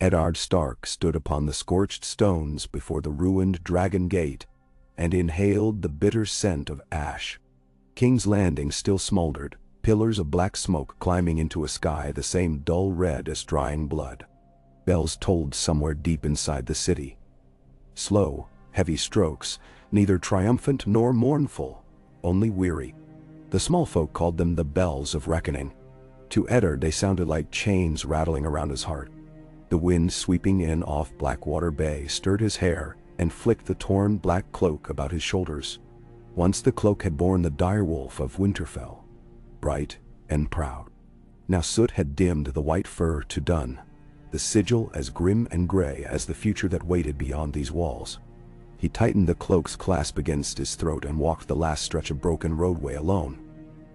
Eddard Stark stood upon the scorched stones before the ruined Dragon Gate and inhaled the bitter scent of ash. King's Landing still smoldered, pillars of black smoke climbing into a sky the same dull red as drying blood. Bells tolled somewhere deep inside the city. Slow, heavy strokes, neither triumphant nor mournful, only weary. The small folk called them the bells of reckoning. To Eddard they sounded like chains rattling around his heart. The wind sweeping in off Blackwater Bay stirred his hair and flicked the torn black cloak about his shoulders. Once the cloak had borne the direwolf of Winterfell, bright and proud. Now soot had dimmed the white fur to dun, the sigil as grim and gray as the future that waited beyond these walls. He tightened the cloak's clasp against his throat and walked the last stretch of broken roadway alone.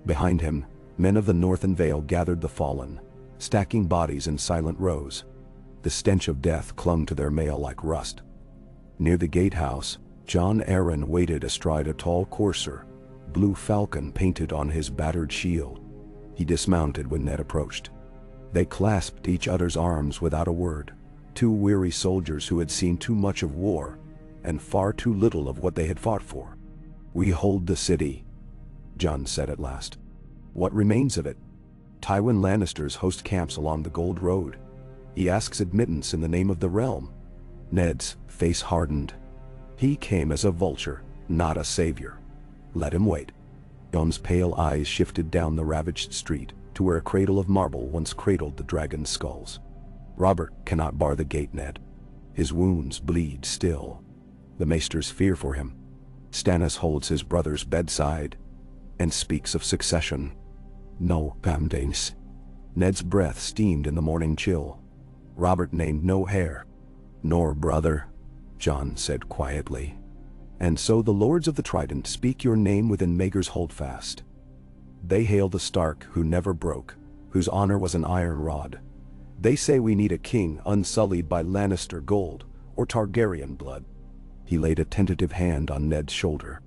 Behind him, men of the Northern Vale gathered the fallen, stacking bodies in silent rows. The stench of death clung to their mail like rust. Near the gatehouse, Jon Arryn waited astride a tall courser, blue falcon painted on his battered shield. He dismounted when Ned approached. They clasped each other's arms without a word, two weary soldiers who had seen too much of war and far too little of what they had fought for. "We hold the city," Jon said at last. "What remains of it?" "Tywin Lannisters host camps along the Gold Road. He asks admittance in the name of the realm." Ned's face hardened. He came as a vulture, not a savior. Let him wait. Jon's pale eyes shifted down the ravaged street to where a cradle of marble once cradled the dragon's skulls. "Robert cannot bar the gate, Ned. His wounds bleed still. The maesters fear for him. Stannis holds his brother's bedside and speaks of succession." "No, Pamdanes." Ned's breath steamed in the morning chill. "Robert named no heir." "Nor brother," Jon said quietly. "And so the lords of the Trident speak your name within Maegor's holdfast. They hail the Stark who never broke, whose honor was an iron rod. They say we need a king unsullied by Lannister gold or Targaryen blood." He laid a tentative hand on Ned's shoulder.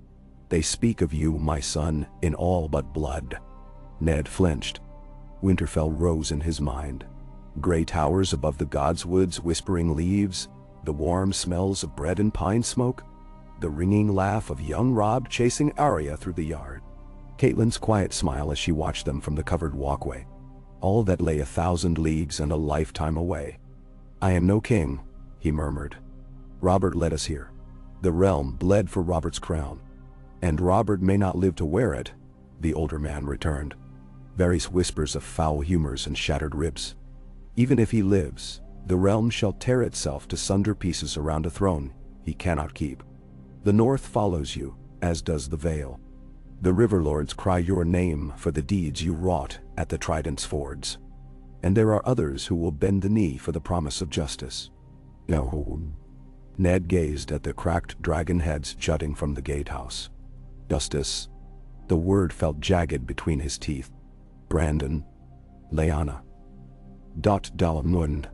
"They speak of you, my son, in all but blood." Ned flinched. Winterfell rose in his mind. Gray towers above the godswoods, whispering leaves, the warm smells of bread and pine smoke, the ringing laugh of young Robb chasing Arya through the yard. Catelyn's quiet smile as she watched them from the covered walkway. All that lay 1,000 leagues and a lifetime away. "I am no king," he murmured. "Robert led us here. The realm bled for Robert's crown. And Robert may not live to wear it," the older man returned. Various whispers of foul humors and shattered ribs. "Even if he lives, the realm shall tear itself to sunder pieces around a throne he cannot keep. The North follows you, as does the Vale. The River Lords cry your name for the deeds you wrought at the Trident's fords. And there are others who will bend the knee for the promise of justice." "No." Ned gazed at the cracked dragon heads jutting from the gatehouse. "Justice." The word felt jagged between his teeth. "Brandon. Lyanna. Dot Dalmund.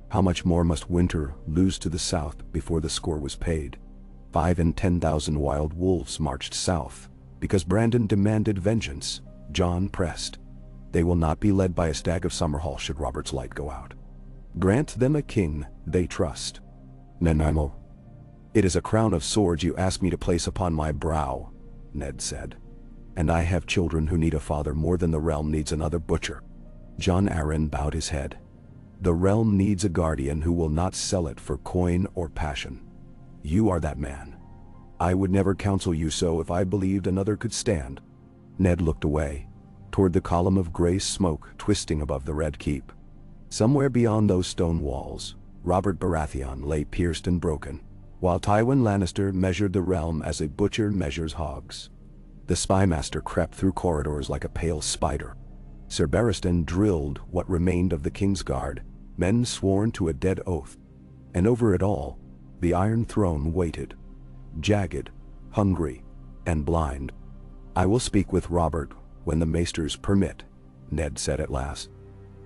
How much more must Winter lose to the south before the score was paid? 5 and 10,000 wild wolves marched south because Brandon demanded vengeance. Jon pressed. They will not be led by a stag of Summerhall should Robert's light go out. Grant them a king they trust." "Nanaimo." "It is a crown of swords you ask me to place upon my brow," Ned said. "And I have children who need a father more than the realm needs another butcher." Jon Arryn bowed his head. "The realm needs a guardian who will not sell it for coin or passion. You are that man. I would never counsel you so if I believed another could stand." Ned looked away, toward the column of gray smoke twisting above the Red Keep. Somewhere beyond those stone walls, Robert Baratheon lay pierced and broken, while Tywin Lannister measured the realm as a butcher measures hogs. The spymaster crept through corridors like a pale spider. Ser Barristan drilled what remained of the King's Guard, men sworn to a dead oath. And over it all, the Iron Throne waited, jagged, hungry, and blind. "I will speak with Robert when the maesters permit," Ned said at last.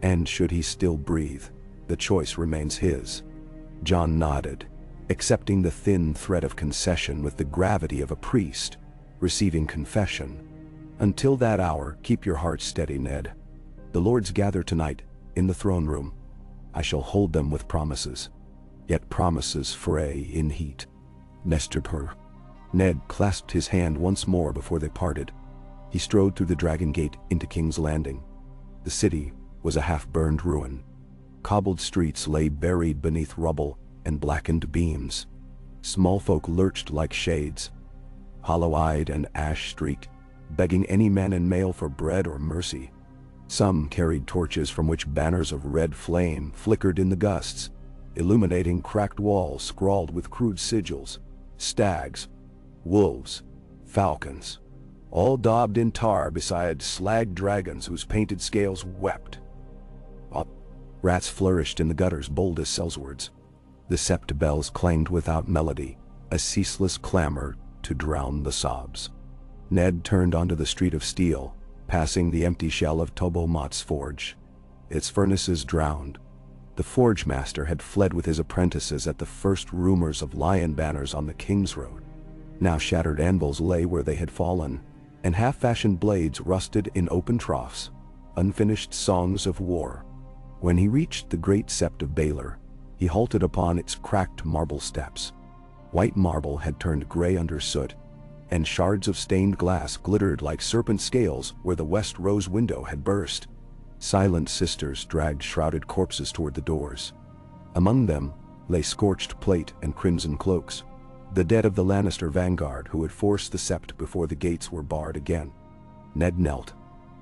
"And should he still breathe, the choice remains his." Jon nodded, accepting the thin thread of concession with the gravity of a priest receiving confession. "Until that hour, keep your heart steady, Ned. The lords gather tonight in the throne room." I shall hold them with promises. Yet promises fray in heat. Nestor her. Ned clasped his hand once more before they parted. He strode through the Dragon Gate into King's Landing. The city was a half-burned ruin. Cobbled streets lay buried beneath rubble and blackened beams. Small folk lurched like shades, hollow-eyed and ash-streaked, begging any man and male for bread or mercy. Some carried torches from which banners of red flame flickered in the gusts, illuminating cracked walls scrawled with crude sigils. Stags, wolves, falcons, all daubed in tar beside slag dragons whose painted scales wept. Rats flourished in the gutters bold as sellswords. The sept bells clanged without melody, a ceaseless clamor to drown the sobs. Ned turned onto the street of steel, passing the empty shell of Tobomot's forge. Its furnaces drowned. The forge master had fled with his apprentices at the first rumors of lion banners on the King's Road. Now shattered anvils lay where they had fallen, and half-fashioned blades rusted in open troughs, unfinished songs of war. When he reached the great sept of Baylor, he halted upon its cracked marble steps. White marble had turned gray under soot, and shards of stained glass glittered like serpent scales where the west rose window had burst. Silent sisters dragged shrouded corpses toward the doors. Among them lay scorched plate and crimson cloaks, the dead of the Lannister vanguard who had forced the sept before the gates were barred again. Ned knelt,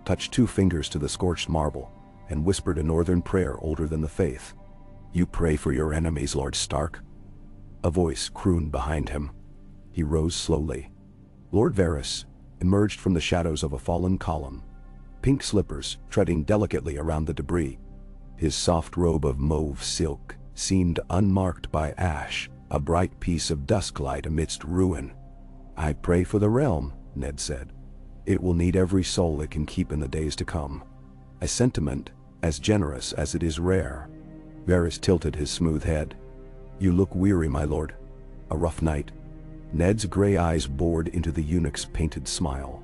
touched 2 fingers to the scorched marble, and whispered a northern prayer older than the faith. "You pray for your enemies, Lord Stark." A voice crooned behind him. He rose slowly. Lord Varys emerged from the shadows of a fallen column, pink slippers treading delicately around the debris. His soft robe of mauve silk seemed unmarked by ash, a bright piece of dusklight amidst ruin. "I pray for the realm," Ned said. "It will need every soul it can keep in the days to come. A sentiment as generous as it is rare." Varys tilted his smooth head. "You look weary, my lord. A rough night." Ned's gray eyes bored into the eunuch's painted smile.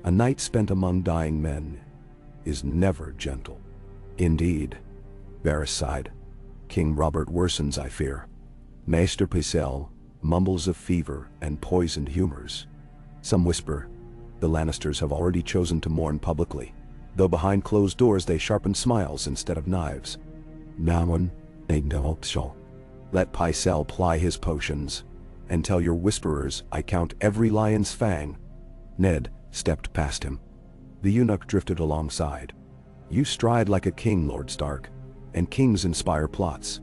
"A night spent among dying men is never gentle." "Indeed," Varys sighed. "King Robert worsens, I fear. Maester Pycelle mumbles of fever and poisoned humors. Some whisper the Lannisters have already chosen to mourn publicly, though behind closed doors they sharpen smiles instead of knives. Namun, let Pycelle ply his potions, and tell your whisperers I count every lion's fang." Ned stepped past him. The eunuch drifted alongside. "You stride like a king, Lord Stark, and kings inspire plots.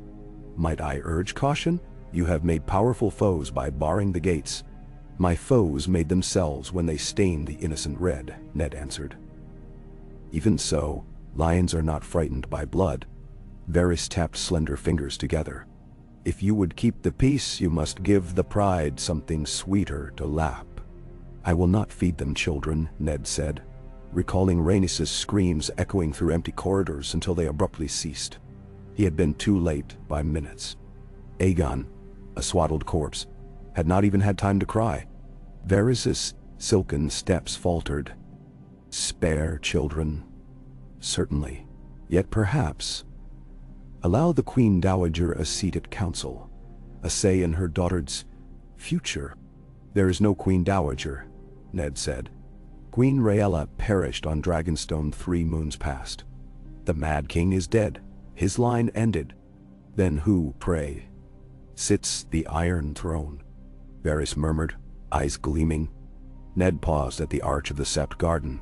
Might I urge caution? You have made powerful foes by barring the gates." "My foes made themselves when they stained the innocent red," Ned answered. "Even so, lions are not frightened by blood." Varys tapped slender fingers together. "If you would keep the peace, you must give the pride something sweeter to lap." "I will not feed them, children," Ned said, recalling Rhaenys' screams echoing through empty corridors until they abruptly ceased. He had been too late by minutes. Aegon, a swaddled corpse, had not even had time to cry. Varys' silken steps faltered. "Spare children?" "Certainly. Yet perhaps allow the Queen Dowager a seat at council, a say in her daughter's future." "There is no Queen Dowager," Ned said. "Queen Rhaella perished on Dragonstone 3 moons past. The Mad King is dead. His line ended. Then who, pray, sits the Iron Throne?" Varys murmured, eyes gleaming. Ned paused at the arch of the Sept Garden.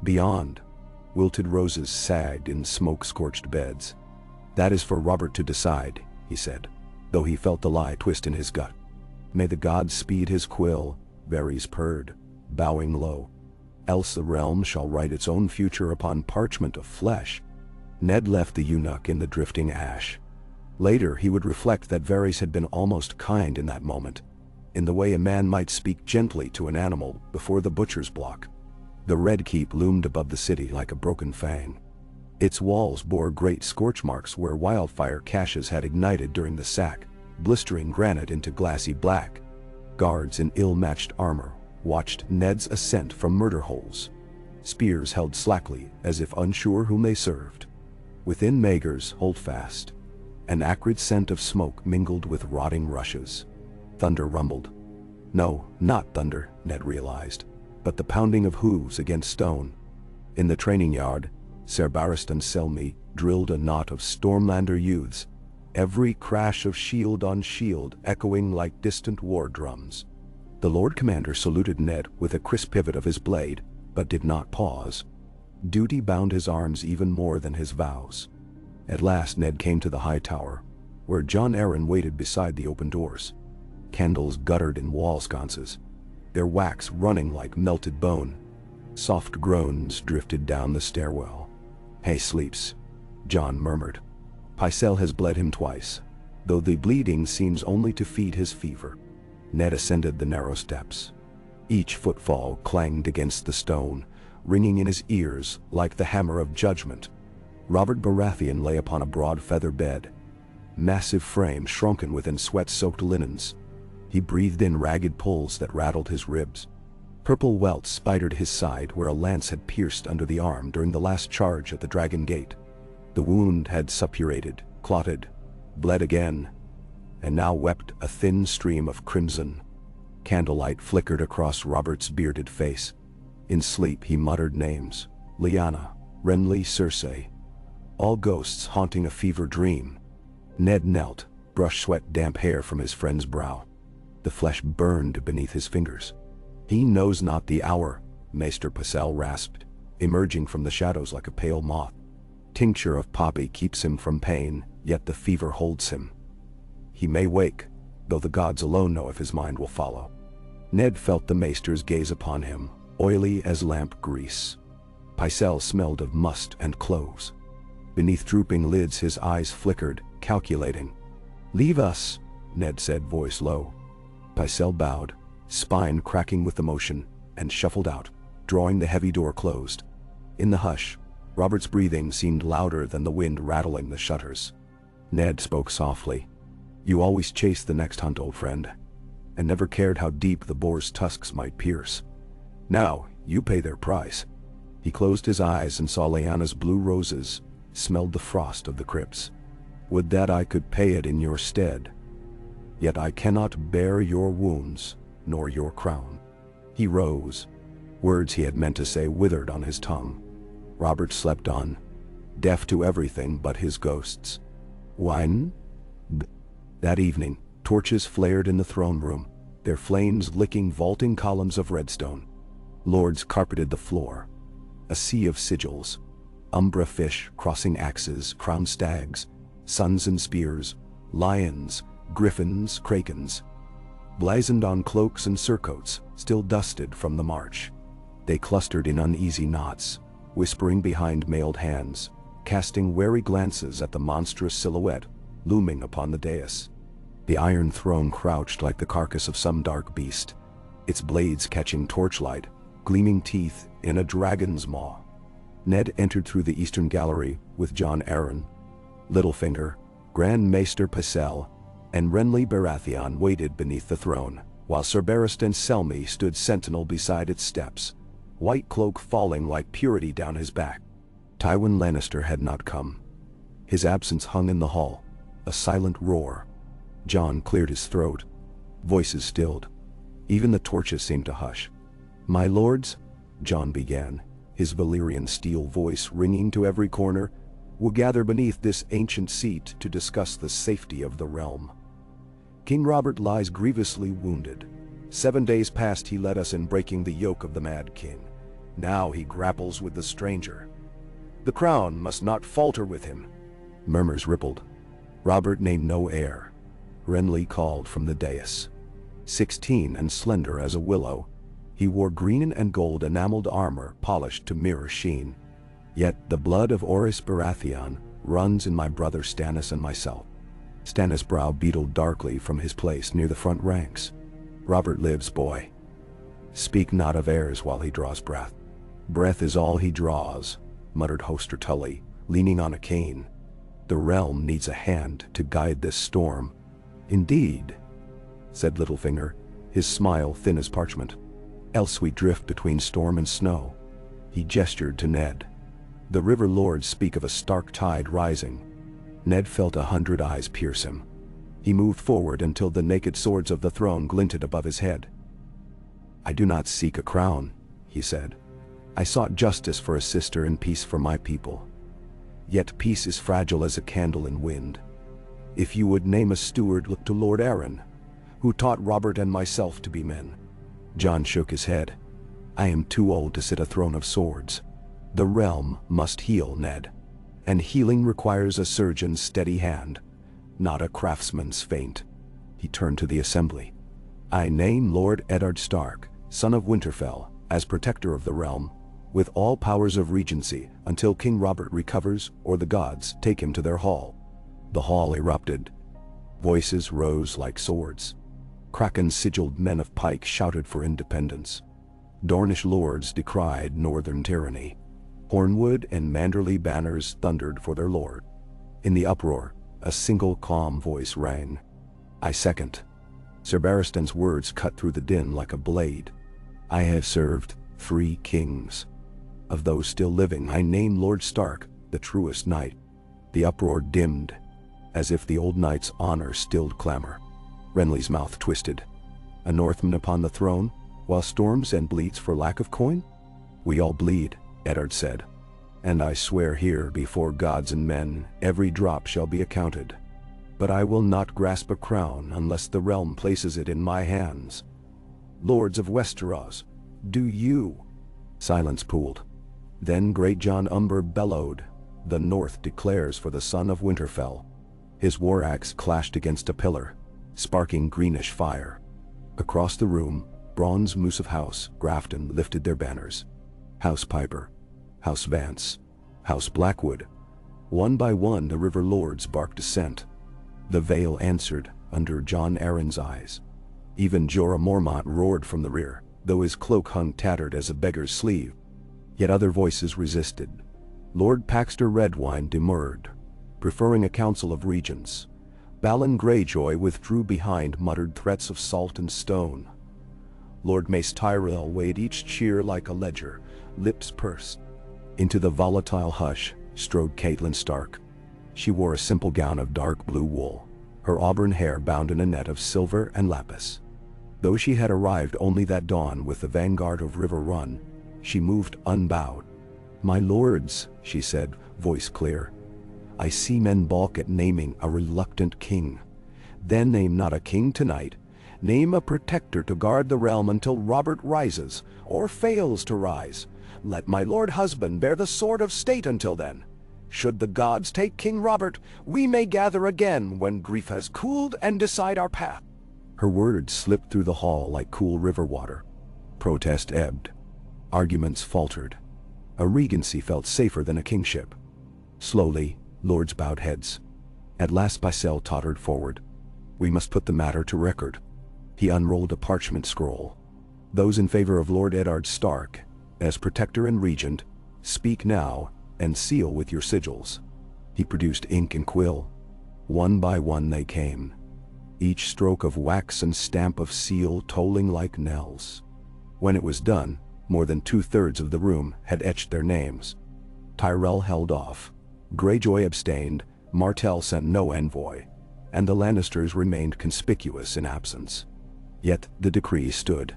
Beyond, wilted roses sagged in smoke-scorched beds. "That is for Robert to decide," he said, though he felt the lie twist in his gut. "May the gods speed his quill," Varys purred, bowing low. "Else the realm shall write its own future upon parchment of flesh." Ned left the eunuch in the drifting ash. Later he would reflect that Varys had been almost kind in that moment, in the way a man might speak gently to an animal before the butcher's block. The Red Keep loomed above the city like a broken fang. Its walls bore great scorch marks where wildfire caches had ignited during the sack, blistering granite into glassy black. Guards in ill-matched armor watched Ned's ascent from murder holes, spears held slackly as if unsure whom they served. Within Maegor's holdfast, An acrid scent of smoke mingled with rotting rushes. Thunder rumbled. No, not thunder, Ned realized, but the pounding of hooves against stone. In the training yard, Cerberus and Selmy drilled a knot of Stormlander youths, every crash of shield on shield echoing like distant war drums. The Lord Commander saluted Ned with a crisp pivot of his blade, but did not pause. Duty bound his arms even more than his vows. At last Ned came to the high tower, where John Aaron waited beside the open doors. Candles guttered in wall sconces, their wax running like melted bone. Soft groans drifted down the stairwell. "He sleeps," John murmured. "Pycelle has bled him twice, though the bleeding seems only to feed his fever." Ned ascended the narrow steps. Each footfall clanged against the stone, ringing in his ears like the hammer of judgment. Robert Baratheon lay upon a broad feather bed, massive frame shrunken within sweat-soaked linens. He breathed in ragged pulls that rattled his ribs. Purple welts spidered his side where a lance had pierced under the arm during the last charge at the Dragon Gate. The wound had suppurated, clotted, bled again, and now wept a thin stream of crimson. Candlelight flickered across Robert's bearded face. In sleep he muttered names: Lyanna, Renly, Cersei, all ghosts haunting a fever dream. Ned knelt, brushed sweat-damp hair from his friend's brow. The flesh burned beneath his fingers. "He knows not the hour," Maester Pycelle rasped, emerging from the shadows like a pale moth. "Tincture of poppy keeps him from pain, yet the fever holds him. He may wake, though the gods alone know if his mind will follow." Ned felt the maester's gaze upon him, oily as lamp grease. Pycelle smelled of must and cloves. Beneath drooping lids his eyes flickered, calculating. "Leave us," Ned said, voice low. Pycelle bowed, spine cracking with emotion, and shuffled out, drawing the heavy door closed. In the hush, Robert's breathing seemed louder than the wind rattling the shutters. Ned spoke softly. "You always chased the next hunt, old friend, and never cared how deep the boar's tusks might pierce. Now, you pay their price." He closed his eyes and saw Lyanna's blue roses, smelled the frost of the crypts. "Would that I could pay it in your stead. Yet I cannot bear your wounds, nor your crown." He rose. Words he had meant to say withered on his tongue. Robert slept on, deaf to everything but his ghosts. Wine? That evening, torches flared in the throne room, their flames licking vaulting columns of redstone. Lords carpeted the floor. A sea of sigils. Umbra fish crossing axes, crowned stags, suns and spears, lions, griffins, krakens. Blazoned on cloaks and surcoats, still dusted from the march. They clustered in uneasy knots, whispering behind mailed hands, casting wary glances at the monstrous silhouette looming upon the dais. The Iron Throne crouched like the carcass of some dark beast, its blades catching torchlight, gleaming teeth in a dragon's maw. Ned entered through the eastern gallery with John Aaron. Littlefinger, Grand Maester Pycelle, and Renly Baratheon waited beneath the throne, while Cerberus and Selmy stood sentinel beside its steps, white cloak falling like purity down his back. Tywin Lannister had not come. His absence hung in the hall, a silent roar. John cleared his throat. Voices stilled. Even the torches seemed to hush. "My lords," John began, his Valyrian steel voice ringing to every corner, "will gather beneath this ancient seat to discuss the safety of the realm. King Robert lies grievously wounded. 7 days past he led us in breaking the yoke of the Mad King. Now he grapples with the stranger. The crown must not falter with him." Murmurs rippled. Robert named no heir. Renly called from the dais. 16 and slender as a willow, he wore green and gold enameled armor polished to mirror sheen. "Yet the blood of Orys Baratheon runs in my brother Stannis and myself." Stannis' brow beetled darkly from his place near the front ranks. "Robert lives, boy. Speak not of heirs while he draws breath." "Breath is all he draws," muttered Hoster Tully, leaning on a cane. "The realm needs a hand to guide this storm." "Indeed," said Littlefinger, his smile thin as parchment. "Else we drift between storm and snow." He gestured to Ned. "The river lords speak of a stark tide rising. Ned felt 100 eyes pierce him. He moved forward until the naked swords of the throne glinted above his head. "I do not seek a crown," he said. "I sought justice for a sister and peace for my people. Yet peace is fragile as a candle in wind. If you would name a steward, look to Lord Aaron, who taught Robert and myself to be men." Jon shook his head. "I am too old to sit a throne of swords. The realm must heal, Ned. And healing requires a surgeon's steady hand, not a craftsman's feint." He turned to the assembly. "I name Lord Eddard Stark, son of Winterfell, as protector of the realm, with all powers of regency until King Robert recovers or the gods take him to their hall." The hall erupted. Voices rose like swords. Kraken sigilled men of Pike shouted for independence. Dornish lords decried northern tyranny. Hornwood and Manderley banners thundered for their lord. In the uproar, a single calm voice rang. "I second." Ser Barristan's words cut through the din like a blade. "I have served 3 kings. Of those still living, I name Lord Stark, the truest knight." The uproar dimmed, as if the old knight's honor stilled clamor. Renly's mouth twisted. "A Northman upon the throne, while storms and bleeds for lack of coin?" "We all bleed," Eddard said. "And I swear here before gods and men, every drop shall be accounted. But I will not grasp a crown unless the realm places it in my hands. Lords of Westeros, do you—" Silence pooled. Then great Jon Umber bellowed, "The North declares for the son of Winterfell." His war axe clashed against a pillar, sparking greenish fire. Across the room, bronze moose of House Grafton lifted their banners. House Piper, House Vance, House Blackwood. One by one the river lords barked assent. The Vale answered under Jon Arryn's eyes. Even Jorah Mormont roared from the rear, though his cloak hung tattered as a beggar's sleeve. Yet other voices resisted. Lord Paxter Redwine demurred, preferring a council of regents. Balon Greyjoy withdrew behind muttered threats of salt and stone. Lord Mace Tyrell weighed each cheer like a ledger, lips pursed. Into the volatile hush strode Catelyn Stark. She wore a simple gown of dark blue wool, her auburn hair bound in a net of silver and lapis. Though she had arrived only that dawn with the vanguard of River Run, she moved unbowed. "My lords," she said, voice clear, "I see men balk at naming a reluctant king. Then name not a king tonight. Name a protector to guard the realm until Robert rises, or fails to rise. Let my lord husband bear the sword of state until then. Should the gods take King Robert, we may gather again when grief has cooled and decide our path." Her words slipped through the hall like cool river water. Protest ebbed. Arguments faltered. A regency felt safer than a kingship. Slowly, lords bowed heads. At last Pycelle tottered forward. "We must put the matter to record." He unrolled a parchment scroll. "Those in favor of Lord Eddard Stark, as protector and regent, speak now and seal with your sigils." He produced ink and quill. One by one they came, each stroke of wax and stamp of seal tolling like knells. When it was done, more than 2/3 of the room had etched their names. Tyrell held off. Greyjoy abstained, Martell sent no envoy, and the Lannisters remained conspicuous in absence. Yet the decree stood.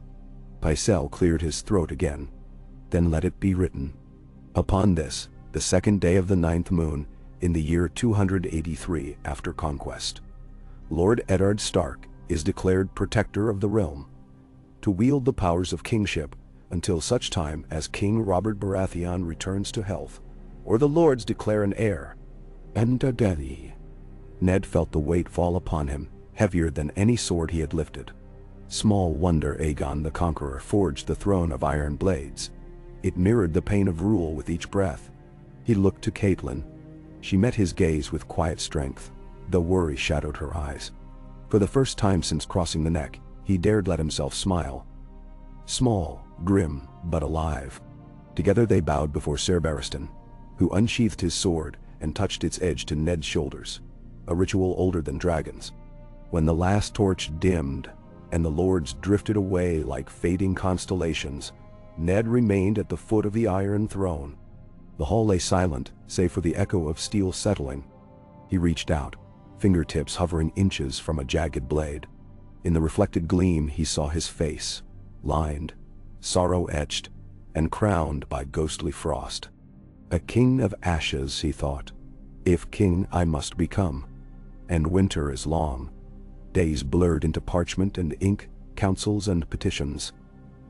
Pycelle cleared his throat again. "Then let it be written. Upon this, the 2nd day of the 9th moon, in the year 283 after conquest, Lord Eddard Stark is declared protector of the realm, to wield the powers of kingship until such time as King Robert Baratheon returns to health, or the lords declare an heir. And a daddy." Ned felt the weight fall upon him, heavier than any sword he had lifted. Small wonder Aegon the Conqueror forged the throne of iron blades. It mirrored the pain of rule with each breath. He looked to Catelyn. She met his gaze with quiet strength, though worry shadowed her eyes. For the first time since crossing the neck, he dared let himself smile. Small, grim, but alive. Together they bowed before Ser Barristan, who unsheathed his sword and touched its edge to Ned's shoulders, a ritual older than dragons. When the last torch dimmed, and the lords drifted away like fading constellations, Ned remained at the foot of the Iron Throne. The hall lay silent, save for the echo of steel settling. He reached out, fingertips hovering inches from a jagged blade. In the reflected gleam he saw his face, lined, sorrow-etched, and crowned by ghostly frost. A king of ashes, he thought. If king I must become. And winter is long. Days blurred into parchment and ink, councils and petitions.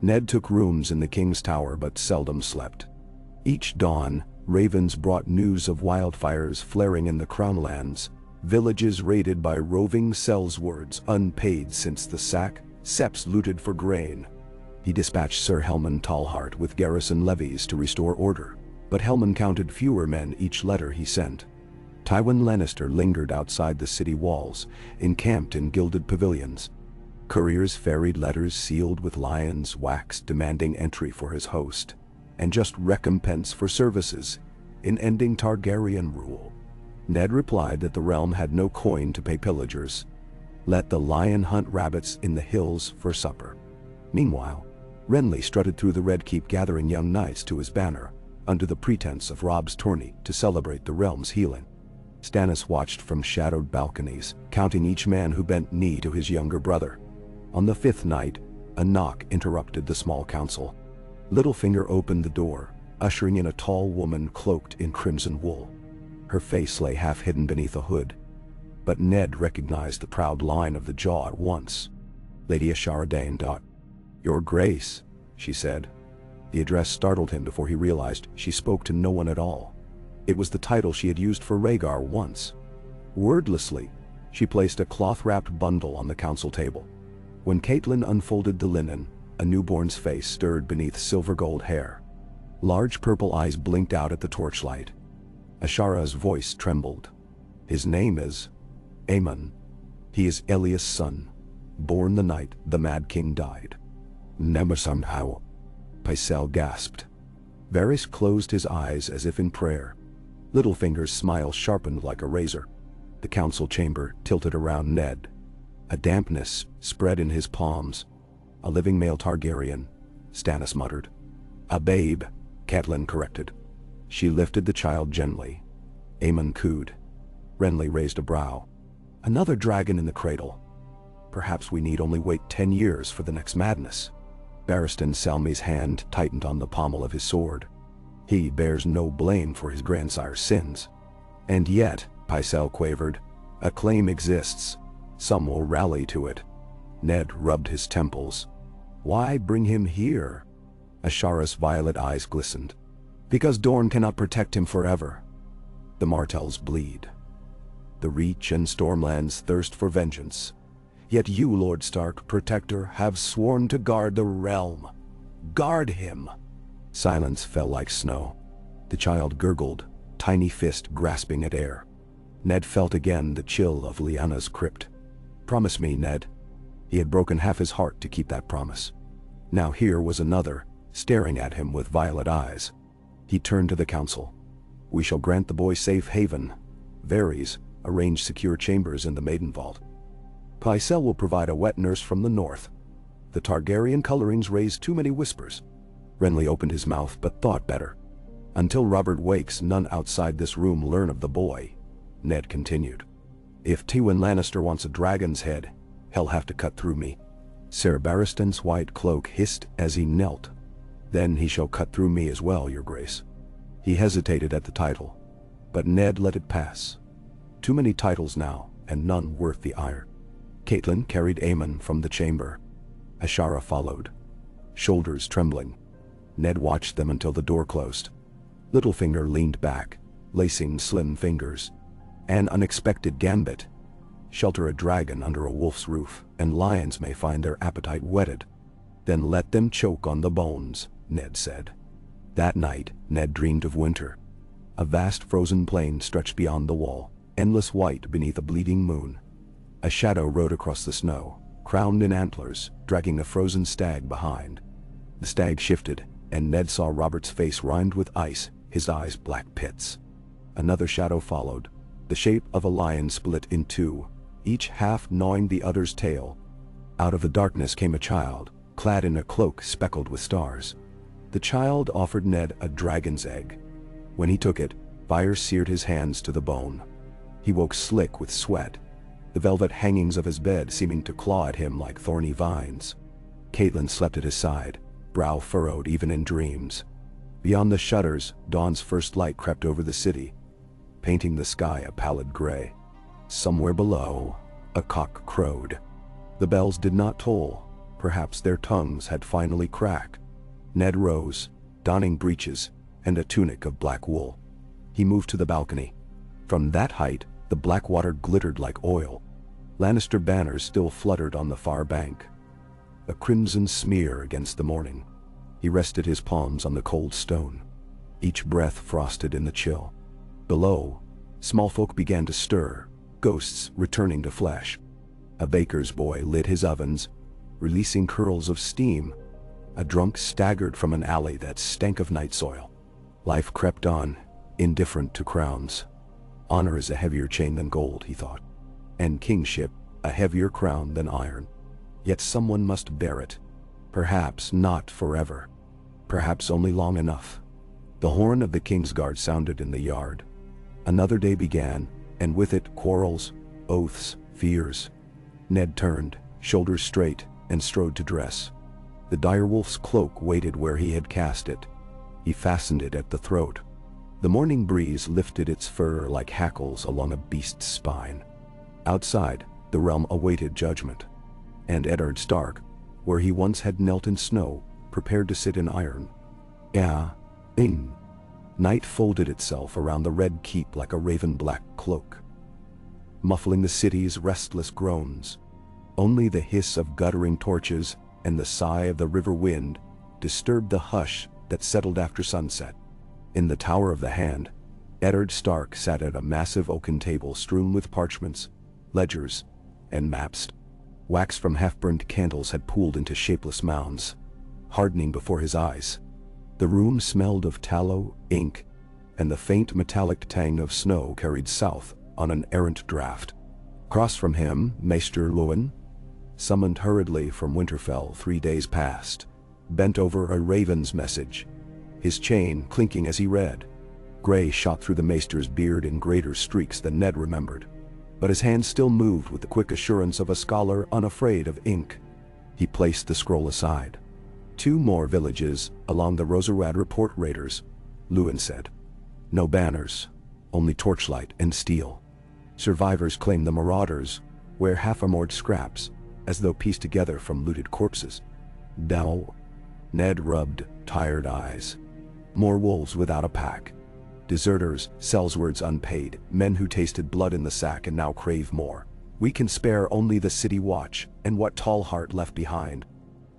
Ned took rooms in the king's tower but seldom slept. Each dawn, ravens brought news of wildfires flaring in the crownlands, villages raided by roving sellswords unpaid since the sack, septs looted for grain. He dispatched Sir Helman Tallheart with garrison levies to restore order, but Helman counted fewer men each letter he sent. Tywin Lannister lingered outside the city walls, encamped in gilded pavilions. Couriers ferried letters sealed with lions' wax demanding entry for his host, and just recompense for services in ending Targaryen rule. Ned replied that the realm had no coin to pay pillagers. Let the lion hunt rabbits in the hills for supper. Meanwhile, Renly strutted through the Red Keep gathering young knights to his banner, under the pretense of Robb's tourney to celebrate the realm's healing. Stannis watched from shadowed balconies, counting each man who bent knee to his younger brother. On the 5th night, a knock interrupted the small council. Littlefinger opened the door, ushering in a tall woman cloaked in crimson wool. Her face lay half hidden beneath a hood, but Ned recognized the proud line of the jaw at once. Lady Ashara Dane. "Your Grace," she said. The address startled him before he realized she spoke to no one at all. It was the title she had used for Rhaegar once. Wordlessly, she placed a cloth-wrapped bundle on the council table. When Catelyn unfolded the linen, a newborn's face stirred beneath silver-gold hair. Large purple eyes blinked out at the torchlight. Ashara's voice trembled. "His name is Aemon. He is Elias' son, born the night the Mad King died." "Never somehow," Pycelle gasped. Varys closed his eyes as if in prayer. Littlefinger's smile sharpened like a razor. The council chamber tilted around Ned. A dampness spread in his palms. "A living male Targaryen," Stannis muttered. "A babe," Catelyn corrected. She lifted the child gently. Aemon cooed. Renly raised a brow. "Another dragon in the cradle. Perhaps we need only wait 10 years for the next madness." Barristan Selmy's hand tightened on the pommel of his sword. He bears no blame for his grandsire's sins. "And yet," Pycelle quavered, "a claim exists. Some will rally to it." Ned rubbed his temples. "Why bring him here?" Ashara's violet eyes glistened. "Because Dorne cannot protect him forever. The Martells bleed. The Reach and Stormlands thirst for vengeance. Yet you, Lord Stark, Protector, have sworn to guard the realm. Guard him!" Silence fell like snow. The child gurgled, tiny fist grasping at air. Ned felt again the chill of Lyanna's crypt. "Promise me, Ned." He had broken half his heart to keep that promise. Now here was another, staring at him with violet eyes. He turned to the council. "We shall grant the boy safe haven. Varys, arrange secure chambers in the Maiden Vault. Pycelle will provide a wet nurse from the north. The Targaryen colorings raised too many whispers." Renly opened his mouth but thought better. "Until Robert wakes, none outside this room learn of the boy," Ned continued. "If Tywin Lannister wants a dragon's head, he'll have to cut through me." Ser Barristan's white cloak hissed as he knelt. "Then he shall cut through me as well, your grace." He hesitated at the title, but Ned let it pass. Too many titles now, and none worth the ire. Catelyn carried Aemon from the chamber. Ashara followed, shoulders trembling. Ned watched them until the door closed. Littlefinger leaned back, lacing slim fingers. An unexpected gambit. Shelter a dragon under a wolf's roof, and lions may find their appetite whetted. Then let them choke on the bones, Ned said. That night, Ned dreamed of winter. A vast frozen plain stretched beyond the wall, endless white beneath a bleeding moon. A shadow rode across the snow, crowned in antlers, dragging a frozen stag behind. The stag shifted, and Ned saw Robert's face rimed with ice, his eyes black pits. Another shadow followed, the shape of a lion split in two, each half gnawing the other's tail. Out of the darkness came a child, clad in a cloak speckled with stars. The child offered Ned a dragon's egg. When he took it, fire seared his hands to the bone. He woke slick with sweat, the velvet hangings of his bed seeming to claw at him like thorny vines. Caitlin slept at his side, brow furrowed even in dreams. Beyond the shutters, dawn's first light crept over the city, painting the sky a pallid gray. Somewhere below, a cock crowed. The bells did not toll. Perhaps their tongues had finally cracked. Ned rose, donning breeches and a tunic of black wool. He moved to the balcony. From that height, the black water glittered like oil. Lannister banners still fluttered on the far bank, a crimson smear against the morning. He rested his palms on the cold stone, each breath frosted in the chill. Below, small folk began to stir, ghosts returning to flesh. A baker's boy lit his ovens, releasing curls of steam. A drunk staggered from an alley that stank of night soil. Life crept on, indifferent to crowns. Honor is a heavier chain than gold, he thought, and kingship a heavier crown than iron. Yet someone must bear it. Perhaps not forever. Perhaps only long enough. The horn of the Kingsguard sounded in the yard. Another day began, and with it quarrels, oaths, fears. Ned turned, shoulders straight, and strode to dress. The direwolf's cloak waited where he had cast it. He fastened it at the throat. The morning breeze lifted its fur like hackles along a beast's spine. Outside, the realm awaited judgment. And Eddard Stark, where he once had knelt in snow, prepared to sit in iron. Night folded itself around the red keep like a raven-black cloak, muffling the city's restless groans. Only the hiss of guttering torches and the sigh of the river wind disturbed the hush that settled after sunset. In the Tower of the Hand, Eddard Stark sat at a massive oaken table strewn with parchments, ledgers, and maps. Wax from half-burned candles had pooled into shapeless mounds, hardening before his eyes. The room smelled of tallow, ink, and the faint metallic tang of snow carried south on an errant draught. Across from him, Maester Luwin, summoned hurriedly from Winterfell 3 days past, bent over a raven's message, his chain clinking as he read. Gray shot through the maester's beard in greater streaks than Ned remembered, but his hand still moved with the quick assurance of a scholar unafraid of ink. He placed the scroll aside. 2 more villages along the Rosarad report raiders, Luwin said. No banners, only torchlight and steel. Survivors claim the marauders wear half-armored scraps, as though pieced together from looted corpses. Dow. Ned rubbed tired eyes. More wolves without a pack. Deserters, sellswards unpaid, men who tasted blood in the sack and now crave more. We can spare only the city watch and what Tallheart left behind.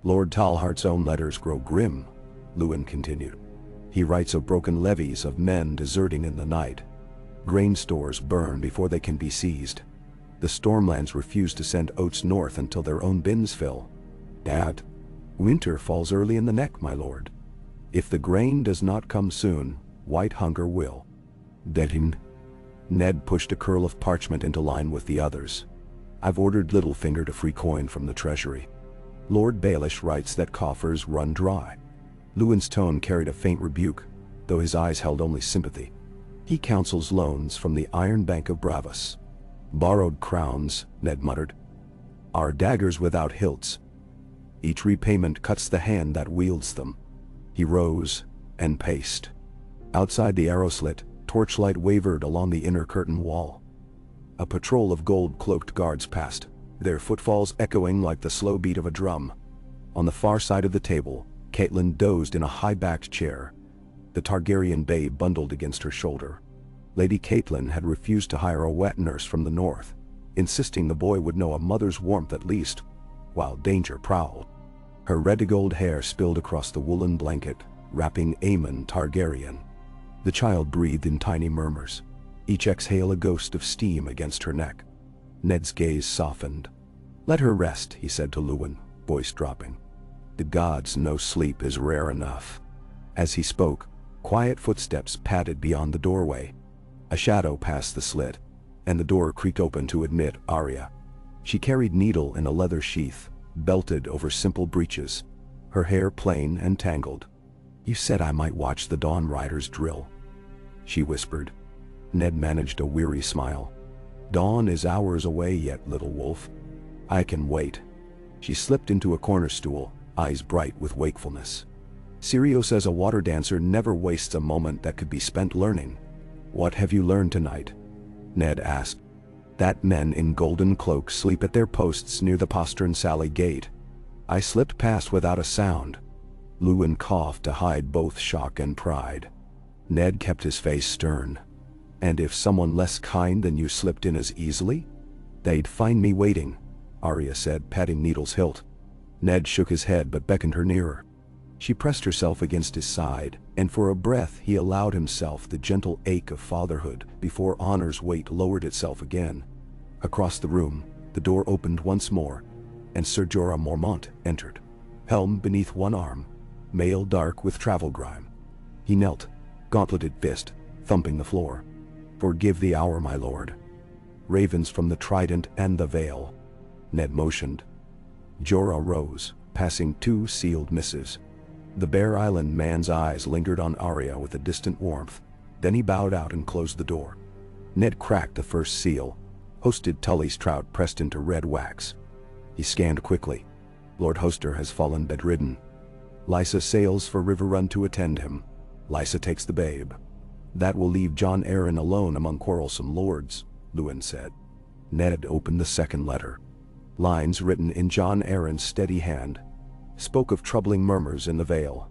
Lord Tallheart's own letters grow grim, Luwin continued. He writes of broken levies of men deserting in the night. Grain stores burn before they can be seized. The Stormlands refuse to send oats north until their own bins fill. Dad, winter falls early in the neck, my lord. If the grain does not come soon, white hunger will. Deadin. Ned pushed a curl of parchment into line with the others. I've ordered Littlefinger to free coin from the treasury. Lord Baelish writes that coffers run dry. Luwin's tone carried a faint rebuke, though his eyes held only sympathy. He counsels loans from the Iron Bank of Bravos. Borrowed crowns, Ned muttered, are daggers without hilts. Each repayment cuts the hand that wields them. He rose and paced. Outside the arrow slit, torchlight wavered along the inner curtain wall. A patrol of gold-cloaked guards passed, their footfalls echoing like the slow beat of a drum. On the far side of the table, Caitlin dozed in a high-backed chair, the Targaryen babe bundled against her shoulder. Lady Caitlin had refused to hire a wet nurse from the north, insisting the boy would know a mother's warmth at least, while danger prowled. Her red-gold hair spilled across the woolen blanket, wrapping Aemon Targaryen. The child breathed in tiny murmurs, each exhale a ghost of steam against her neck. Ned's gaze softened. Let her rest, he said to Luwin, voice dropping. The gods know sleep is rare enough. As he spoke, quiet footsteps padded beyond the doorway. A shadow passed the slit, and the door creaked open to admit Arya. She carried needle in a leather sheath, belted over simple breeches, her hair plain and tangled. You said I might watch the Dawn Riders drill, she whispered. Ned managed a weary smile. Dawn is hours away yet, little wolf. I can wait. She slipped into a corner stool, eyes bright with wakefulness. Sirio says a water dancer never wastes a moment that could be spent learning. What have you learned tonight? Ned asked. That men in golden cloaks sleep at their posts near the postern Sally gate. I slipped past without a sound. Lewin coughed to hide both shock and pride. Ned kept his face stern. And if someone less kind than you slipped in as easily? They'd find me waiting, Arya said, patting Needle's hilt. Ned shook his head but beckoned her nearer. She pressed herself against his side, and for a breath he allowed himself the gentle ache of fatherhood before honor's weight lowered itself again. Across the room, the door opened once more, and Sir Jorah Mormont entered, helm beneath one arm, mail dark with travel grime. He knelt, gauntleted fist, thumping the floor. Forgive the hour, my lord. Ravens from the trident and the veil. Ned motioned. Jorah rose, passing 2 sealed missives. The Bear Island man's eyes lingered on Arya with a distant warmth. Then he bowed out and closed the door. Ned cracked the first seal. Hosted Tully's trout pressed into red wax. He scanned quickly. Lord Hoster has fallen bedridden. Lysa sails for River Run to attend him. Lysa takes the babe. That will leave Jon Arryn alone among quarrelsome lords, Lewin said. Ned opened the second letter. Lines written in Jon Arryn's steady hand spoke of troubling murmurs in the Vale.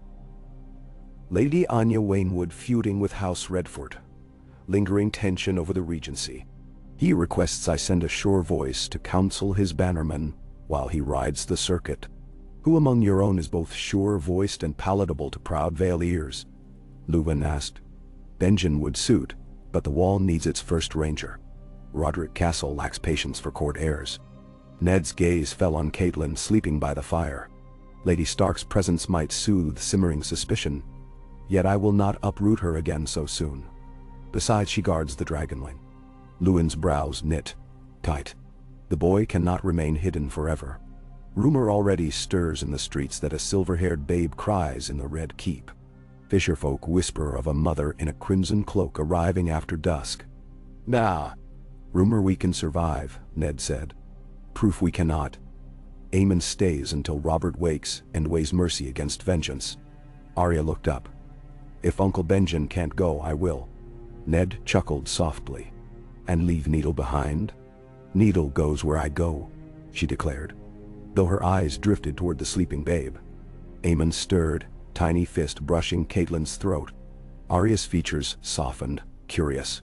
Lady Anya Waynwood feuding with House Redford. Lingering tension over the regency. He requests I send a sure voice to counsel his bannermen while he rides the circuit. Who among your own is both sure-voiced and palatable to proud Vale ears? Lewin asked. Benjen would suit, but the wall needs its first ranger. Roderick Castle lacks patience for court heirs. Ned's gaze fell on Catelyn sleeping by the fire. Lady Stark's presence might soothe simmering suspicion, yet I will not uproot her again so soon. Besides, she guards the Dragonling. Lewin's brows knit tight. The boy cannot remain hidden forever. Rumor already stirs in the streets that a silver-haired babe cries in the Red Keep. Fisherfolk whisper of a mother in a crimson cloak arriving after dusk. Nah. Rumor we can survive, Ned said. Proof we cannot. Aemon stays until Robert wakes and weighs mercy against vengeance. Arya looked up. If Uncle Benjen can't go, I will. Ned chuckled softly. And leave Needle behind? Needle goes where I go, she declared, though her eyes drifted toward the sleeping babe. Aemon stirred, tiny fist brushing Catelyn's throat. Arya's features softened, curious.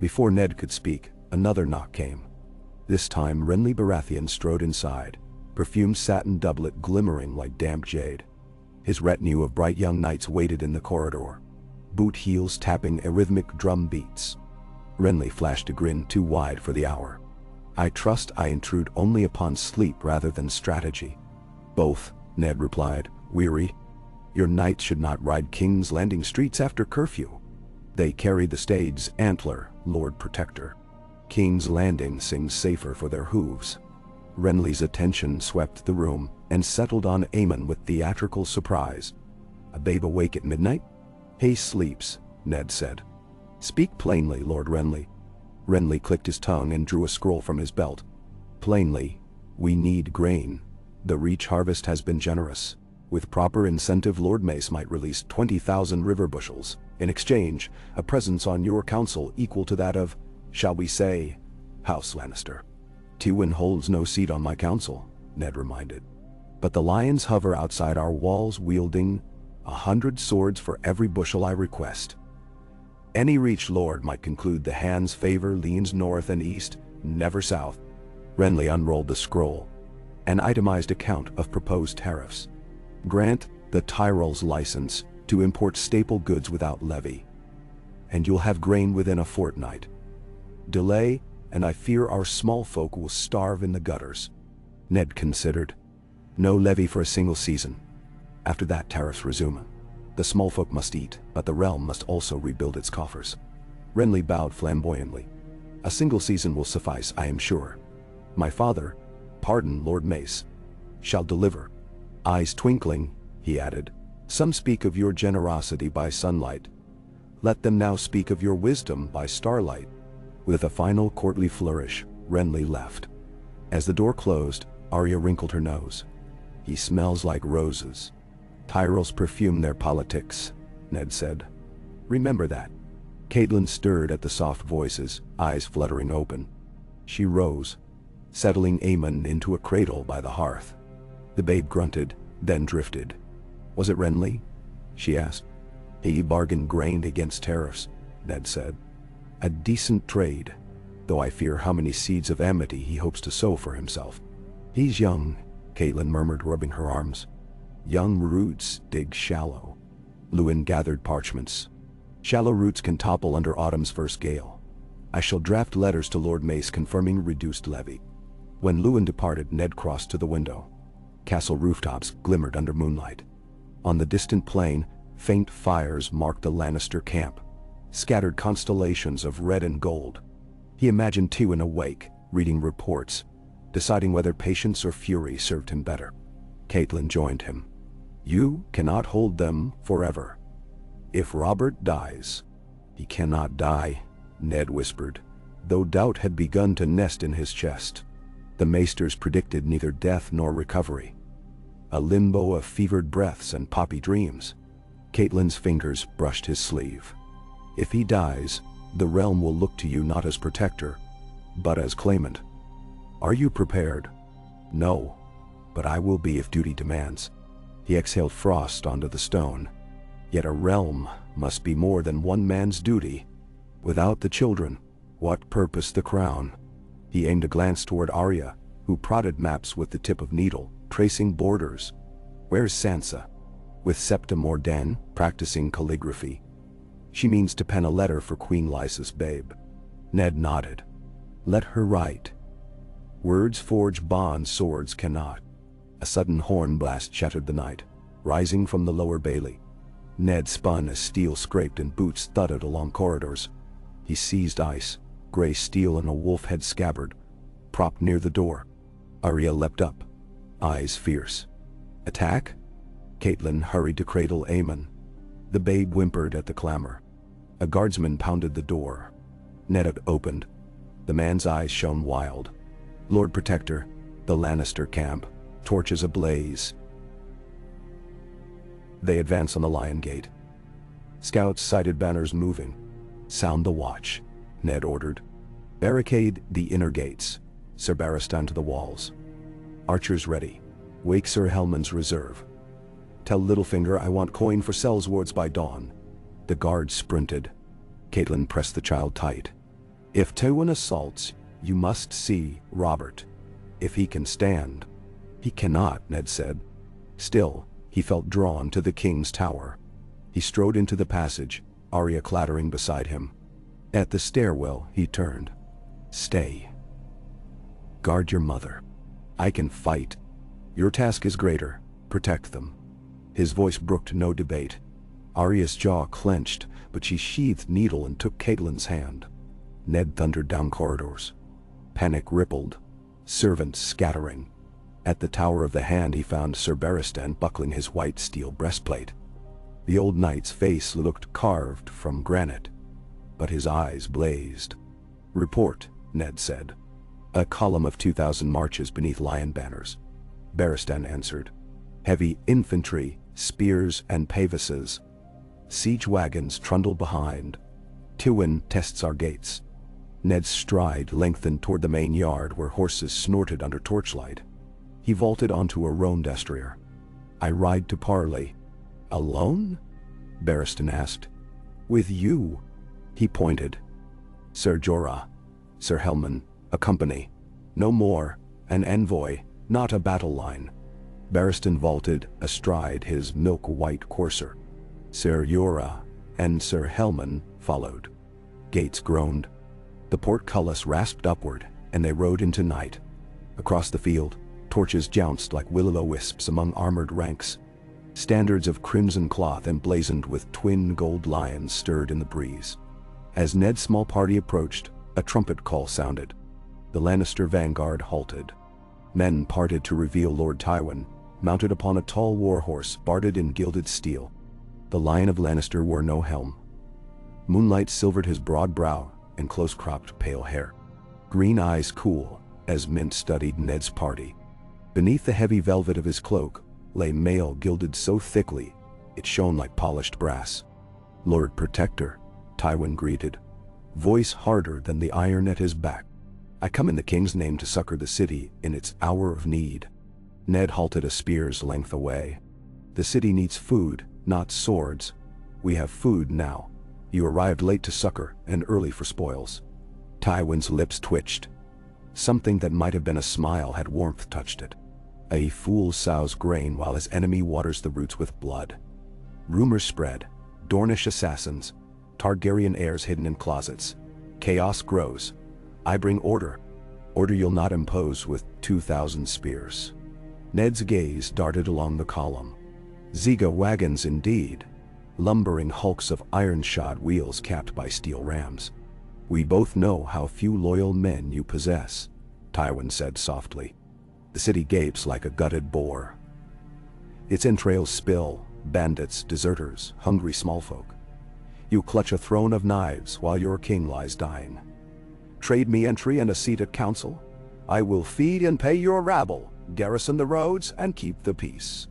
Before Ned could speak, another knock came. This time Renly Baratheon strode inside, perfumed satin doublet glimmering like damp jade. His retinue of bright young knights waited in the corridor, boot heels tapping arrhythmic drum beats. Renly flashed a grin too wide for the hour. I trust I intrude only upon sleep rather than strategy. Both, Ned replied, weary. Your knights should not ride King's Landing streets after curfew. They carry the stade's antler, Lord Protector. King's Landing sings safer for their hooves. Renly's attention swept the room and settled on Aemon with theatrical surprise. A babe awake at midnight? He sleeps, Ned said. Speak plainly, Lord Renly. Renly clicked his tongue and drew a scroll from his belt. Plainly, we need grain. The Reach harvest has been generous. With proper incentive, Lord Mace might release 20,000 river bushels. In exchange, a presence on your council equal to that of, shall we say, House Lannister. Tywin holds no seat on my council, Ned reminded. But the lions hover outside our walls wielding 100 swords for every bushel I request. Any Reach lord might conclude the hand's favor leans north and east, never south. Renly unrolled the scroll. An itemized account of proposed tariffs. Grant the Tyrell's license to import staple goods without levy. And you'll have grain within a fortnight. Delay, and I fear our small folk will starve in the gutters. Ned considered. No levy for a single season. After that, tariffs resume. The small folk must eat, but the realm must also rebuild its coffers. Renly bowed flamboyantly. A single season will suffice, I am sure. My father, pardon Lord Mace, shall deliver. Eyes twinkling, he added. Some speak of your generosity by sunlight. Let them now speak of your wisdom by starlight. With a final courtly flourish, Renly left. As the door closed, Arya wrinkled her nose. "He smells like roses. Tyrells perfume their politics," Ned said. "Remember that." Catelyn stirred at the soft voices, eyes fluttering open. She rose, settling Aemon into a cradle by the hearth. The babe grunted, then drifted. "Was it Renly?" she asked. "He bargained grain against tariffs," Ned said. "A decent trade, though I fear how many seeds of amity he hopes to sow for himself." "He's young," Catelyn murmured, rubbing her arms. "Young roots dig shallow." Luwin gathered parchments. "Shallow roots can topple under autumn's first gale. I shall draft letters to Lord Mace confirming reduced levy." When Luwin departed, Ned crossed to the window. Castle rooftops glimmered under moonlight. On the distant plain, faint fires marked the Lannister camp, scattered constellations of red and gold. He imagined Tywin awake, reading reports, deciding whether patience or fury served him better. Catelyn joined him. "You cannot hold them forever. If Robert dies—" "He cannot die," Ned whispered, though doubt had begun to nest in his chest. The maesters predicted neither death nor recovery. A limbo of fevered breaths and poppy dreams. Catelyn's fingers brushed his sleeve. "If he dies, the realm will look to you not as protector, but as claimant. Are you prepared?" "No, but I will be if duty demands." He exhaled frost onto the stone. "Yet a realm must be more than one man's duty. Without the children, what purpose the crown?" He aimed a glance toward Arya, who prodded maps with the tip of needle, tracing borders. "Where's Sansa?" "With Septa Morden, practicing calligraphy. She means to pen a letter for Queen Lysa's babe." Ned nodded. "Let her write. Words forge bonds swords cannot." A sudden horn blast shattered the night, rising from the lower bailey. Ned spun as steel scraped and boots thudded along corridors. He seized ice, gray steel in a wolf-head scabbard, propped near the door. Arya leapt up, eyes fierce. "Attack?" Catelyn hurried to cradle Aemon. The babe whimpered at the clamor. A guardsman pounded the door. Ned had opened. The man's eyes shone wild. "Lord Protector, the Lannister camp, torches ablaze." They advanced on the Lion Gate. Scouts sighted banners moving. "Sound the watch," Ned ordered. "Barricade the inner gates. Sir Barristan to the walls. Archers ready. Wake Sir Helman's reserve. Tell Littlefinger I want coin for Sellswords by dawn." The guards sprinted. Catelyn pressed the child tight. "If Tywin assaults, you must see Robert. If he can stand." "He cannot," Ned said. Still, he felt drawn to the king's tower. He strode into the passage, Arya clattering beside him. At the stairwell, he turned. "Stay. Guard your mother. I can fight. Your task is greater. Protect them." His voice brooked no debate. Arya's jaw clenched, but she sheathed needle and took Catelyn's hand. Ned thundered down corridors. Panic rippled, servants scattering. At the Tower of the Hand he found Sir Barristan buckling his white steel breastplate. The old knight's face looked carved from granite, but his eyes blazed. "Report," Ned said. "A column of 2,000 marches beneath lion banners." Barristan answered. "Heavy infantry, spears and pavises. Siege wagons trundle behind. Tywin tests our gates." Ned's stride lengthened toward the main yard where horses snorted under torchlight. He vaulted onto a roan destrier. "I ride to parley." "Alone?" Barristan asked. "With you." He pointed. "Sir Jorah, Sir Helman, a company. No more, an envoy, not a battle line." Barristan vaulted astride his milk-white courser. Sir Jorah and Sir Helman followed. Gates groaned. The portcullis rasped upward, and they rode into night. Across the field, torches jounced like will-o'-wisps among armored ranks. Standards of crimson cloth emblazoned with twin gold lions stirred in the breeze. As Ned's small party approached, a trumpet call sounded. The Lannister vanguard halted. Men parted to reveal Lord Tywin, mounted upon a tall warhorse barded in gilded steel. The Lion of Lannister wore no helm. Moonlight silvered his broad brow, and close-cropped pale hair. Green eyes cool, as Mint studied Ned's party. Beneath the heavy velvet of his cloak lay mail gilded so thickly it shone like polished brass. "Lord Protector," Tywin greeted, voice harder than the iron at his back. "I come in the king's name to succor the city in its hour of need." Ned halted a spear's length away. "The city needs food, not swords. We have food now. You arrived late to succor and early for spoils." Tywin's lips twitched. Something that might have been a smile had warmth touched it. A fool sows grain while his enemy waters the roots with blood. Rumors spread. Dornish assassins. Targaryen heirs hidden in closets. Chaos grows. I bring order. Order you'll not impose with 2,000 spears. Ned's gaze darted along the column. Ziga wagons indeed. Lumbering hulks of iron-shod wheels capped by steel rams. "We both know how few loyal men you possess," Tywin said softly. "The city gapes like a gutted boar. Its entrails spill, bandits, deserters, hungry smallfolk. You clutch a throne of knives while your king lies dying. Trade me entry and a seat at council. I will feed and pay your rabble, garrison the roads, and keep the peace."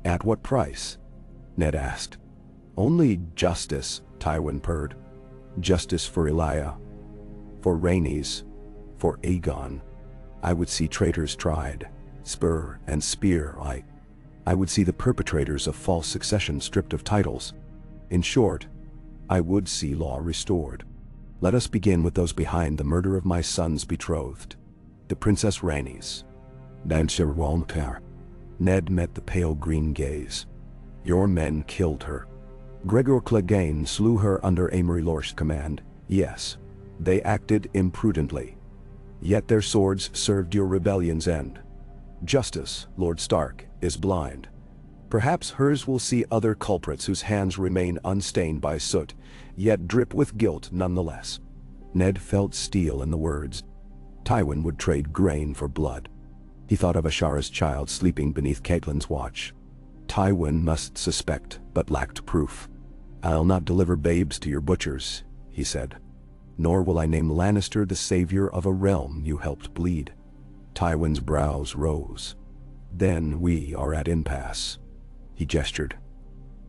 "At what price?" Ned asked. "Only justice," Tywin purred. "Justice for Elia, for Rhaenys, for Aegon. I would see traitors tried, spur and spear. I would see the perpetrators of false succession stripped of titles. In short, I would see law restored. Let us begin with those behind the murder of my son's betrothed, the Princess Rhaenys." Ned met the pale green gaze. "Your men killed her. Gregor Clegane slew her under Amory Lorsch's command. Yes, they acted imprudently. Yet their swords served your rebellion's end. Justice, Lord Stark, is blind. Perhaps hers will see other culprits whose hands remain unstained by soot, yet drip with guilt nonetheless." Ned felt steel in the words. Tywin would trade grain for blood. He thought of Ashara's child sleeping beneath Catelyn's watch. Tywin must suspect, but lacked proof. "I'll not deliver babes to your butchers," he said. "Nor will I name Lannister the savior of a realm you helped bleed." Tywin's brows rose. "Then we are at impasse." He gestured.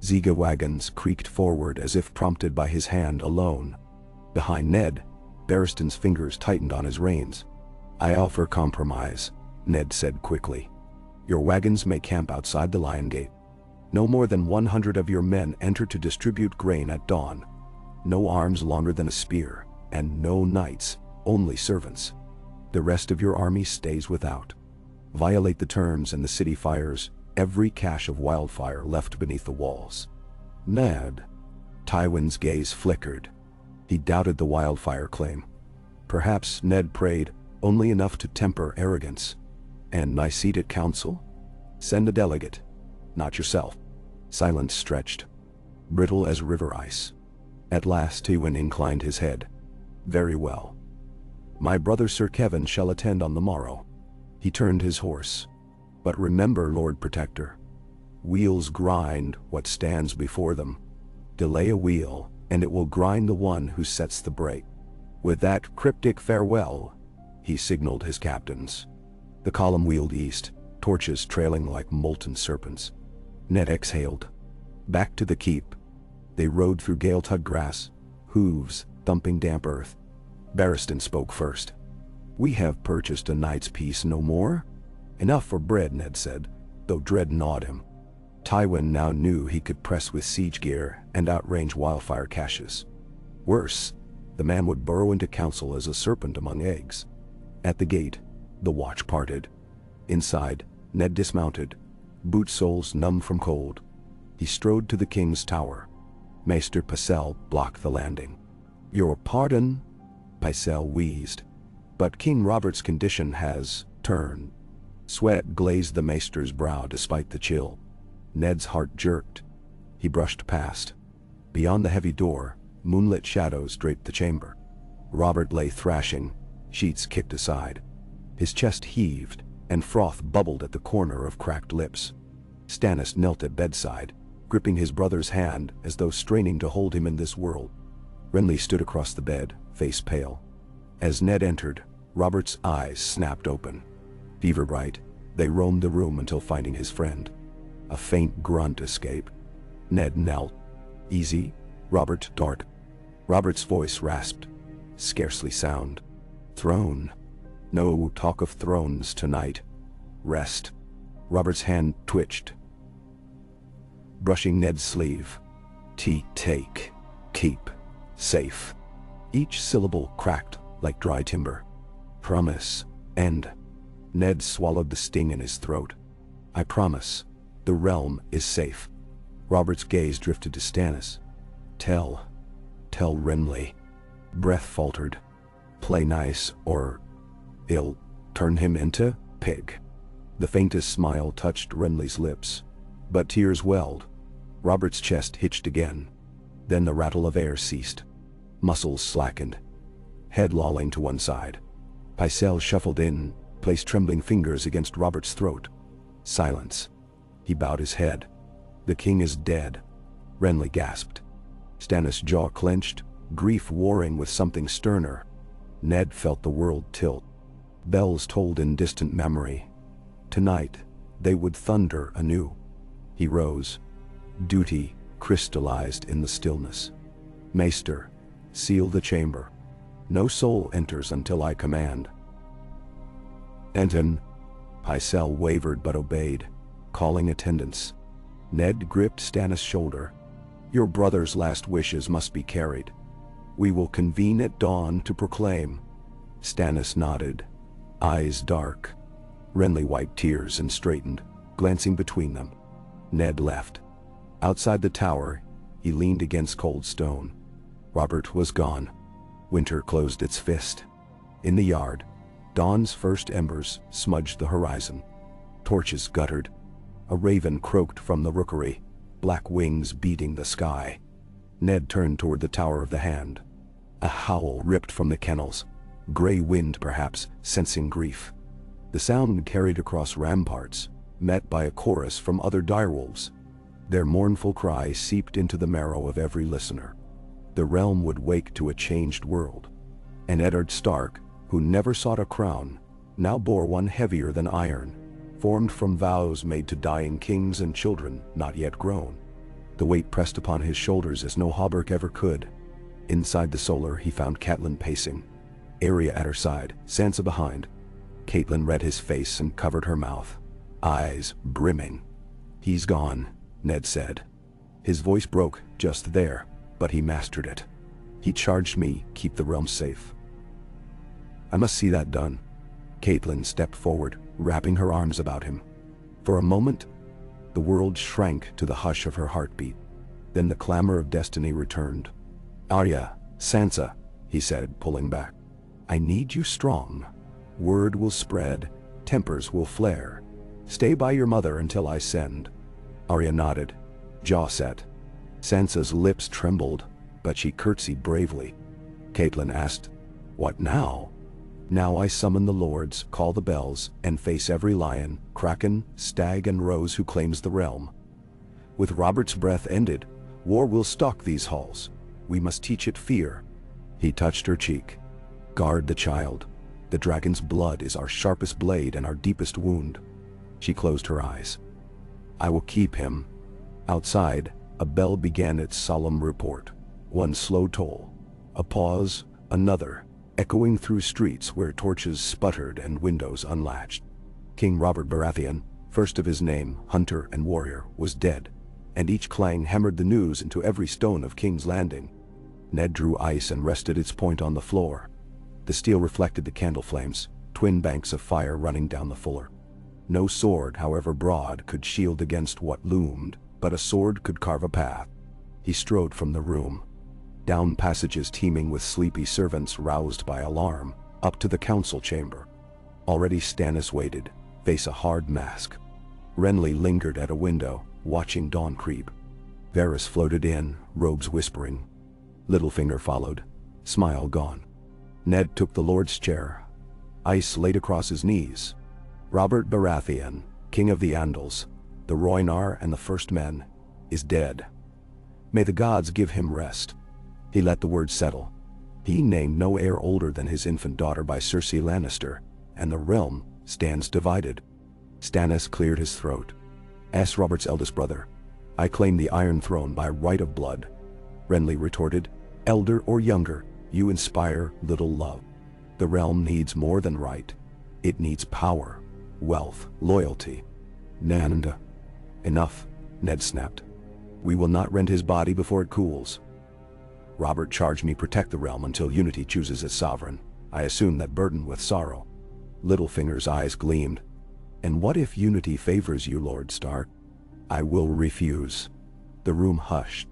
Ziga wagons creaked forward as if prompted by his hand alone. Behind Ned, Barristan's fingers tightened on his reins. "I offer compromise," Ned said quickly. "Your wagons may camp outside the Lion Gate. No more than 100 of your men enter to distribute grain at dawn. No arms longer than a spear, and no knights, only servants. The rest of your army stays without. Violate the terms and the city fires every cache of wildfire left beneath the walls." "Ned." Tywin's gaze flickered. He doubted the wildfire claim. Perhaps Ned prayed only enough to temper arrogance. "And my seat at council? Send a delegate, not yourself." Silence stretched, brittle as river ice. At last Tywin inclined his head. "Very well. My brother Sir Kevan shall attend on the morrow." He turned his horse. "But remember, Lord Protector, wheels grind what stands before them. Delay a wheel, and it will grind the one who sets the brake." With that cryptic farewell, he signaled his captains. The column wheeled east, torches trailing like molten serpents. Ned exhaled. Back to the keep. They rode through gale-tugged grass, hooves thumping damp earth. Barristan spoke first. "We have purchased a night's peace, no more." "Enough for bread," Ned said, though dread gnawed him. Tywin now knew he could press with siege gear and outrange wildfire caches. Worse, the man would burrow into council as a serpent among eggs. At the gate, the watch parted. Inside, Ned dismounted, boot soles numb from cold. He strode to the king's tower. Maester Pycelle blocked the landing. "Your pardon," Pycelle wheezed, "but King Robert's condition has turned." Sweat glazed the maester's brow despite the chill. Ned's heart jerked. He brushed past. Beyond the heavy door, moonlit shadows draped the chamber. Robert lay thrashing, sheets kicked aside. His chest heaved, and froth bubbled at the corner of cracked lips. Stannis knelt at bedside, gripping his brother's hand as though straining to hold him in this world. Renly stood across the bed, face pale. As Ned entered, Robert's eyes snapped open. Fever bright, they roamed the room until finding his friend. A faint grunt escaped. Ned knelt. "Easy, Robert Dark." Robert's voice rasped, scarcely sound. "Throne. No talk of thrones tonight. Rest." Robert's hand twitched, brushing Ned's sleeve. Take, keep, safe." Each syllable cracked like dry timber. "Promise, end." Ned swallowed the sting in his throat. "I promise. The realm is safe." Robert's gaze drifted to Stannis. Tell Renly." Breath faltered. "Play nice or it'll turn him into pig." The faintest smile touched Renly's lips, but tears welled. Robert's chest hitched again. Then the rattle of air ceased. Muscles slackened, head lolling to one side. Pycelle shuffled in, placed trembling fingers against Robert's throat. Silence. He bowed his head. "The king is dead," Renly gasped. Stannis' jaw clenched, grief warring with something sterner. Ned felt the world tilt. Bells tolled in distant memory. Tonight, they would thunder anew. He rose. Duty crystallized in the stillness. "Maester, seal the chamber. No soul enters until I command." "Enton." Pycelle wavered but obeyed, calling attendants. Ned gripped Stannis' shoulder. "Your brother's last wishes must be carried. We will convene at dawn to proclaim." Stannis nodded, eyes dark. Renly wiped tears and straightened, glancing between them. Ned left. Outside the tower, he leaned against cold stone. Robert was gone. Winter closed its fist. In the yard, dawn's first embers smudged the horizon. Torches guttered. A raven croaked from the rookery, black wings beating the sky. Ned turned toward the Tower of the Hand. A howl ripped from the kennels, gray wind perhaps, sensing grief. The sound carried across ramparts, met by a chorus from other direwolves. Their mournful cry seeped into the marrow of every listener. The realm would wake to a changed world. And Eddard Stark, who never sought a crown, now bore one heavier than iron, formed from vows made to dying kings and children not yet grown. The weight pressed upon his shoulders as no hauberk ever could. Inside the solar he found Catelyn pacing, Arya at her side, Sansa behind. Catelyn read his face and covered her mouth, eyes brimming. "He's gone," Ned said. His voice broke just there, but he mastered it. "He charged me keep the realm safe. I must see that done." Catelyn stepped forward, wrapping her arms about him. For a moment, the world shrank to the hush of her heartbeat. Then the clamor of destiny returned. "Arya, Sansa," he said, pulling back. "I need you strong. Word will spread, tempers will flare. Stay by your mother until I send." Arya nodded, jaw set. Sansa's lips trembled, but she curtsied bravely. Catelyn asked, "What now?" "Now I summon the lords, call the bells, and face every lion, kraken, stag and rose who claims the realm. With Robert's breath ended, war will stalk these halls. We must teach it fear." He touched her cheek. "Guard the child. The dragon's blood is our sharpest blade and our deepest wound." She closed her eyes. "I will keep him." Outside, a bell began its solemn report. One slow toll. A pause, another, echoing through streets where torches sputtered and windows unlatched. King Robert Baratheon, first of his name, hunter and warrior, was dead, and each clang hammered the news into every stone of King's Landing. Ned drew ice and rested its point on the floor. The steel reflected the candle flames, twin banks of fire running down the fuller. No sword, however broad, could shield against what loomed, but a sword could carve a path. He strode from the room, down passages teeming with sleepy servants roused by alarm, up to the council chamber. Already Stannis waited, face a hard mask. Renly lingered at a window, watching dawn creep. Varys floated in, robes whispering. Littlefinger followed, smile gone. Ned took the lord's chair. Ice laid across his knees. Robert Baratheon, king of the Andals, the Rhoynar and the First Men, is dead. May the gods give him rest. He let the words settle. He named no heir older than his infant daughter by Cersei Lannister, and the realm stands divided. Stannis cleared his throat. As Robert's eldest brother, I claim the Iron Throne by right of blood. Renly retorted, elder or younger, you inspire little love. The realm needs more than right. It needs power, wealth, loyalty. Nanda. Enough, Ned snapped. We will not rend his body before it cools. Robert charged me protect the realm until Unity chooses its sovereign. I assume that burden with sorrow. Littlefinger's eyes gleamed. And what if Unity favors you, Lord Stark? I will refuse. The room hushed.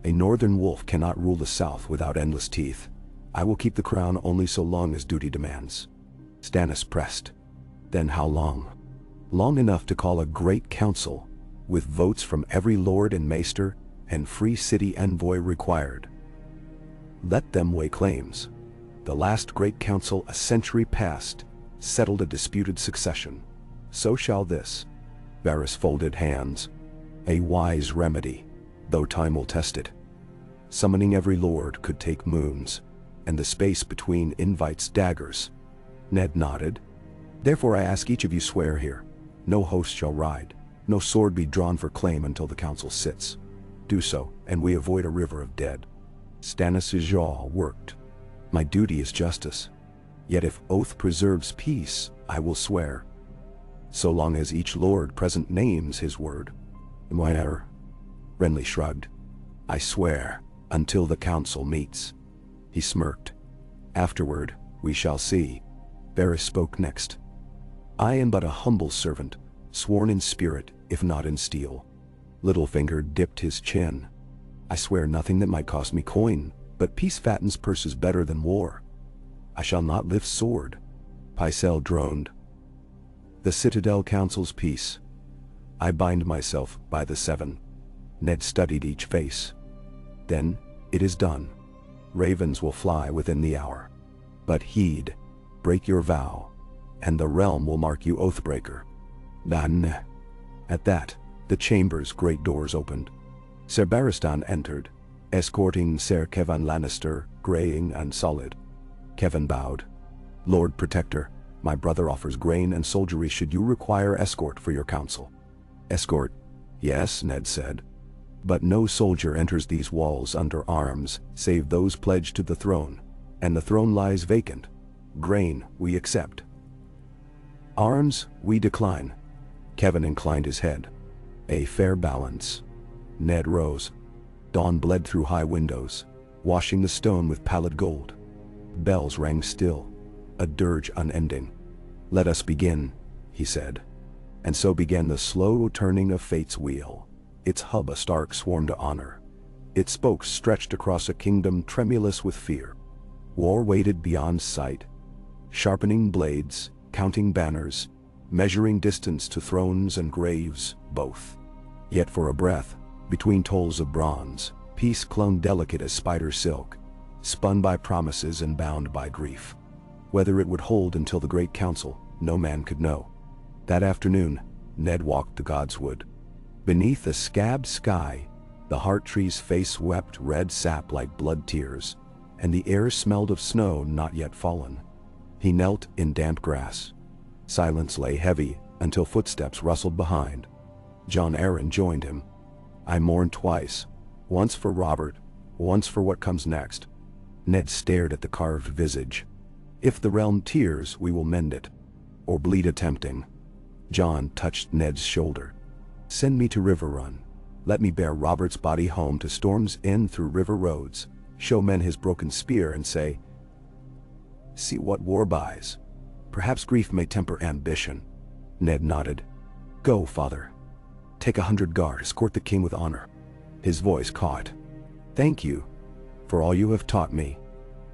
A northern wolf cannot rule the south without endless teeth. I will keep the crown only so long as duty demands. Stannis pressed. Then how long? Long enough to call a great council, with votes from every lord and maester, and free city envoy required. Let them weigh claims. The last great council a century past settled a disputed succession. So shall this. Varys folded hands. A wise remedy, though time will test it. Summoning every lord could take moons, and the space between invites daggers. Ned nodded. Therefore I ask each of you swear here. No host shall ride, no sword be drawn for claim until the council sits. Do so, and we avoid a river of dead. Stannis' jaw worked. My duty is justice. Yet if oath preserves peace, I will swear. So long as each lord present names his word. Am I error? Renly shrugged. I swear, until the council meets. He smirked. Afterward, we shall see. Varys spoke next. I am but a humble servant, sworn in spirit, if not in steel. Littlefinger dipped his chin. I swear nothing that might cost me coin, but peace fattens purses better than war. I shall not lift sword. Pycelle droned. The Citadel Council's peace. I bind myself by the seven. Ned studied each face. Then, it is done. Ravens will fly within the hour. But heed, break your vow, and the realm will mark you oathbreaker. Nan. At that, the chamber's great doors opened. Ser Barristan entered, escorting Ser Kevan Lannister, graying and solid. Kevan bowed. Lord Protector, my brother offers grain and soldiery should you require escort for your council. Escort? Yes, Ned said. But no soldier enters these walls under arms, save those pledged to the throne, and the throne lies vacant. Grain, we accept. Arms, we decline. Kevan inclined his head. A fair balance. Ned rose. Dawn bled through high windows, washing the stone with pallid gold. Bells rang still, a dirge unending. Let us begin, he said. And so began the slow turning of fate's wheel. Its hub a Stark sworn to honor. Its spokes stretched across a kingdom tremulous with fear. War waited beyond sight, sharpening blades, counting banners, measuring distance to thrones and graves, both. Yet for a breath, between tolls of bronze, peace clung delicate as spider silk, spun by promises and bound by grief. Whether it would hold until the great council, no man could know. That afternoon, Ned walked to Godswood. Beneath a scabbed sky, the heart tree's face wept red sap like blood tears, and the air smelled of snow not yet fallen. He knelt in damp grass. Silence lay heavy until footsteps rustled behind. Jon Arryn joined him. I mourned twice, once for Robert, once for what comes next. Ned stared at the carved visage. If the realm tears, we will mend it, or bleed attempting. Jon touched Ned's shoulder. Send me to Riverrun. Let me bear Robert's body home to Storm's End through river roads, show men his broken spear and say, see what war buys. Perhaps grief may temper ambition. Ned nodded. Go, father. Take 100 guard, escort the king with honor. His voice caught. Thank you, for all you have taught me.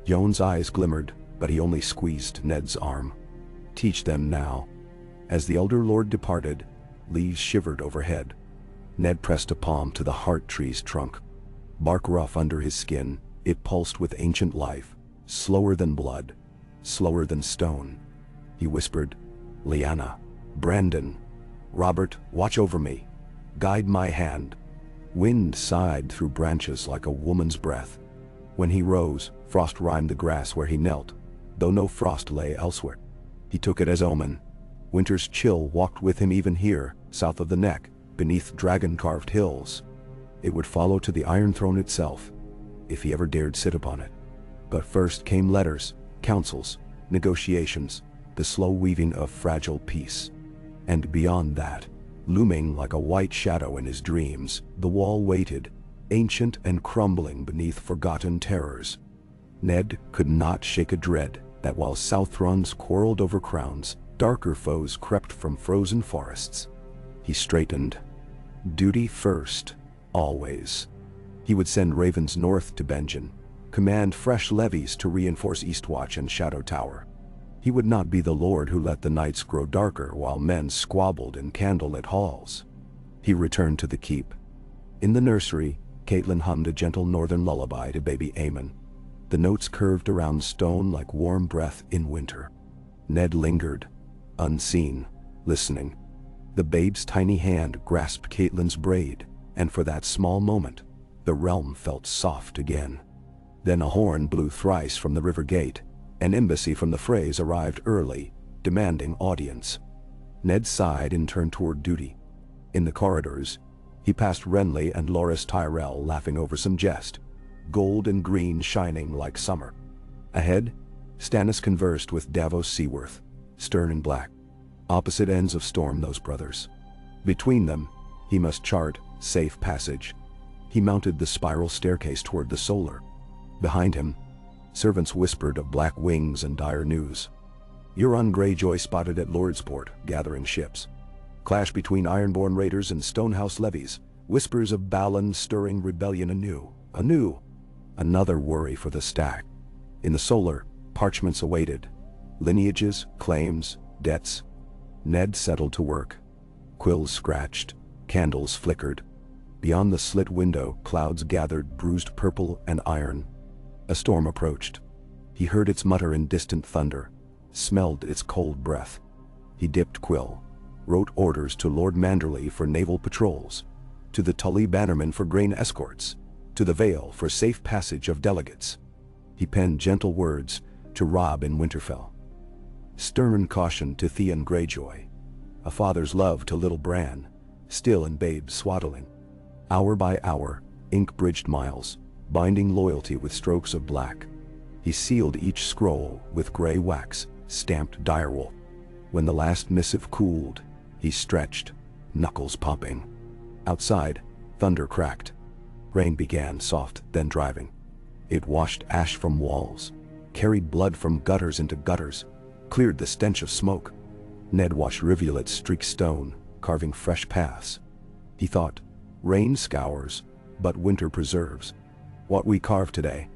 Jon's eyes glimmered, but he only squeezed Ned's arm. Teach them now. As the elder lord departed, leaves shivered overhead. Ned pressed a palm to the heart tree's trunk. Bark rough under his skin, it pulsed with ancient life, slower than blood, slower than stone. He whispered, Lyanna, Brandon, Robert, watch over me. Guide my hand. Wind sighed through branches like a woman's breath. When he rose, Frost rimed the grass where he knelt, though no frost lay elsewhere. He took it as omen. Winter's chill walked with him even here, south of the neck, beneath dragon-carved hills. It would follow to the Iron Throne itself, if he ever dared sit upon it. But first came letters, councils, negotiations, the slow weaving of fragile peace. And beyond that, looming like a white shadow in his dreams, the wall waited, ancient and crumbling beneath forgotten terrors. Ned could not shake a dread that while Southrons quarreled over crowns, darker foes crept from frozen forests. He straightened. Duty first, always. He would send ravens north to Benjen, command fresh levies to reinforce Eastwatch and Shadow Tower. He would not be the lord who let the nights grow darker while men squabbled in candlelit halls. He returned to the keep. In the nursery, Caitlin hummed a gentle northern lullaby to baby Aemon. The notes curved around stone like warm breath in winter. Ned lingered, unseen, listening. The babe's tiny hand grasped Caitlin's braid, and for that small moment, the realm felt soft again. Then a horn blew thrice from the river gate. An embassy from the Freys arrived early, demanding audience. Ned sighed and turned toward duty. In the corridors, he passed Renly and Loras Tyrell laughing over some jest, gold and green shining like summer. Ahead, Stannis conversed with Davos Seaworth, stern and black. Opposite ends of Storm, those brothers. Between them, he must chart safe passage. He mounted the spiral staircase toward the Solar. Behind him, servants whispered of black wings and dire news. Euron Greyjoy spotted at Lordsport, gathering ships. Clash between Ironborn raiders and Stonehouse levies. Whispers of Balon stirring rebellion anew. Another worry for the stack. In the Solar, parchments awaited. Lineages, claims, debts. Ned settled to work. Quills scratched. Candles flickered. Beyond the slit window, clouds gathered, bruised purple and iron. A storm approached. He heard its mutter in distant thunder, smelled its cold breath. He dipped quill, wrote orders to Lord Manderley for naval patrols, to the Tully bannermen for grain escorts, to the Vale for safe passage of delegates. He penned gentle words to Robb in Winterfell, stern caution to Theon Greyjoy, a father's love to little Bran, still in babe swaddling. Hour by hour, ink bridged miles, binding loyalty with strokes of black. He sealed each scroll with gray wax, stamped direwolf. When the last missive cooled, he stretched, knuckles popping. Outside, thunder cracked. Rain began, soft, then driving. It washed ash from walls, carried blood from gutters into gutters, cleared the stench of smoke. Ned watched rivulets streak stone, carving fresh paths. He thought, rain scours, but winter preserves. What we carve today,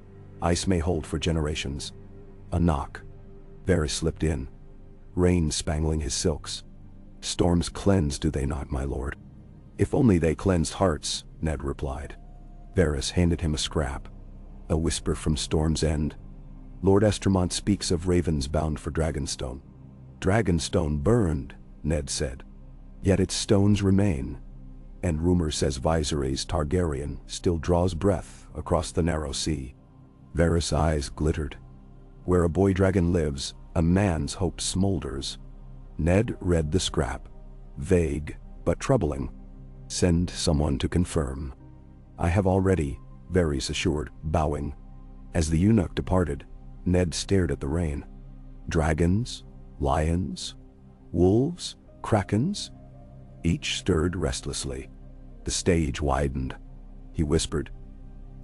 ice may hold for generations. A knock. Varys slipped in, rain spangling his silks. Storms cleanse, do they not, my lord? If only they cleansed hearts, Ned replied. Varys handed him a scrap. A whisper from Storm's End. Lord Estermont speaks of ravens bound for Dragonstone. Dragonstone burned, Ned said. Yet its stones remain. And rumor says Viserys Targaryen still draws breath across the narrow sea. Varys' eyes glittered. Where a boy dragon lives, a man's hope smolders. Ned read the scrap. Vague, but troubling. Send someone to confirm. I have already, Varys assured, bowing. As the eunuch departed, Ned stared at the rain. Dragons, lions, wolves, krakens, each stirred restlessly. The stage widened. He whispered,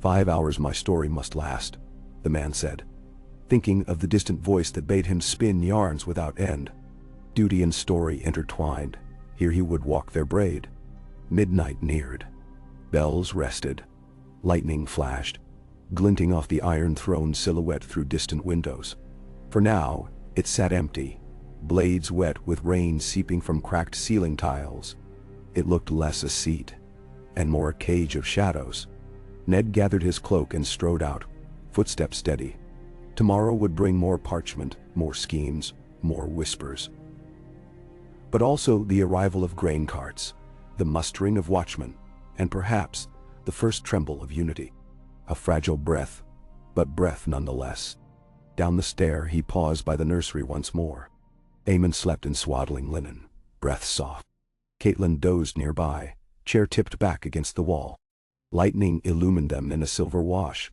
5 hours my story must last, the man said, thinking of the distant voice that bade him spin yarns without end. Duty and story intertwined. Here he would walk their braid. Midnight neared. Bells rested. Lightning flashed, glinting off the Iron Throne silhouette through distant windows. For now, it sat empty, blades wet with rain seeping from cracked ceiling tiles. It looked less a seat, and more a cage of shadows. Ned gathered his cloak and strode out, footsteps steady. Tomorrow would bring more parchment, more schemes, more whispers. But also the arrival of grain carts, the mustering of watchmen, and perhaps the first tremble of unity. A fragile breath, but breath nonetheless. Down the stair he paused by the nursery once more. Eamon slept in swaddling linen, breath soft. Caitlin dozed nearby, chair tipped back against the wall. Lightning illumined them in a silver wash.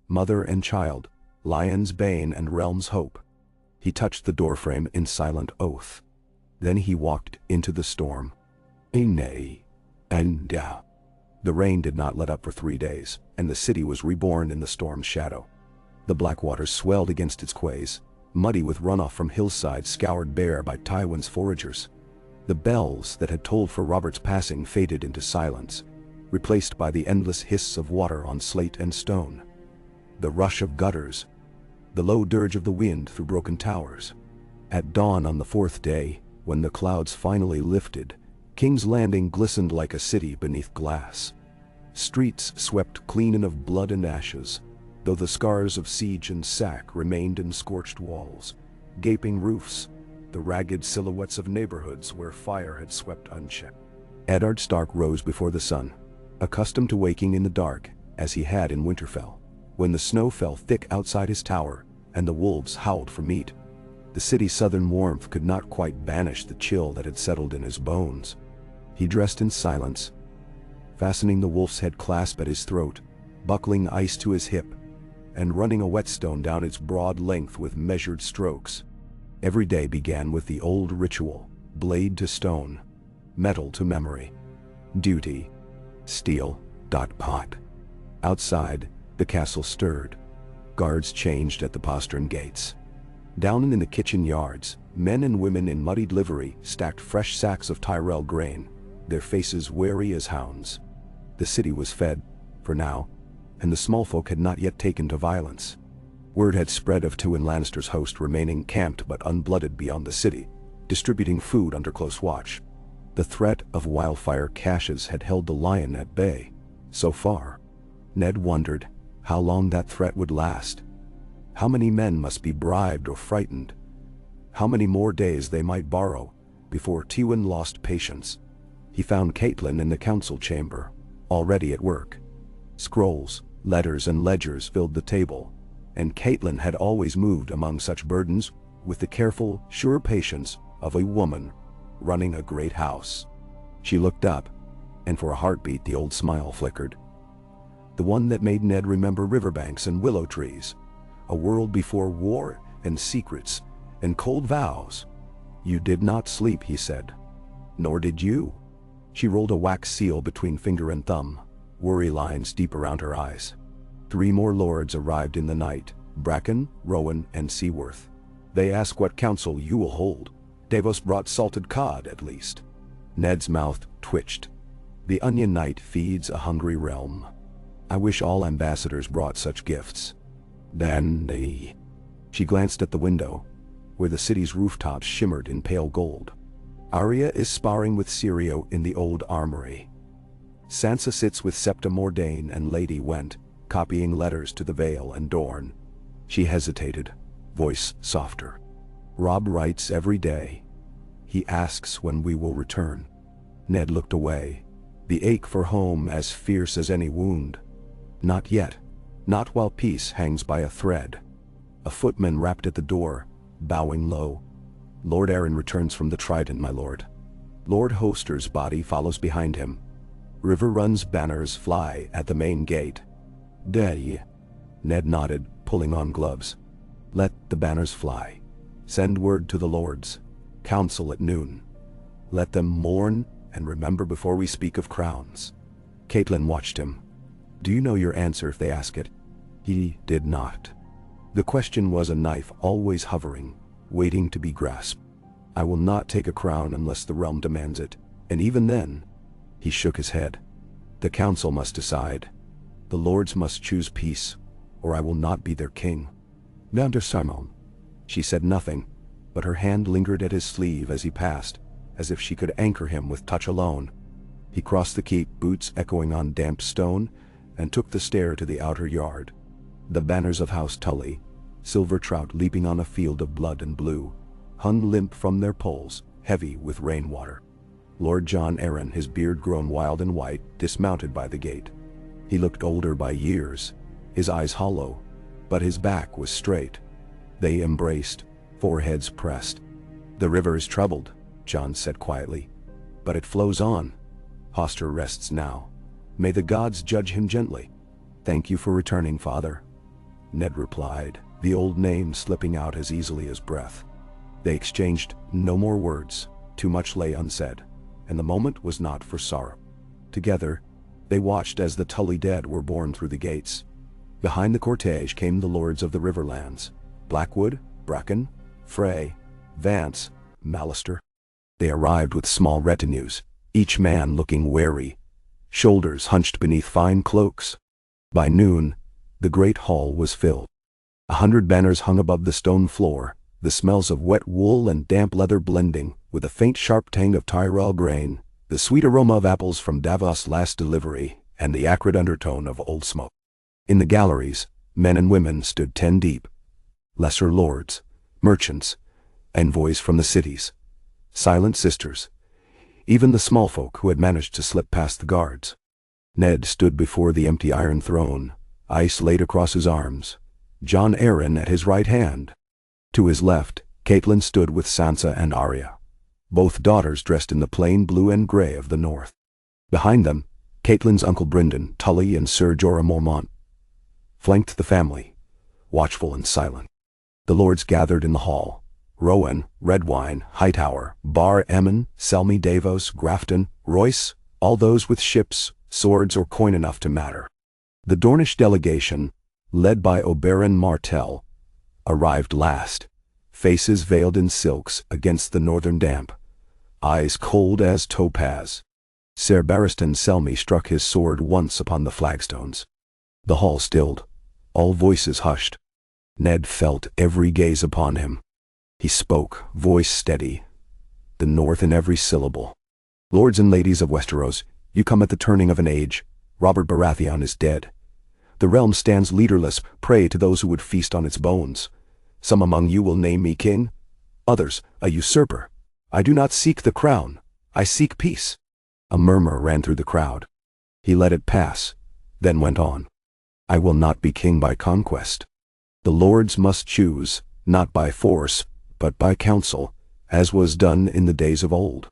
Mother and child, lion's bane and realm's hope. He touched the doorframe in silent oath. Then he walked into the storm. Nay, and The rain did not let up for 3 days, and the city was reborn in the storm's shadow. The black waters swelled against its quays, muddy with runoff from hillsides scoured bare by Tywin's foragers. The bells that had tolled for Robert's passing faded into silence, replaced by the endless hiss of water on slate and stone. The rush of gutters, the low dirge of the wind through broken towers. At dawn on the 4th day, when the clouds finally lifted, King's Landing glistened like a city beneath glass. Streets swept clean of blood and ashes, though the scars of siege and sack remained in scorched walls, gaping roofs, the ragged silhouettes of neighborhoods where fire had swept unchecked. Eddard Stark rose before the sun, accustomed to waking in the dark, as he had in Winterfell, when the snow fell thick outside his tower and the wolves howled for meat. The city's southern warmth could not quite banish the chill that had settled in his bones. He dressed in silence, fastening the wolf's head clasp at his throat, buckling ice to his hip, and running a whetstone down its broad length with measured strokes. Every day began with the old ritual, blade to stone, metal to memory. Duty. Steel. Pot. Outside, the castle stirred. Guards changed at the postern gates. Down in the kitchen yards, men and women in muddied livery stacked fresh sacks of Tyrell grain, their faces wary as hounds. The city was fed, for now, and the small folk had not yet taken to violence. Word had spread of Tywin Lannister's host remaining camped but unblooded beyond the city, distributing food under close watch. The threat of wildfire caches had held the lion at bay, so far. Ned wondered how long that threat would last. How many men must be bribed or frightened? How many more days they might borrow before Tywin lost patience? He found Caitlin in the council chamber, already at work. Scrolls, letters and ledgers filled the table, and Caitlin had always moved among such burdens with the careful, sure patience of a woman running a great house. She looked up, and for a heartbeat the old smile flickered. The one that made Ned remember riverbanks and willow trees, a world before war and secrets and cold vows. "You did not sleep," he said. "Nor did you." She rolled a wax seal between finger and thumb, worry lines deep around her eyes. 3 more lords arrived in the night, Bracken, Rowan, and Seaworth. "They ask what council you will hold. Davos brought salted cod, at least." Ned's mouth twitched. The Onion Knight feeds a hungry realm. I wish all ambassadors brought such gifts. Then they... She glanced at the window, where the city's rooftops shimmered in pale gold. Arya is sparring with Syrio in the old armory. Sansa sits with Septa Mordane and Lady Went, copying letters to the Vale and Dorne. She hesitated, voice softer. Robb writes every day. He asks when we will return. Ned looked away, the ache for home as fierce as any wound. Not yet, not while peace hangs by a thread. A footman rapped at the door, bowing low. "Lord Arryn returns from the Trident, my lord." Lord Hoster's body follows behind him. River Run's banners fly at the main gate. "Day." Ned nodded, pulling on gloves. "Let the banners fly. Send word to the lords. Council at noon. Let them mourn and remember before we speak of crowns." Caitlin watched him. "Do you know your answer if they ask it?" He did not. The question was a knife always hovering, waiting to be grasped. "I will not take a crown unless the realm demands it, and even then..." He shook his head. "The council must decide. The lords must choose peace, or I will not be their king." "Vander Sarmon." She said nothing, but her hand lingered at his sleeve as he passed, as if she could anchor him with touch alone. He crossed the keep, boots echoing on damp stone, and took the stair to the outer yard. The banners of House Tully, silver trout leaping on a field of blood and blue, hung limp from their poles, heavy with rainwater. Lord John Arryn, his beard grown wild and white, dismounted by the gate. He looked older by years, his eyes hollow, but his back was straight. They embraced, foreheads pressed. "The river is troubled," John said quietly, "but it flows on. Hoster rests now. May the gods judge him gently." "Thank you for returning, Father," Ned replied, the old name slipping out as easily as breath. They exchanged no more words. Too much lay unsaid, and the moment was not for sorrow. Together, they watched as the Tully dead were borne through the gates. Behind the cortege came the lords of the Riverlands: Blackwood, Bracken, Frey, Vance, Mallister. They arrived with small retinues, each man looking wary, shoulders hunched beneath fine cloaks. By noon, the great hall was filled. 100 banners hung above the stone floor, the smells of wet wool and damp leather blending with a faint sharp tang of Tyrol grain, the sweet aroma of apples from Davos' last delivery, and the acrid undertone of old smoke. In the galleries, men and women stood 10 deep. Lesser lords, merchants, envoys from the cities, silent sisters, even the small folk who had managed to slip past the guards. Ned stood before the empty iron throne, ice laid across his arms, Jon Arryn at his right hand. To his left, Catelyn stood with Sansa and Arya, both daughters dressed in the plain blue and grey of the north. Behind them, Catelyn's uncle Brynden, Tully, and Ser Jorah Mormont flanked the family, watchful and silent. The lords gathered in the hall: Rowan, Redwyne, Hightower, Bar Emmon, Selmy Davos, Grafton, Royce, all those with ships, swords, or coin enough to matter. The Dornish delegation, led by Oberyn Martell, arrived last, faces veiled in silks against the northern damp, eyes cold as topaz. Ser Barristan Selmy struck his sword once upon the flagstones. The hall stilled, all voices hushed. Ned felt every gaze upon him. He spoke, voice steady, the north in every syllable. "Lords and ladies of Westeros, you come at the turning of an age. Robert Baratheon is dead. The realm stands leaderless, prey to those who would feast on its bones. Some among you will name me king, others a usurper. I do not seek the crown, I seek peace." A murmur ran through the crowd. He let it pass, then went on. "I will not be king by conquest. The lords must choose, not by force, but by counsel, as was done in the days of old.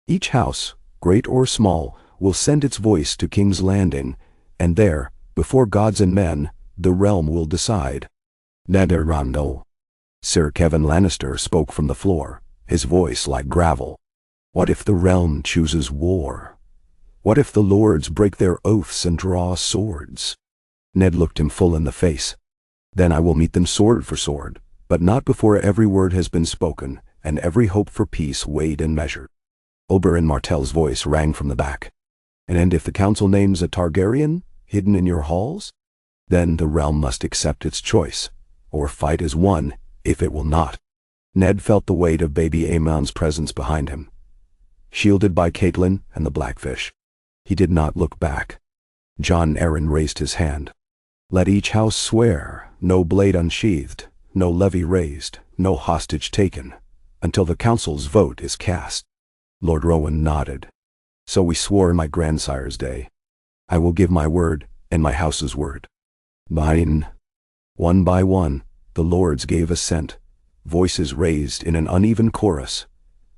Each house, great or small, will send its voice to King's Landing, and there, before gods and men, the realm will decide." "Neder Randall." Sir Kevan Lannister spoke from the floor, his voice like gravel. "What if the realm chooses war? What if the lords break their oaths and draw swords?" Ned looked him full in the face. "Then I will meet them sword for sword, but not before every word has been spoken, and every hope for peace weighed and measured." Oberyn Martell's voice rang from the back. "And if the council names a Targaryen, hidden in your halls? Then the realm must accept its choice, or fight as one, if it will not." Ned felt the weight of baby Aemon's presence behind him, shielded by Catelyn and the Blackfish. He did not look back. Jon Arryn raised his hand. "Let each house swear, no blade unsheathed, no levy raised, no hostage taken, until the council's vote is cast." Lord Rowan nodded. "So we swore in my grandsire's day. I will give my word, and my house's word." "Mine." One by one, the lords gave assent, voices raised in an uneven chorus,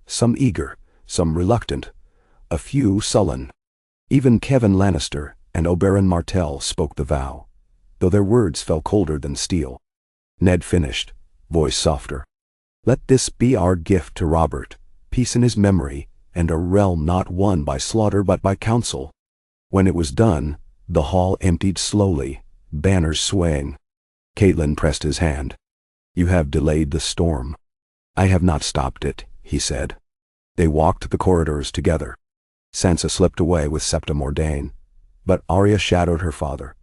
some eager, some reluctant, a few sullen. Even Kevan Lannister and Oberyn Martell spoke the vow, though their words fell colder than steel. Ned finished, voice softer. "Let this be our gift to Robert, peace in his memory, and a realm not won by slaughter but by counsel." When it was done, the hall emptied slowly, banners swaying. Catelyn pressed his hand. "You have delayed the storm." "I have not stopped it," he said. They walked the corridors together. Sansa slipped away with Septa Mordane, but Arya shadowed her father,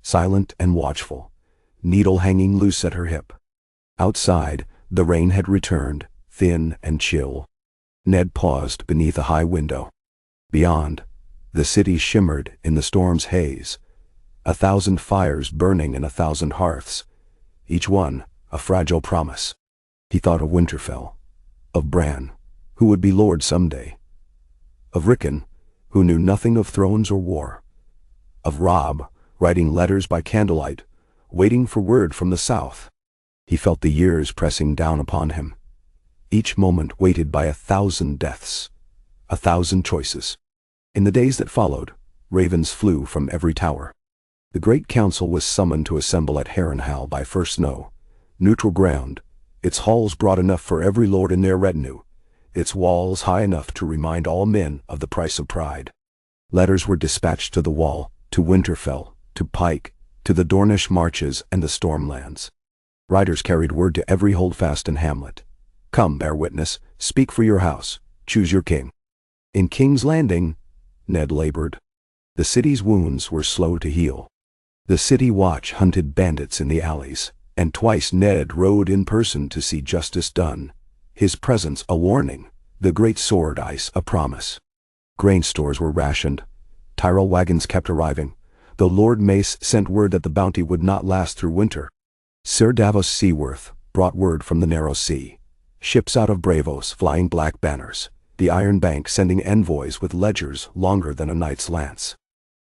silent and watchful, needle hanging loose at her hip. Outside, the rain had returned, thin and chill. Ned paused beneath a high window. Beyond, the city shimmered in the storm's haze, 1,000 fires burning in 1,000 hearths, each one a fragile promise. He thought of Winterfell, of Bran, who would be lord someday, of Rickon, who knew nothing of thrones or war, of Robb, writing letters by candlelight, waiting for word from the south. He felt the years pressing down upon him, each moment weighted by 1,000 deaths, 1,000 choices. In the days that followed, ravens flew from every tower. The great council was summoned to assemble at Harrenhal by first snow, neutral ground, its halls broad enough for every lord in their retinue, its walls high enough to remind all men of the price of pride. Letters were dispatched to the Wall, to Winterfell, to Pike, to the Dornish marches and the Stormlands. Riders carried word to every holdfast and hamlet. Come, bear witness, speak for your house, choose your king. In King's Landing, Ned labored. The city's wounds were slow to heal. The city watch hunted bandits in the alleys, and twice Ned rode in person to see justice done, his presence a warning, the great sword ice a promise. Grain stores were rationed. Tyrol wagons kept arriving, though Lord Mace sent word that the bounty would not last through winter. Sir Davos Seaworth brought word from the Narrow Sea, ships out of Bravos flying black banners, the Iron Bank sending envoys with ledgers longer than a knight's lance.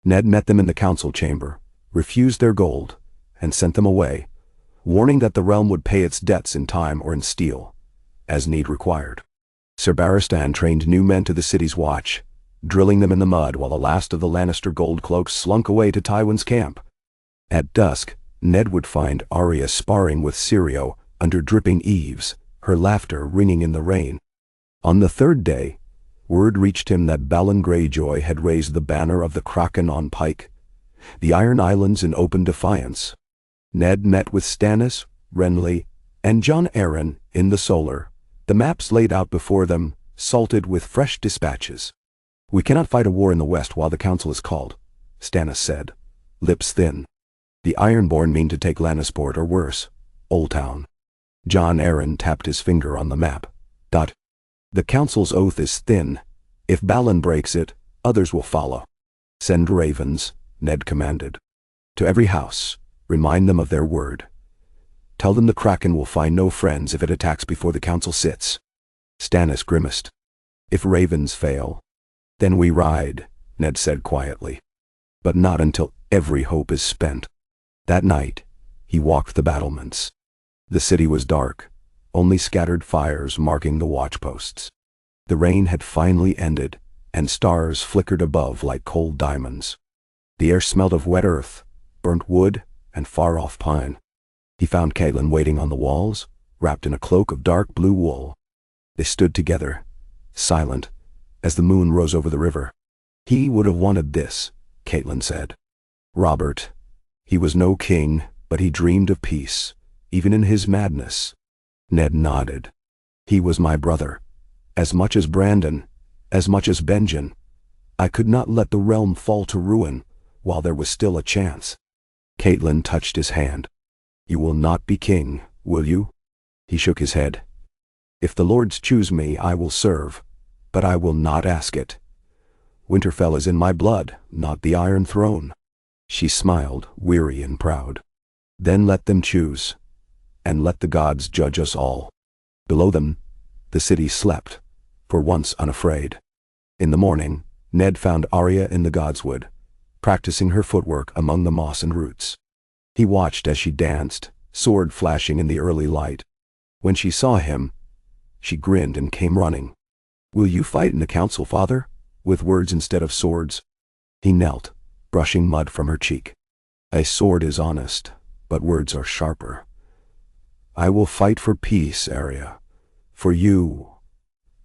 Ned met them in the council chamber, refused their gold, and sent them away, warning that the realm would pay its debts in time or in steel, as need required. Sir Barristan trained new men to the city's watch, drilling them in the mud while the last of the Lannister gold cloaks slunk away to Tywin's camp. At dusk, Ned would find Arya sparring with Syrio under dripping eaves, her laughter ringing in the rain. On the third day, word reached him that Balon Greyjoy had raised the banner of the Kraken on Pike, the Iron Islands in open defiance. Ned met with Stannis, Renly, and Jon Arryn in the Solar, the maps laid out before them, salted with fresh dispatches. "We cannot fight a war in the west while the council is called," Stannis said, lips thin. "The Ironborn mean to take Lannisport or worse, Old Town." Jon Arryn tapped his finger on the map. "The council's oath is thin. If Balon breaks it, others will follow." "Send ravens," Ned commanded. "To every house, remind them of their word. Tell them the Kraken will find no friends if it attacks before the council sits." Stannis grimaced. "If ravens fail, then we ride," Ned said quietly. "But not until every hope is spent." That night, he walked the battlements. The city was dark, only scattered fires marking the watchposts. The rain had finally ended, and stars flickered above like cold diamonds. The air smelled of wet earth, burnt wood, and far-off pine. He found Catelyn waiting on the walls, wrapped in a cloak of dark blue wool. They stood together, silent, as the moon rose over the river. "He would have wanted this," Catelyn said. "Robert. He was no king, but he dreamed of peace, even in his madness." Ned nodded. "He was my brother, as much as Brandon, as much as Benjen. I could not let the realm fall to ruin while there was still a chance." Catelyn touched his hand. "You will not be king, will you?" He shook his head. "If the lords choose me, I will serve, but I will not ask it. Winterfell is in my blood, not the Iron Throne." She smiled, weary and proud. "Then let them choose, and let the gods judge us all." Below them, the city slept, for once unafraid. In the morning, Ned found Arya in the Godswood, practicing her footwork among the moss and roots. He watched as she danced, sword flashing in the early light. When she saw him, she grinned and came running. "Will you fight in the council, father?" with words instead of swords. He knelt, brushing mud from her cheek. "A sword is honest, but words are sharper. I will fight for peace, Arya. For you,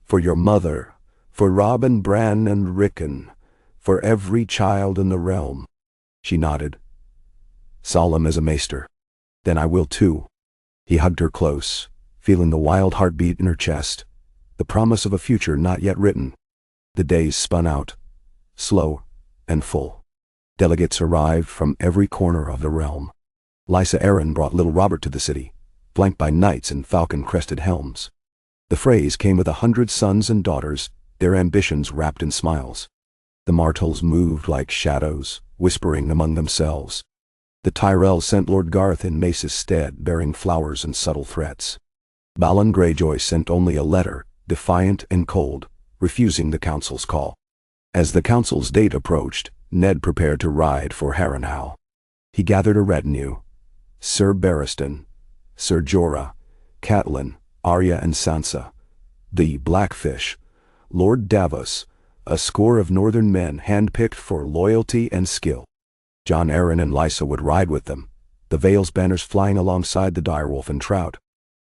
for your mother, for Robin, Bran, and Rickon, for every child in the realm." She nodded, solemn as a maester. "Then I will too." He hugged her close, feeling the wild heartbeat in her chest, the promise of a future not yet written. The days spun out, slow and full. Delegates arrived from every corner of the realm. Lysa Arryn brought little Robert to the city, flanked by knights in falcon-crested helms. The Freys came with 100 sons and daughters, their ambitions wrapped in smiles. The Martells moved like shadows, whispering among themselves. The Tyrells sent Lord Garth in Mace's stead, bearing flowers and subtle threats. Balon Greyjoy sent only a letter, defiant and cold, refusing the council's call. As the council's date approached, Ned prepared to ride for Harrenhal. He gathered a retinue, Sir Barristan, Sir Jorah, Catelyn, Arya and Sansa, the Blackfish, Lord Davos, a score of northern men handpicked for loyalty and skill. Jon Arryn and Lysa would ride with them, the Vale's banners flying alongside the direwolf and trout.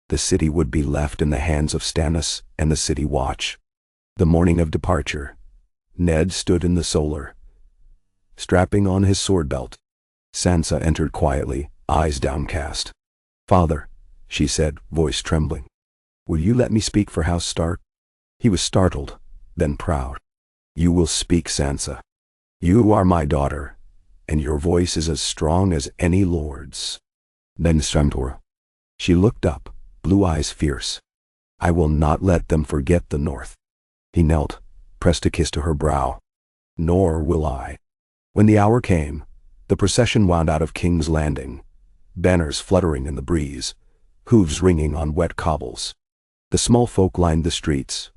The city would be left in the hands of Stannis and the city watch. The morning of departure, Ned stood in the solar, strapping on his sword belt. Sansa entered quietly, eyes downcast. "Father," she said, voice trembling, "will you let me speak for House Stark?" He was startled, then proud. "You will speak, Sansa. You are my daughter, and your voice is as strong as any lord's." Then Samtor. She looked up, blue eyes fierce. "I will not let them forget the North." He knelt, pressed a kiss to her brow. "Nor will I." When the hour came, the procession wound out of King's Landing, banners fluttering in the breeze, hooves ringing on wet cobbles. The small folk lined the streets,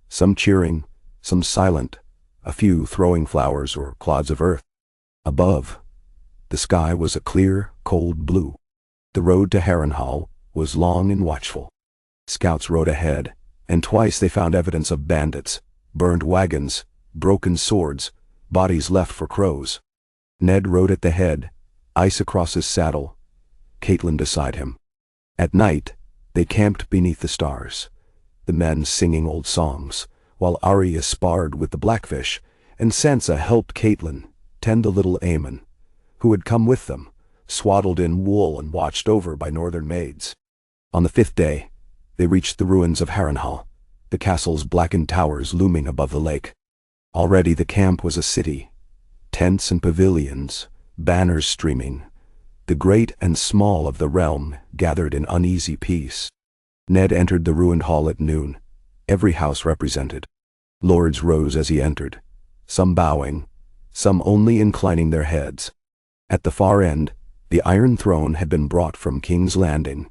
some cheering, some silent, a few throwing flowers or clods of earth. Above, the sky was a clear, cold blue. The road to Harrenhal was long and watchful. Scouts rode ahead, and twice they found evidence of bandits, burned wagons, broken swords, bodies left for crows. Ned rode at the head, ice across his saddle, Catelyn beside him. At night, they camped beneath the stars, the men singing old songs, while Arya sparred with the Blackfish, and Sansa helped Catelyn tend the little Aemon, who had come with them, swaddled in wool and watched over by northern maids. On the 5th day, they reached the ruins of Harrenhal, the castle's blackened towers looming above the lake. Already the camp was a city, tents and pavilions, banners streaming, the great and small of the realm gathered in uneasy peace. Ned entered the ruined hall at noon, every house represented. Lords rose as he entered, some bowing, some only inclining their heads. At the far end, the Iron Throne had been brought from King's Landing,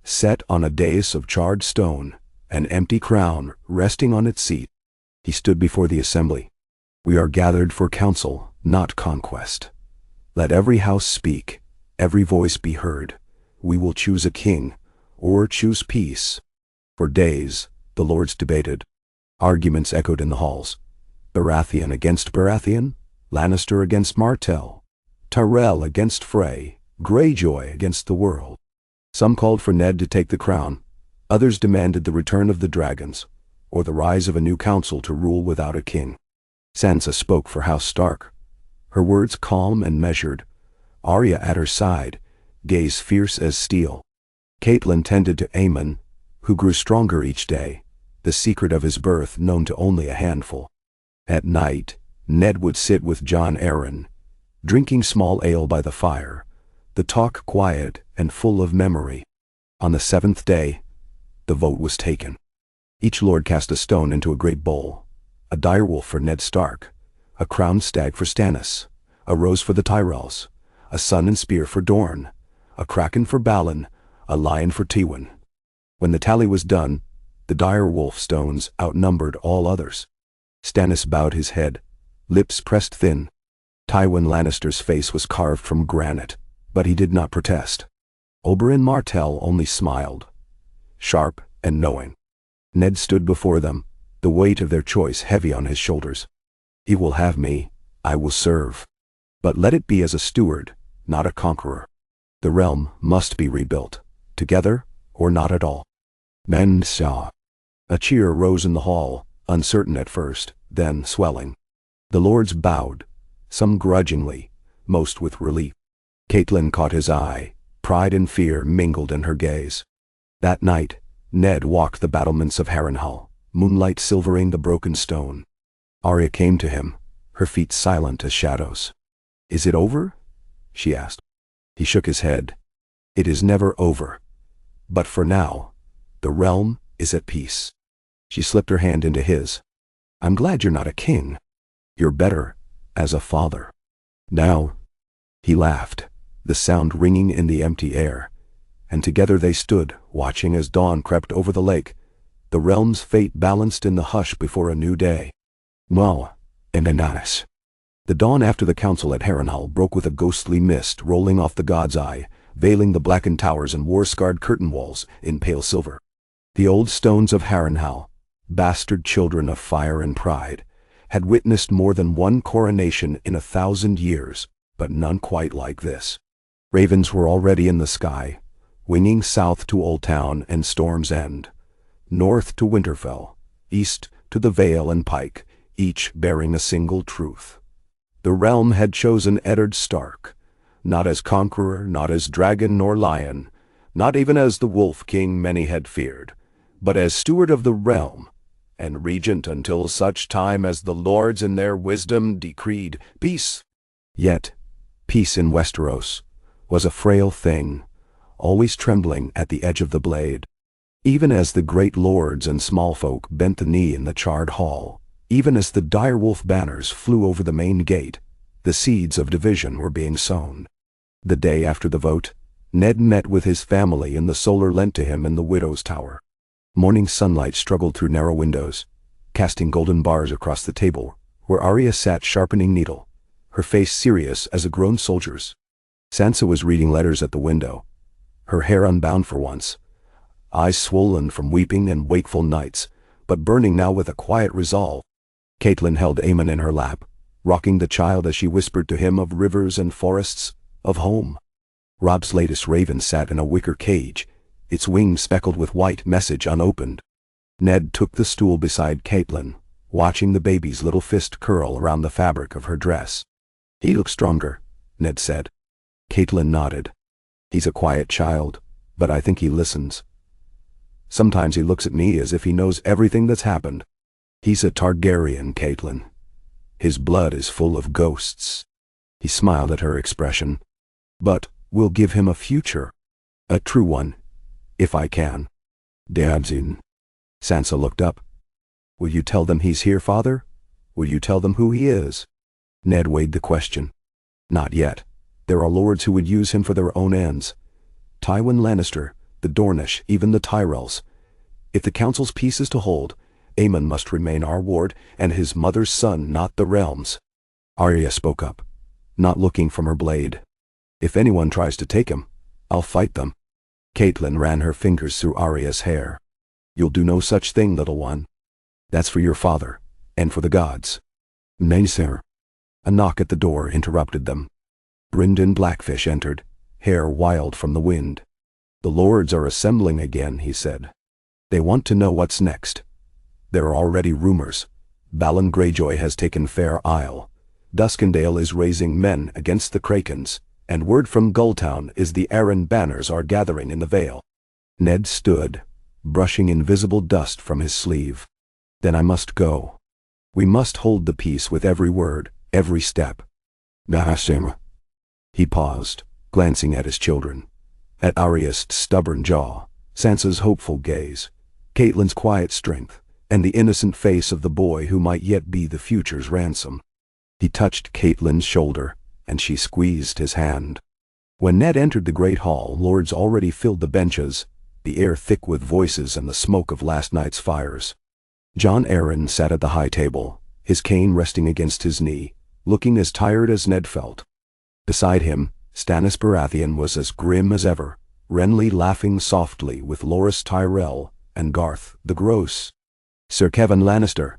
set on a dais of charred stone, an empty crown resting on its seat. He stood before the assembly. "We are gathered for council, not conquest. Let every house speak, every voice be heard. We will choose a king, or choose peace." For days, the lords debated. Arguments echoed in the halls. Baratheon against Baratheon, Lannister against Martell, Tyrell against Frey, Greyjoy against the world. Some called for Ned to take the crown, others demanded the return of the dragons, or the rise of a new council to rule without a king. Sansa spoke for House Stark, her words calm and measured, Arya at her side, gaze fierce as steel. Catelyn tended to Aemon, who grew stronger each day, the secret of his birth known to only a handful. At night, Ned would sit with Jon Arryn, drinking small ale by the fire, the talk quiet and full of memory. On the 7th day, the vote was taken. Each lord cast a stone into a great bowl, a direwolf for Ned Stark, a crowned stag for Stannis, a rose for the Tyrells, a sun and spear for Dorne, a kraken for Balon, a lion for Tywin. When the tally was done, the direwolf stones outnumbered all others. Stannis bowed his head, lips pressed thin. Tywin Lannister's face was carved from granite, but he did not protest. Oberyn Martell only smiled, sharp and knowing. Ned stood before them, the weight of their choice heavy on his shoulders. "He will have me, I will serve. But let it be as a steward, not a conqueror. The realm must be rebuilt, together or not at all." Men saw. A cheer rose in the hall, uncertain at first, then swelling. The lords bowed, some grudgingly, most with relief. Catelyn caught his eye, pride and fear mingled in her gaze. That night, Ned walked the battlements of Harrenhal, moonlight silvering the broken stone. Arya came to him, her feet silent as shadows. "Is it over?" she asked. He shook his head. "It is never over. But for now, the realm is at peace." She slipped her hand into his. "I'm glad you're not a king. You're better as a father." Now, he laughed, the sound ringing in the empty air, and together they stood, watching as dawn crept over the lake, the realm's fate balanced in the hush before a new day. Well, and The dawn after the council at Harrenhal broke with a ghostly mist rolling off the god's eye, veiling the blackened towers and war-scarred curtain walls in pale silver. The old stones of Harrenhal, bastard children of fire and pride, had witnessed more than one coronation in 1,000 years, but none quite like this. Ravens were already in the sky, winging south to Old Town and Storm's End, north to Winterfell, east to the Vale and Pike, each bearing a single truth. The realm had chosen Eddard Stark, not as conqueror, not as dragon nor lion, not even as the wolf king many had feared, but as steward of the realm, and regent until such time as the lords in their wisdom decreed peace. Yet, peace in Westeros was a frail thing, always trembling at the edge of the blade. Even as the great lords and small folk bent the knee in the charred hall, even as the direwolf banners flew over the main gate, the seeds of division were being sown. The day after the vote, Ned met with his family in the solar lent to him in the Widow's Tower. Morning sunlight struggled through narrow windows, casting golden bars across the table, where Arya sat sharpening needle, her face serious as a grown soldier's. Sansa was reading letters at the window, her hair unbound for once, eyes swollen from weeping and wakeful nights, but burning now with a quiet resolve. Catelyn held Aemon in her lap, rocking the child as she whispered to him of rivers and forests, of home. Robb's latest raven sat in a wicker cage, its wings speckled with white, message unopened. Ned took the stool beside Catelyn, watching the baby's little fist curl around the fabric of her dress. "He looks stronger," Ned said. Catelyn nodded. "He's a quiet child, but I think he listens. Sometimes he looks at me as if he knows everything that's happened. He's a Targaryen, Catelyn. His blood is full of ghosts." He smiled at her expression. "But we'll give him a future. A true one, if I can." "Dad'sin." Sansa looked up. "Will you tell them he's here, Father? Will you tell them who he is?" Ned weighed the question. "Not yet. There are lords who would use him for their own ends. Tywin Lannister, the Dornish, even the Tyrells. If the council's peace is to hold, Aemon must remain our ward, and his mother's son, not the realm's." Arya spoke up, not looking from her blade. "If anyone tries to take him, I'll fight them." Catelyn ran her fingers through Arya's hair. "You'll do no such thing, little one. That's for your father, and for the gods." "Nay, sir." A knock at the door interrupted them. Brynden Blackfish entered, hair wild from the wind. "The lords are assembling again," he said. "They want to know what's next. There are already rumors. Balon Greyjoy has taken Fair Isle. Duskendale is raising men against the Krakens, and word from Gulltown is the Arryn banners are gathering in the Vale." Ned stood, brushing invisible dust from his sleeve. "Then I must go. We must hold the peace with every word, every step." "Nahasim." He paused, glancing at his children, at Arya's stubborn jaw, Sansa's hopeful gaze, Catelyn's quiet strength, and the innocent face of the boy who might yet be the future's ransom. He touched Catelyn's shoulder, and she squeezed his hand. When Ned entered the great hall, lords already filled the benches, the air thick with voices and the smoke of last night's fires. Jon Arryn sat at the high table, his cane resting against his knee, looking as tired as Ned felt. Beside him, Stannis Baratheon was as grim as ever, Renly laughing softly with Loras Tyrell and Garth the Gross. Sir Kevan Lannister,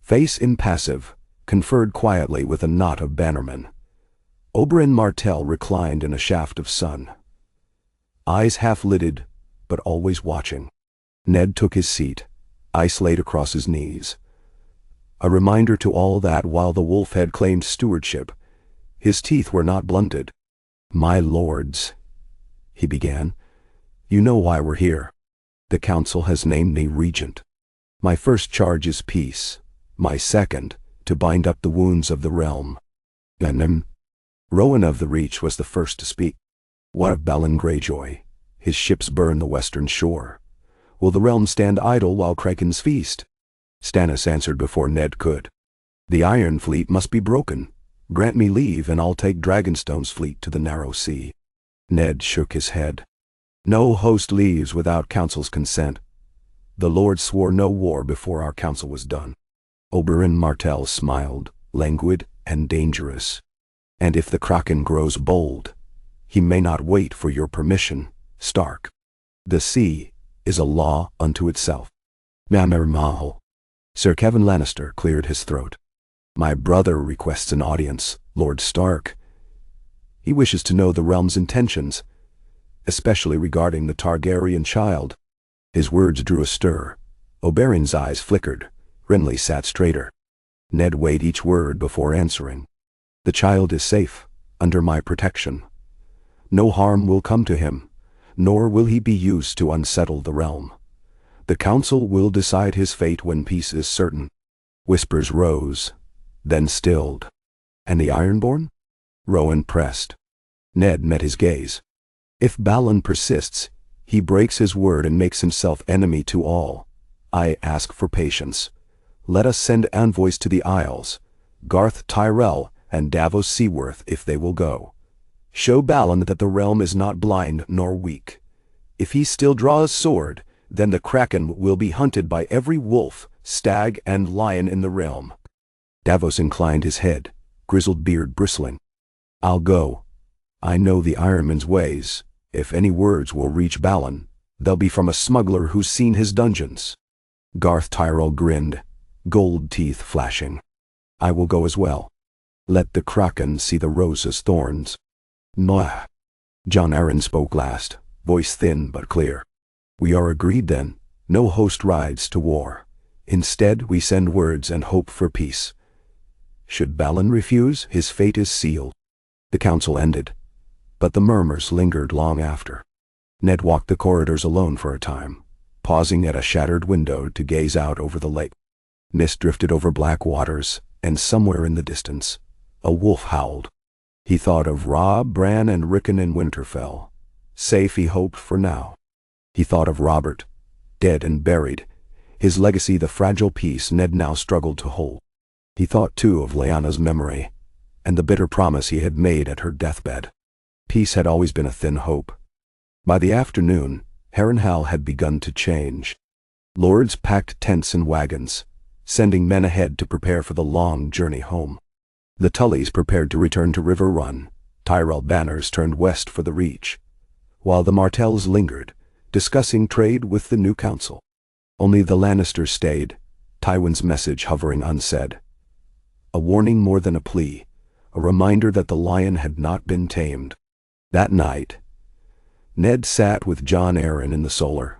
face impassive, conferred quietly with a knot of bannermen. Oberyn Martell reclined in a shaft of sun, eyes half-lidded, but always watching. Ned took his seat, ice laid across his knees. A reminder to all that while the wolf had claimed stewardship, his teeth were not blunted. "My lords," he began, "you know why we're here. The council has named me regent. My first charge is peace, my second, to bind up the wounds of the realm." And Rowan of the Reach was the first to speak. "What of Balon Greyjoy? His ships burn the western shore. Will the realm stand idle while Kraken's feast?" Stannis answered before Ned could. "The Iron Fleet must be broken. Grant me leave, and I'll take Dragonstone's fleet to the narrow sea." Ned shook his head. "No host leaves without council's consent. The lords swore no war before our council was done." Oberyn Martell smiled, languid and dangerous. "And if the Kraken grows bold, He may not wait for your permission, Stark. The sea is a law unto itself. Mamarmahal. Sir Kevin Lannister cleared his throat. My brother requests an audience, Lord Stark. He wishes to know the realm's intentions, especially regarding the Targaryen child. His words drew a stir. Oberyn's eyes flickered. Renly sat straighter. Ned weighed each word before answering. The child is safe, under my protection. No harm will come to him, nor will he be used to unsettle the realm. The council will decide his fate when peace is certain. Whispers rose, then stilled. And the Ironborn? Rowan pressed. Ned met his gaze. If Balon persists, he breaks his word and makes himself enemy to all. I ask for patience. Let us send envoys to the Isles, Garth Tyrell and Davos Seaworth if they will go. Show Balon that the realm is not blind nor weak. If he still draws sword, then the Kraken will be hunted by every wolf, stag, and lion in the realm. Davos inclined his head, grizzled beard bristling. I'll go. I know the Ironman's ways. If any words will reach Balon, they'll be from a smuggler who's seen his dungeons. Garth Tyrell grinned, gold teeth flashing. I will go as well. Let the Kraken see the rose's thorns. Mwah. Jon Arryn spoke last, voice thin but clear. We are agreed then. No host rides to war. Instead, we send words and hope for peace. Should Balon refuse, his fate is sealed. The council ended, but the murmurs lingered long after. Ned walked the corridors alone for a time, pausing at a shattered window to gaze out over the lake. Mist drifted over black waters, and somewhere in the distance, a wolf howled. He thought of Robb, Bran, and Rickon in Winterfell. Safe, he hoped, for now. He thought of Robert, dead and buried, his legacy the fragile peace Ned now struggled to hold. He thought, too, of Lyanna's memory, and the bitter promise he had made at her deathbed. Peace had always been a thin hope. By the afternoon, Harrenhal had begun to change. Lords packed tents and wagons, sending men ahead to prepare for the long journey home. The Tullys prepared to return to River Run. Tyrell banners turned west for the Reach, while the Martells lingered, discussing trade with the new council. Only the Lannisters stayed, Tywin's message hovering unsaid. A warning more than a plea, a reminder that the lion had not been tamed. That night, Ned sat with Jon Arryn in the solar,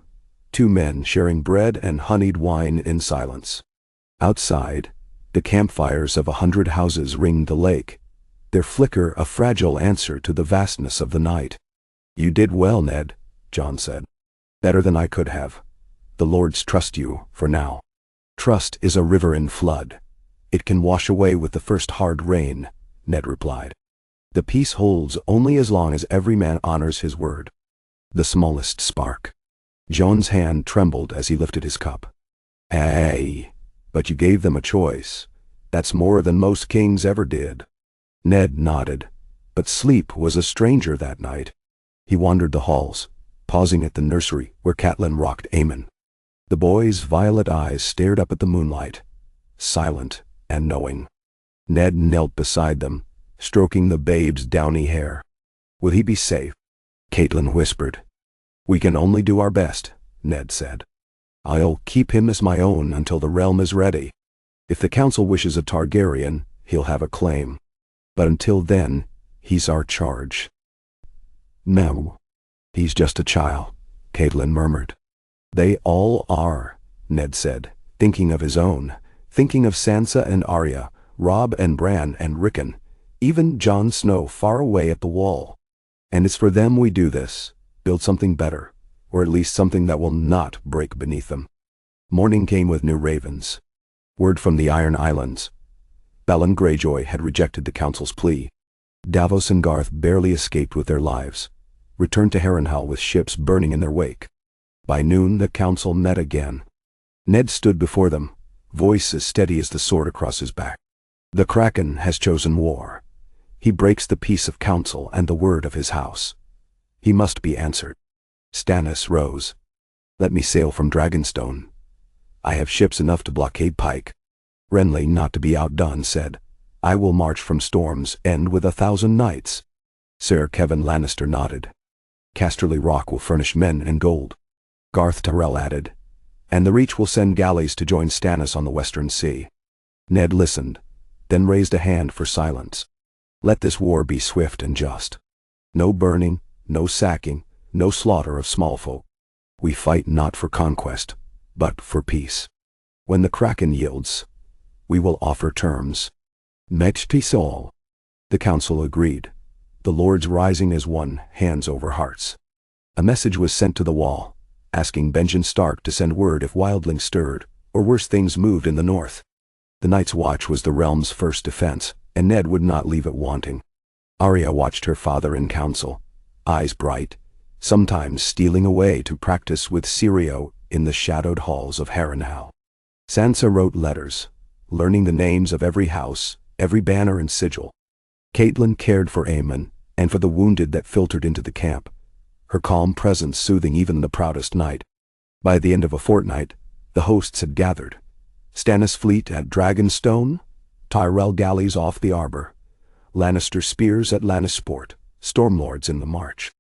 two men sharing bread and honeyed wine in silence. Outside, the campfires of 100 houses ringed the lake, their flicker a fragile answer to the vastness of the night. You did well, Ned, Jon said. Better than I could have. The lords trust you, for now. Trust is a river in flood. It can wash away with the first hard rain, Ned replied. The peace holds only as long as every man honors his word. The smallest spark. Jon's hand trembled as he lifted his cup. Aye, but you gave them a choice. That's more than most kings ever did. Ned nodded, but sleep was a stranger that night. He wandered the halls, pausing at the nursery where Catelyn rocked Aemon. The boy's violet eyes stared up at the moonlight, silent and knowing. Ned knelt beside them, stroking the babe's downy hair. Will he be safe? Catelyn whispered. We can only do our best, Ned said. I'll keep him as my own until the realm is ready. If the council wishes a Targaryen, he'll have a claim. But until then, he's our charge. No. He's just a child, Catelyn murmured. They all are, Ned said, thinking of his own, thinking of Sansa and Arya, Robb and Bran and Rickon, even Jon Snow far away at the Wall. And it's for them we do this, build something better, or at least something that will not break beneath them. Morning came with new ravens. Word from the Iron Islands. Balon Greyjoy had rejected the council's plea. Davos and Garth barely escaped with their lives, returned to Harrenhal with ships burning in their wake. By noon the council met again. Ned stood before them, voice as steady as the sword across his back. The Kraken has chosen war. He breaks the peace of council and the word of his house. He must be answered. Stannis rose. Let me sail from Dragonstone. I have ships enough to blockade Pike. Renly, not to be outdone, said, I will march from Storm's End with 1,000 knights. Sir Kevin Lannister nodded. Casterly Rock will furnish men and gold. Garth Tyrell added, and the Reach will send galleys to join Stannis on the Western Sea. Ned listened, then raised a hand for silence. Let this war be swift and just. No burning, no sacking, no slaughter of small folk. We fight not for conquest, but for peace. When the Kraken yields, we will offer terms. Peace all. The council agreed, the lords rising as one, hands over hearts. A message was sent to the wall, asking Benjen Stark to send word if wildlings stirred, or worse things moved in the north. The Night's Watch was the realm's first defense, and Ned would not leave it wanting. Arya watched her father in council, eyes bright, sometimes stealing away to practice with Syrio in the shadowed halls of Harrenhal. Sansa wrote letters, learning the names of every house, every banner and sigil. Catelyn cared for Aemon, and for the wounded that filtered into the camp, her calm presence soothing even the proudest knight. By the end of a fortnight, the hosts had gathered. Stannis' fleet at Dragonstone, Tyrell galleys off the Arbor, Lannister spears at Lannisport, Stormlords in the march.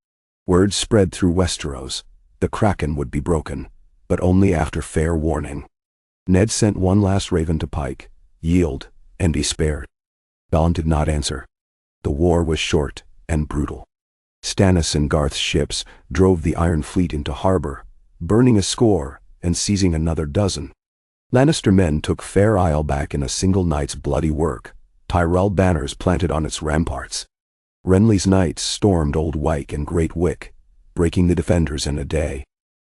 Word spread through Westeros, the Kraken would be broken, but only after fair warning. Ned sent one last raven to Pike, yield, and be spared. Balon did not answer. The war was short and brutal. Stannis and Garth's ships drove the Iron Fleet into harbor, burning a score and seizing another dozen. Lannister men took Fair Isle back in a single night's bloody work, Tyrell banners planted on its ramparts. Renly's knights stormed Old Wyke and Great Wick, breaking the defenders in a day.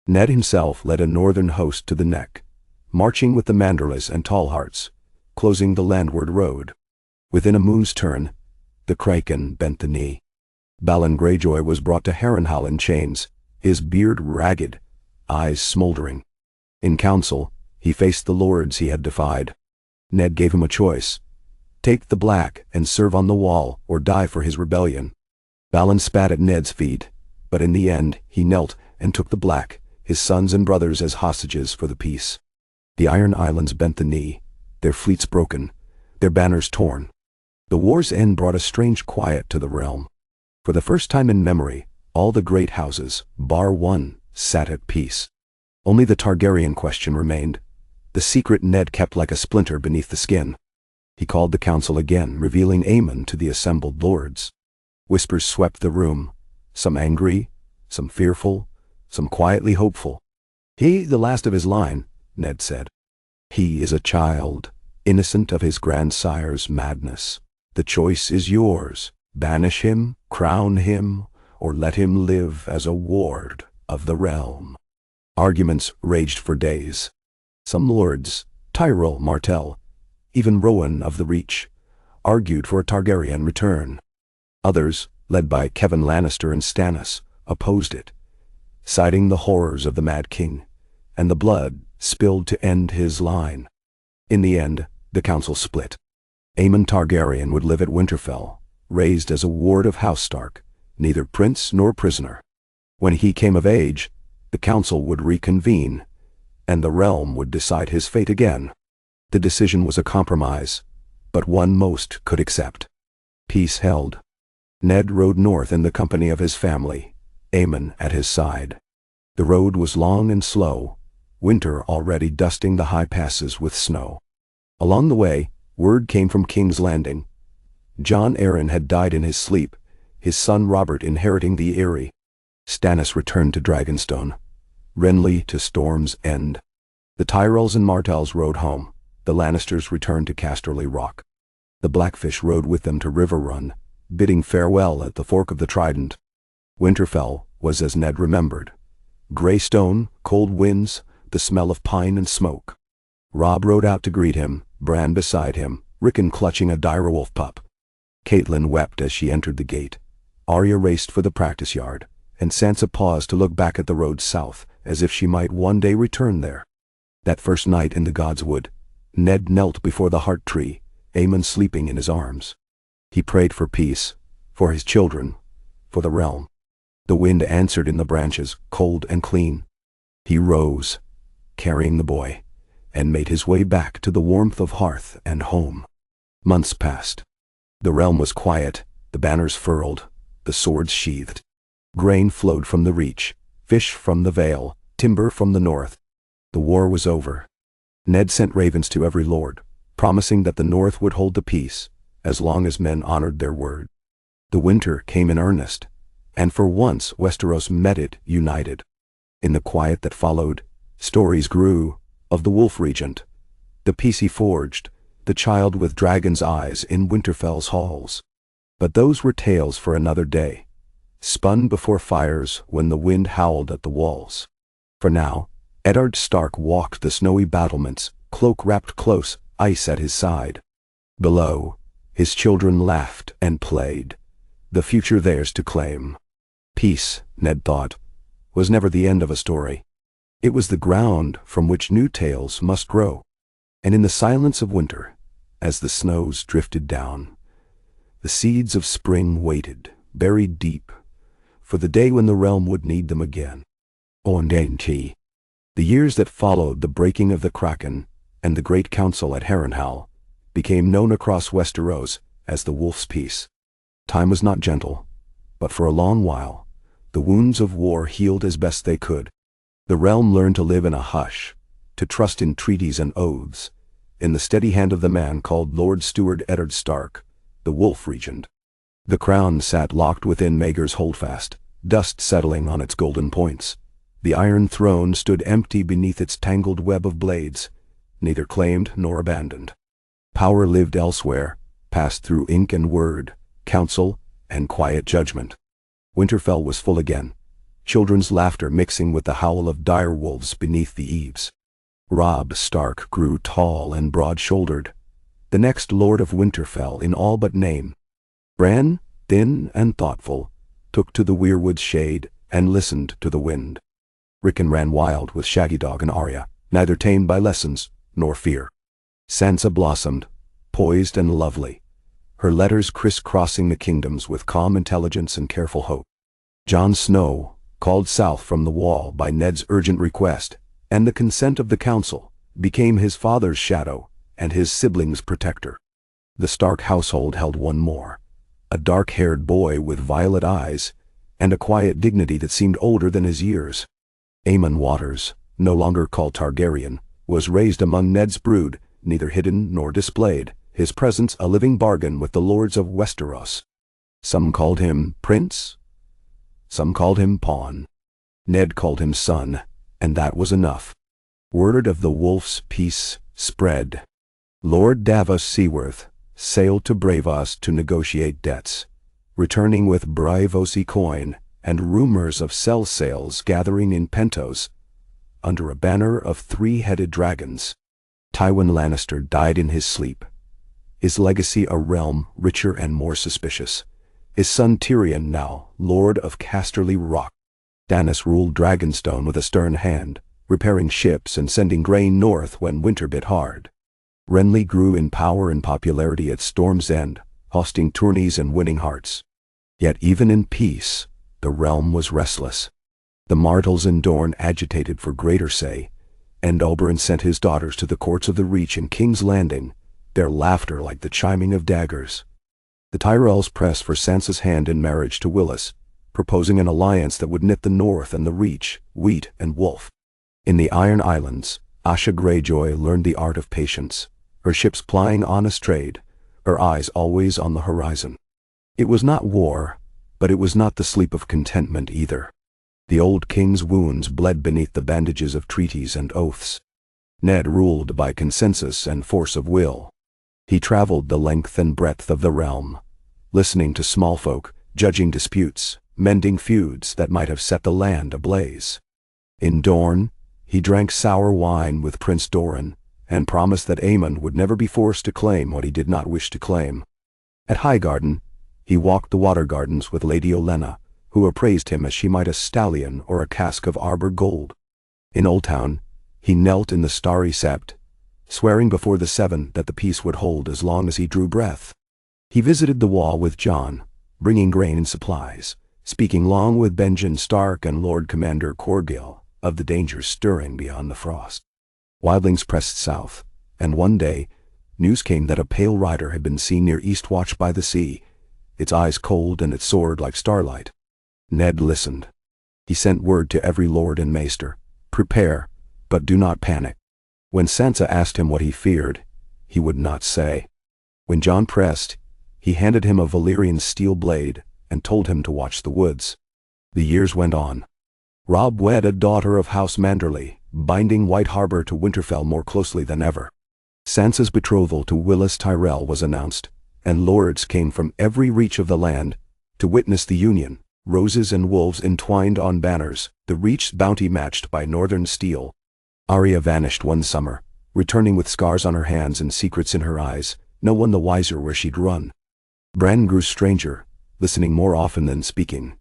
Ned himself led a northern host to the neck, marching with the Manderlys and Tallhearts, closing the landward road. Within a moon's turn, the Kraken bent the knee. Balon Greyjoy was brought to Harrenhal in chains, his beard ragged, eyes smoldering. In council, he faced the lords he had defied. Ned gave him a choice. Take the black and serve on the wall, or die for his rebellion. Balon spat at Ned's feet, but in the end he knelt and took the black, his sons and brothers as hostages for the peace. The Iron Islands bent the knee, their fleets broken, their banners torn. The war's end brought a strange quiet to the realm. For the first time in memory, all the great houses, bar one, sat at peace. Only the Targaryen question remained, the secret Ned kept like a splinter beneath the skin. He called the council again, revealing Aemon to the assembled lords. Whispers swept the room, some angry, some fearful, some quietly hopeful. He, the last of his line, Ned said. He is a child, innocent of his grandsire's madness. The choice is yours. Banish him, crown him, or let him live as a ward of the realm. Arguments raged for days. Some lords, Tyrell Martell, even Rowan of the Reach, argued for a Targaryen return. Others, led by Kevin Lannister and Stannis, opposed it, citing the horrors of the Mad King, and the blood spilled to end his line. In the end, the council split. Aemon Targaryen would live at Winterfell, raised as a ward of House Stark, neither prince nor prisoner. When he came of age, the council would reconvene, and the realm would decide his fate again. The decision was a compromise, but one most could accept. Peace held. Ned rode north in the company of his family, Aemon at his side. The road was long and slow, winter already dusting the high passes with snow. Along the way, word came from King's Landing. Jon Arryn had died in his sleep, his son Robert inheriting the Eyrie. Stannis returned to Dragonstone, Renly to Storm's End. The Tyrells and Martells rode home, the Lannisters returned to Casterly Rock. The Blackfish rode with them to Riverrun, bidding farewell at the fork of the Trident. Winterfell was as Ned remembered. Grey stone, cold winds, the smell of pine and smoke. Robb rode out to greet him, Bran beside him, Rickon clutching a direwolf pup. Catelyn wept as she entered the gate. Arya raced for the practice yard, and Sansa paused to look back at the road south, as if she might one day return there. That first night in the Godswood, Ned knelt before the heart tree, Aemon sleeping in his arms. He prayed for peace, for his children, for the realm. The wind answered in the branches, cold and clean. He rose, carrying the boy, and made his way back to the warmth of hearth and home. Months passed. The realm was quiet, the banners furled, the swords sheathed. Grain flowed from the reach, fish from the vale, timber from the north. The war was over. Ned sent ravens to every lord, promising that the north would hold the peace, as long as men honored their word. The winter came in earnest, and for once Westeros met it united. In the quiet that followed, stories grew of the Wolf Regent, the peace he forged, the child with dragon's eyes in Winterfell's halls. But those were tales for another day, spun before fires when the wind howled at the walls. For now, Eddard Stark walked the snowy battlements, cloak wrapped close, ice at his side. Below, his children laughed and played, the future theirs to claim. Peace, Ned thought, was never the end of a story. It was the ground from which new tales must grow. And in the silence of winter, as the snows drifted down, the seeds of spring waited, buried deep, for the day when the realm would need them again. The years that followed the breaking of the Kraken and the great council at Harrenhal became known across Westeros as the Wolf's Peace. Time was not gentle, but for a long while, the wounds of war healed as best they could. The realm learned to live in a hush, to trust in treaties and oaths, in the steady hand of the man called Lord Steward Eddard Stark, the Wolf Regent. The crown sat locked within Maegor's holdfast, dust settling on its golden points. The iron throne stood empty beneath its tangled web of blades, neither claimed nor abandoned. Power lived elsewhere, passed through ink and word, counsel and quiet judgment. Winterfell was full again, children's laughter mixing with the howl of dire wolves beneath the eaves. Robb Stark grew tall and broad-shouldered, the next Lord of Winterfell in all but name. Bran, thin and thoughtful, took to the weirwood's shade and listened to the wind. Rickon ran wild with Shaggydog and Arya, neither tamed by lessons nor fear. Sansa blossomed, poised and lovely, her letters criss-crossing the kingdoms with calm intelligence and careful hope. Jon Snow, called south from the wall by Ned's urgent request and the consent of the council, became his father's shadow and his siblings' protector. The Stark household held one more, a dark-haired boy with violet eyes and a quiet dignity that seemed older than his years. Aemon Waters, no longer called Targaryen, was raised among Ned's brood, neither hidden nor displayed, his presence a living bargain with the lords of Westeros. Some called him Prince, some called him Pawn. Ned called him son, and that was enough. Word of the Wolf's Peace spread. Lord Davos Seaworth sailed to Bravos to negotiate debts, returning with Braavosi coin and rumors of sell sales gathering in Pentos, under a banner of three-headed dragons. Tywin Lannister died in his sleep, his legacy a realm richer and more suspicious. His son Tyrion now, Lord of Casterly Rock. Stannis ruled Dragonstone with a stern hand, repairing ships and sending grain north when winter bit hard. Renly grew in power and popularity at Storm's End, hosting tourneys and winning hearts. Yet even in peace, the realm was restless. The Martells in Dorne agitated for greater say, and Oberyn sent his daughters to the courts of the Reach and King's Landing, their laughter like the chiming of daggers. The Tyrells pressed for Sansa's hand in marriage to Willis, proposing an alliance that would knit the North and the Reach, Wheat and Wolf. In the Iron Islands, Asha Greyjoy learned the art of patience, her ships plying honest trade, her eyes always on the horizon. It was not war, but it was not the sleep of contentment either. The old king's wounds bled beneath the bandages of treaties and oaths. Ned ruled by consensus and force of will. He traveled the length and breadth of the realm, listening to small folk, judging disputes, mending feuds that might have set the land ablaze. In Dorne, he drank sour wine with Prince Doran, and promised that Aemon would never be forced to claim what he did not wish to claim. At Highgarden, he walked the water gardens with Lady Olenna, who appraised him as she might a stallion or a cask of Arbor gold. In Oldtown, he knelt in the starry sept, swearing before the Seven that the peace would hold as long as he drew breath. He visited the Wall with Jon, bringing grain and supplies, speaking long with Benjen Stark and Lord Commander Corgil of the dangers stirring beyond the frost. Wildlings pressed south, and one day, news came that a pale rider had been seen near Eastwatch by the sea, its eyes cold and its sword like starlight. Ned listened. He sent word to every lord and maester, "Prepare, but do not panic." When Sansa asked him what he feared, he would not say. When Jon pressed, he handed him a Valyrian steel blade and told him to watch the woods. The years went on. Robb wed a daughter of House Manderley, binding White Harbor to Winterfell more closely than ever. Sansa's betrothal to Willis Tyrell was announced, and lords came from every reach of the land to witness the union, roses and wolves entwined on banners, the Reach's bounty matched by northern steel. Arya vanished one summer, returning with scars on her hands and secrets in her eyes, no one the wiser where she'd run. Bran grew stranger, listening more often than speaking,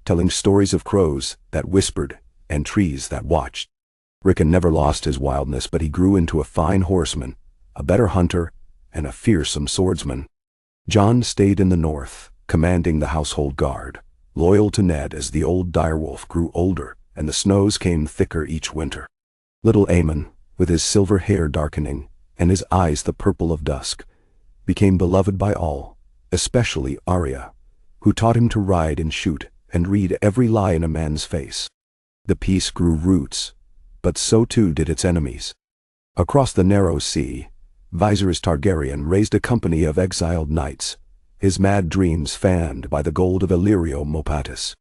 telling stories of crows that whispered and trees that watched. Rickon never lost his wildness, but he grew into a fine horseman, a better hunter, and a fearsome swordsman. Jon stayed in the north, commanding the household guard, loyal to Ned as the old direwolf grew older and the snows came thicker each winter. Little Aemon, with his silver hair darkening and his eyes the purple of dusk, became beloved by all, especially Arya, who taught him to ride and shoot and read every lie in a man's face. The peace grew roots, but so too did its enemies. Across the narrow sea, Viserys Targaryen raised a company of exiled knights, his mad dreams fanned by the gold of Illyrio Mopatis.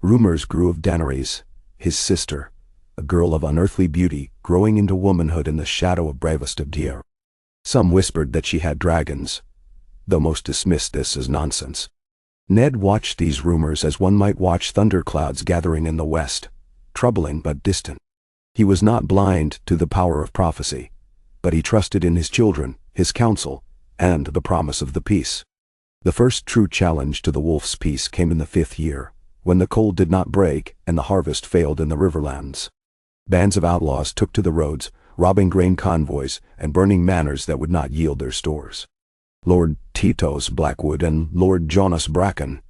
Rumors grew of Daenerys, his sister, a girl of unearthly beauty growing into womanhood in the shadow of bravest of Dyer. Some whispered that she had dragons, though most dismissed this as nonsense. Ned watched these rumors as one might watch thunderclouds gathering in the west, troubling but distant. He was not blind to the power of prophecy, but he trusted in his children, his counsel, and the promise of the peace. The first true challenge to the wolf's peace came in the 5th year, when the cold did not break and the harvest failed in the riverlands. Bands of outlaws took to the roads, robbing grain convoys and burning manors that would not yield their stores. Lord Titos Blackwood and Lord Jonas Bracken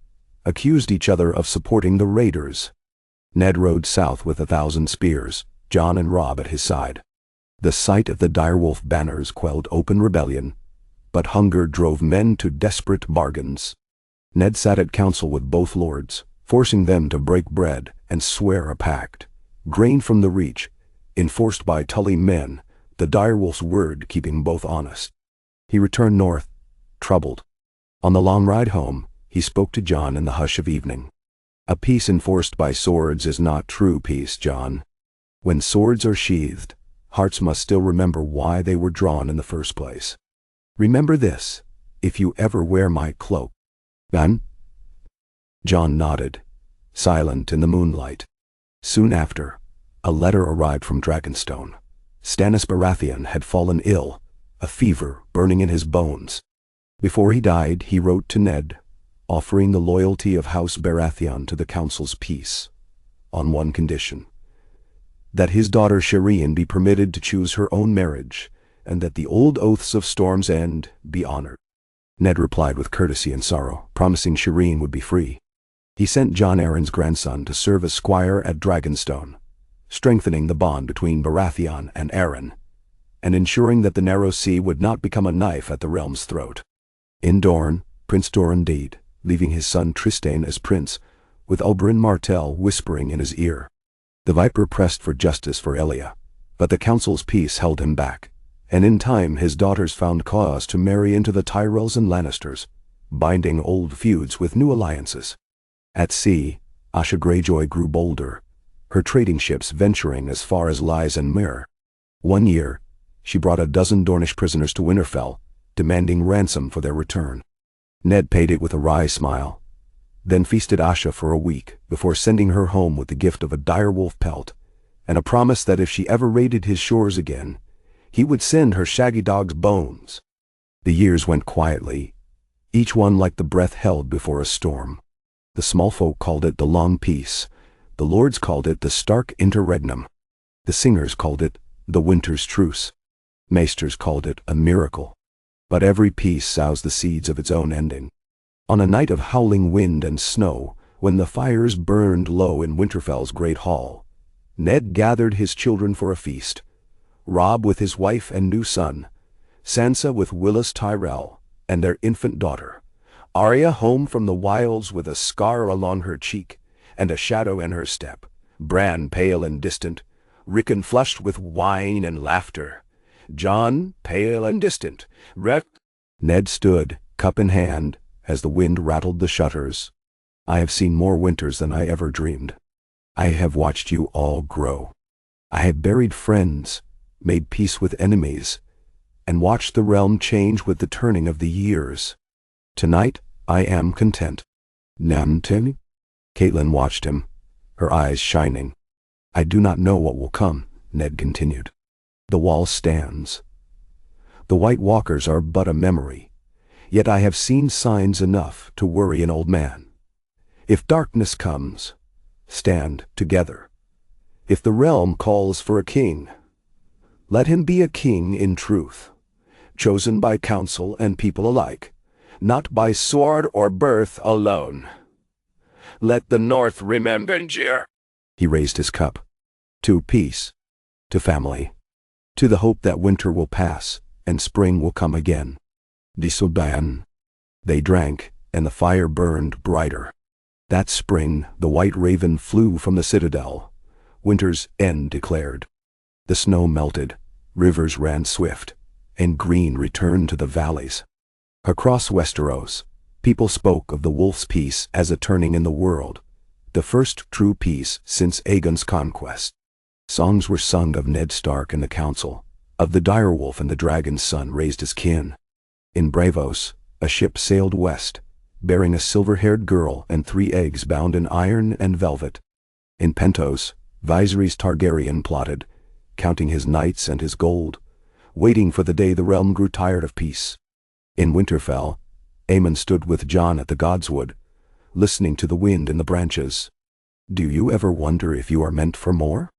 accused each other of supporting the raiders. Ned rode south with 1,000 spears, Jon and Robb at his side. The sight of the direwolf banners quelled open rebellion, but hunger drove men to desperate bargains. Ned sat at council with both lords, forcing them to break bread and swear a pact. Grain from the Reach, enforced by Tully men, the direwolf's word keeping both honest. He returned north, troubled. On the long ride home, he spoke to Jon in the hush of evening. "A peace enforced by swords is not true peace, Jon. When swords are sheathed, hearts must still remember why they were drawn in the first place. Remember this, if you ever wear my cloak." "Then?" Jon nodded, silent in the moonlight. Soon after, a letter arrived from Dragonstone. Stannis Baratheon had fallen ill, a fever burning in his bones. Before he died, he wrote to Ned, offering the loyalty of House Baratheon to the council's peace, on one condition: that his daughter Shireen be permitted to choose her own marriage, and that the old oaths of Storm's End be honored. Ned replied with courtesy and sorrow, promising Shireen would be free. He sent Jon Arryn's grandson to serve as squire at Dragonstone, strengthening the bond between Baratheon and Arryn, and ensuring that the narrow sea would not become a knife at the realm's throat. In Dorne, Prince Doran died, leaving his son Trystane as prince, with Oberyn Martell whispering in his ear. The Viper pressed for justice for Elia, but the council's peace held him back, and in time his daughters found cause to marry into the Tyrells and Lannisters, binding old feuds with new alliances. At sea, Asha Greyjoy grew bolder, her trading ships venturing as far as Lys and Myr. One year, she brought 12 Dornish prisoners to Winterfell, demanding ransom for their return. Ned paid it with a wry smile, then feasted Asha for a week before sending her home with the gift of a direwolf pelt and a promise that if she ever raided his shores again, he would send her shaggy dog's bones. The years went quietly, each one like the breath held before a storm. The small folk called it the Long Peace, the lords called it the Stark Interregnum, the singers called it the Winter's Truce, maesters called it a miracle. But every peace sows the seeds of its own ending. On a night of howling wind and snow, when the fires burned low in Winterfell's great hall, Ned gathered his children for a feast: Robb with his wife and new son, Sansa with Willis Tyrell and their infant daughter, Arya home from the wilds with a scar along her cheek and a shadow in her step. Bran pale and distant. Rickon flushed with wine and laughter. Jon pale and distant. Ned stood, cup in hand, as the wind rattled the shutters. I have seen more winters than I ever dreamed. I have watched you all grow. I have buried friends, made peace with enemies, and watched the realm change with the turning of the years. Tonight, I am content. Namtin? Catelyn watched him, her eyes shining. I do not know what will come, Ned continued. The wall stands. The White Walkers are but a memory, yet I have seen signs enough to worry an old man. If darkness comes, stand together. If the realm calls for a king, let him be a king in truth, chosen by council and people alike, not by sword or birth alone. Let the North remember. He raised his cup. To peace, to family, to the hope that winter will pass and spring will come again. Disoban. They drank, and the fire burned brighter. That spring, the white raven flew from the citadel. Winter's end declared. The snow melted, rivers ran swift, and green returned to the valleys. Across Westeros, people spoke of the wolf's peace as a turning in the world, the first true peace since Aegon's conquest. Songs were sung of Ned Stark and the council, of the direwolf and the dragon's son raised as kin. In Braavos, a ship sailed west, bearing a silver-haired girl and 3 eggs bound in iron and velvet. In Pentos, Viserys Targaryen plotted, counting his knights and his gold, waiting for the day the realm grew tired of peace. In Winterfell, Aemon stood with Jon at the Godswood, listening to the wind in the branches. Do you ever wonder if you are meant for more?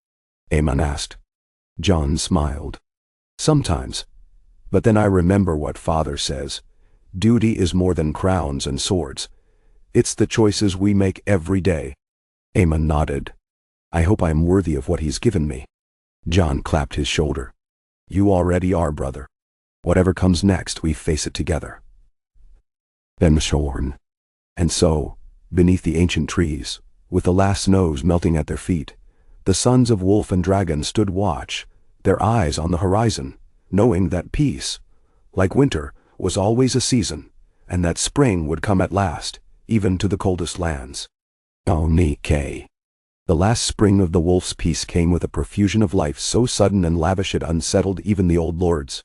Aemon asked. Jon smiled. Sometimes, but then I remember what Father says. Duty is more than crowns and swords. It's the choices we make every day. Aemon nodded. I hope I am worthy of what he's given me. Jon clapped his shoulder. You already are, brother. Whatever comes next, we face it together. Then shorn. And so, beneath the ancient trees, with the last snows melting at their feet, the sons of wolf and dragon stood watch, their eyes on the horizon, knowing that peace, like winter, was always a season, and that spring would come at last, even to the coldest lands. Nike. The last spring of the wolf's peace came with a profusion of life so sudden and lavish it unsettled even the old lords.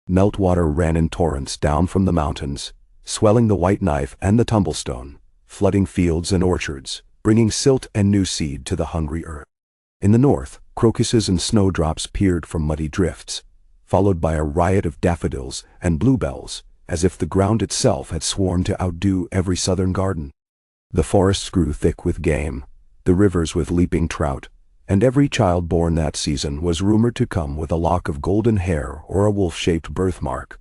Meltwater ran in torrents down from the mountains, swelling the White Knife and the Tumblestone, flooding fields and orchards, bringing silt and new seed to the hungry earth. In the north, crocuses and snowdrops peered from muddy drifts, followed by a riot of daffodils and bluebells, as if the ground itself had sworn to outdo every southern garden. The forests grew thick with game, the rivers with leaping trout, and every child born that season was rumored to come with a lock of golden hair or a wolf-shaped birthmark.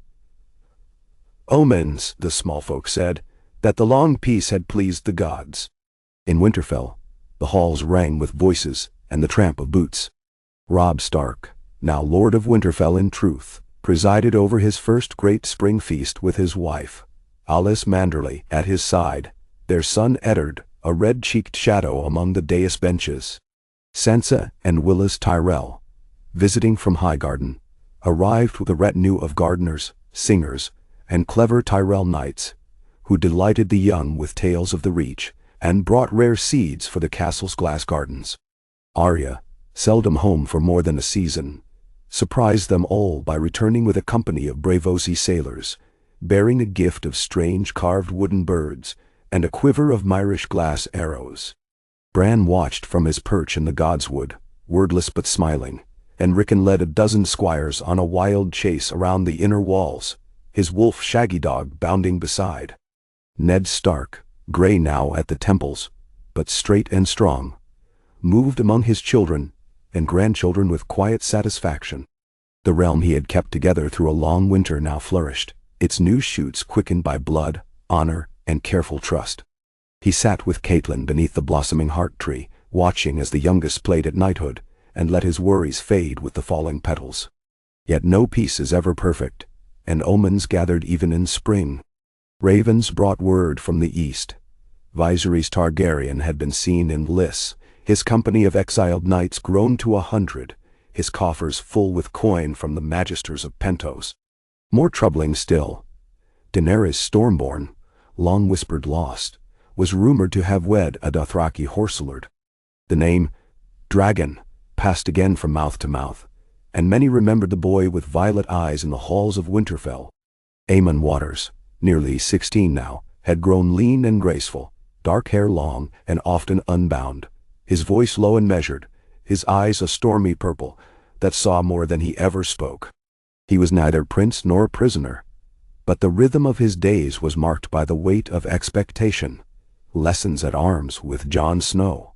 Omens, the small folk said, that the long peace had pleased the gods. In Winterfell, the halls rang with voices and the tramp of boots. Robb Stark, now Lord of Winterfell in truth, presided over his first great spring feast with his wife, Alice Manderly, at his side, their son Eddard, a red-cheeked shadow among the dais benches. Sansa and Willis Tyrell, visiting from Highgarden, arrived with a retinue of gardeners, singers, and clever Tyrell knights, who delighted the young with tales of the Reach and brought rare seeds for the castle's glass gardens. Arya, seldom home for more than a season, surprised them all by returning with a company of Braavosi sailors, bearing a gift of strange carved wooden birds and a quiver of Myrish glass arrows. Bran watched from his perch in the Godswood, wordless but smiling, and Rickon led a dozen squires on a wild chase around the inner walls, his wolf Shaggy Dog bounding beside. Ned Stark, gray now at the temples, but straight and strong, moved among his children and grandchildren with quiet satisfaction. The realm he had kept together through a long winter now flourished, its new shoots quickened by blood, honor, and careful trust. He sat with Catelyn beneath the blossoming heart tree, watching as the youngest played at knighthood, and let his worries fade with the falling petals. Yet no peace is ever perfect, and omens gathered even in spring. Ravens brought word from the east. Viserys Targaryen had been seen in Lys, his company of exiled knights grown to 100, his coffers full with coin from the magisters of Pentos. More troubling still, Daenerys Stormborn, long whispered lost, was rumored to have wed a Dothraki horselord. The name, Dragon, passed again from mouth to mouth, and many remembered the boy with violet eyes in the halls of Winterfell. Aemon Waters, nearly 16 now, had grown lean and graceful, dark hair long and often unbound, his voice low and measured, his eyes a stormy purple that saw more than he ever spoke. He was neither prince nor prisoner, but the rhythm of his days was marked by the weight of expectation. Lessons at arms with Jon Snow,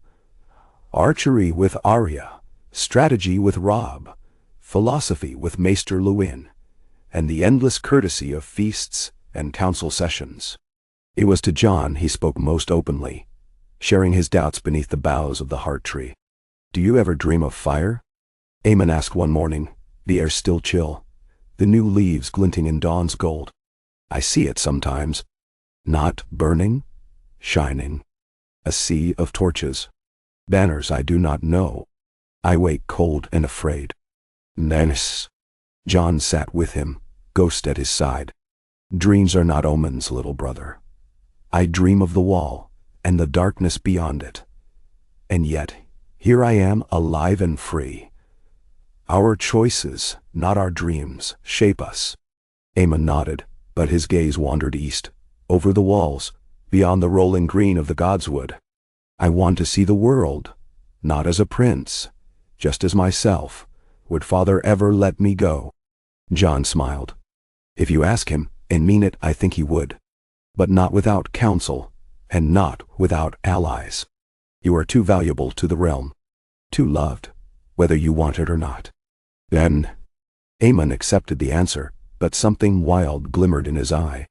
archery with Arya, strategy with Robb, philosophy with Maester Luwin, and the endless courtesy of feasts and council sessions. It was to Jon he spoke most openly, sharing his doubts beneath the boughs of the heart tree. "Do you ever dream of fire?" Aemon asked one morning, the air still chill, the new leaves glinting in dawn's gold. "I see it sometimes. Not burning, shining. A sea of torches. Banners I do not know. I wake cold and afraid." "Nannis." Jon sat with him, ghost at his side. "Dreams are not omens, little brother. I dream of the wall, and the darkness beyond it. And yet, here I am, alive and free. Our choices, not our dreams, shape us." Aemon nodded, but his gaze wandered east, over the walls, beyond the rolling green of the godswood. "I want to see the world, not as a prince, just as myself. Would father ever let me go?" Jon smiled. "If you ask him, and mean it, I think he would. But not without counsel, and not without allies. You are too valuable to the realm, too loved, whether you want it or not." "Then?" Aemon accepted the answer, but something wild glimmered in his eye.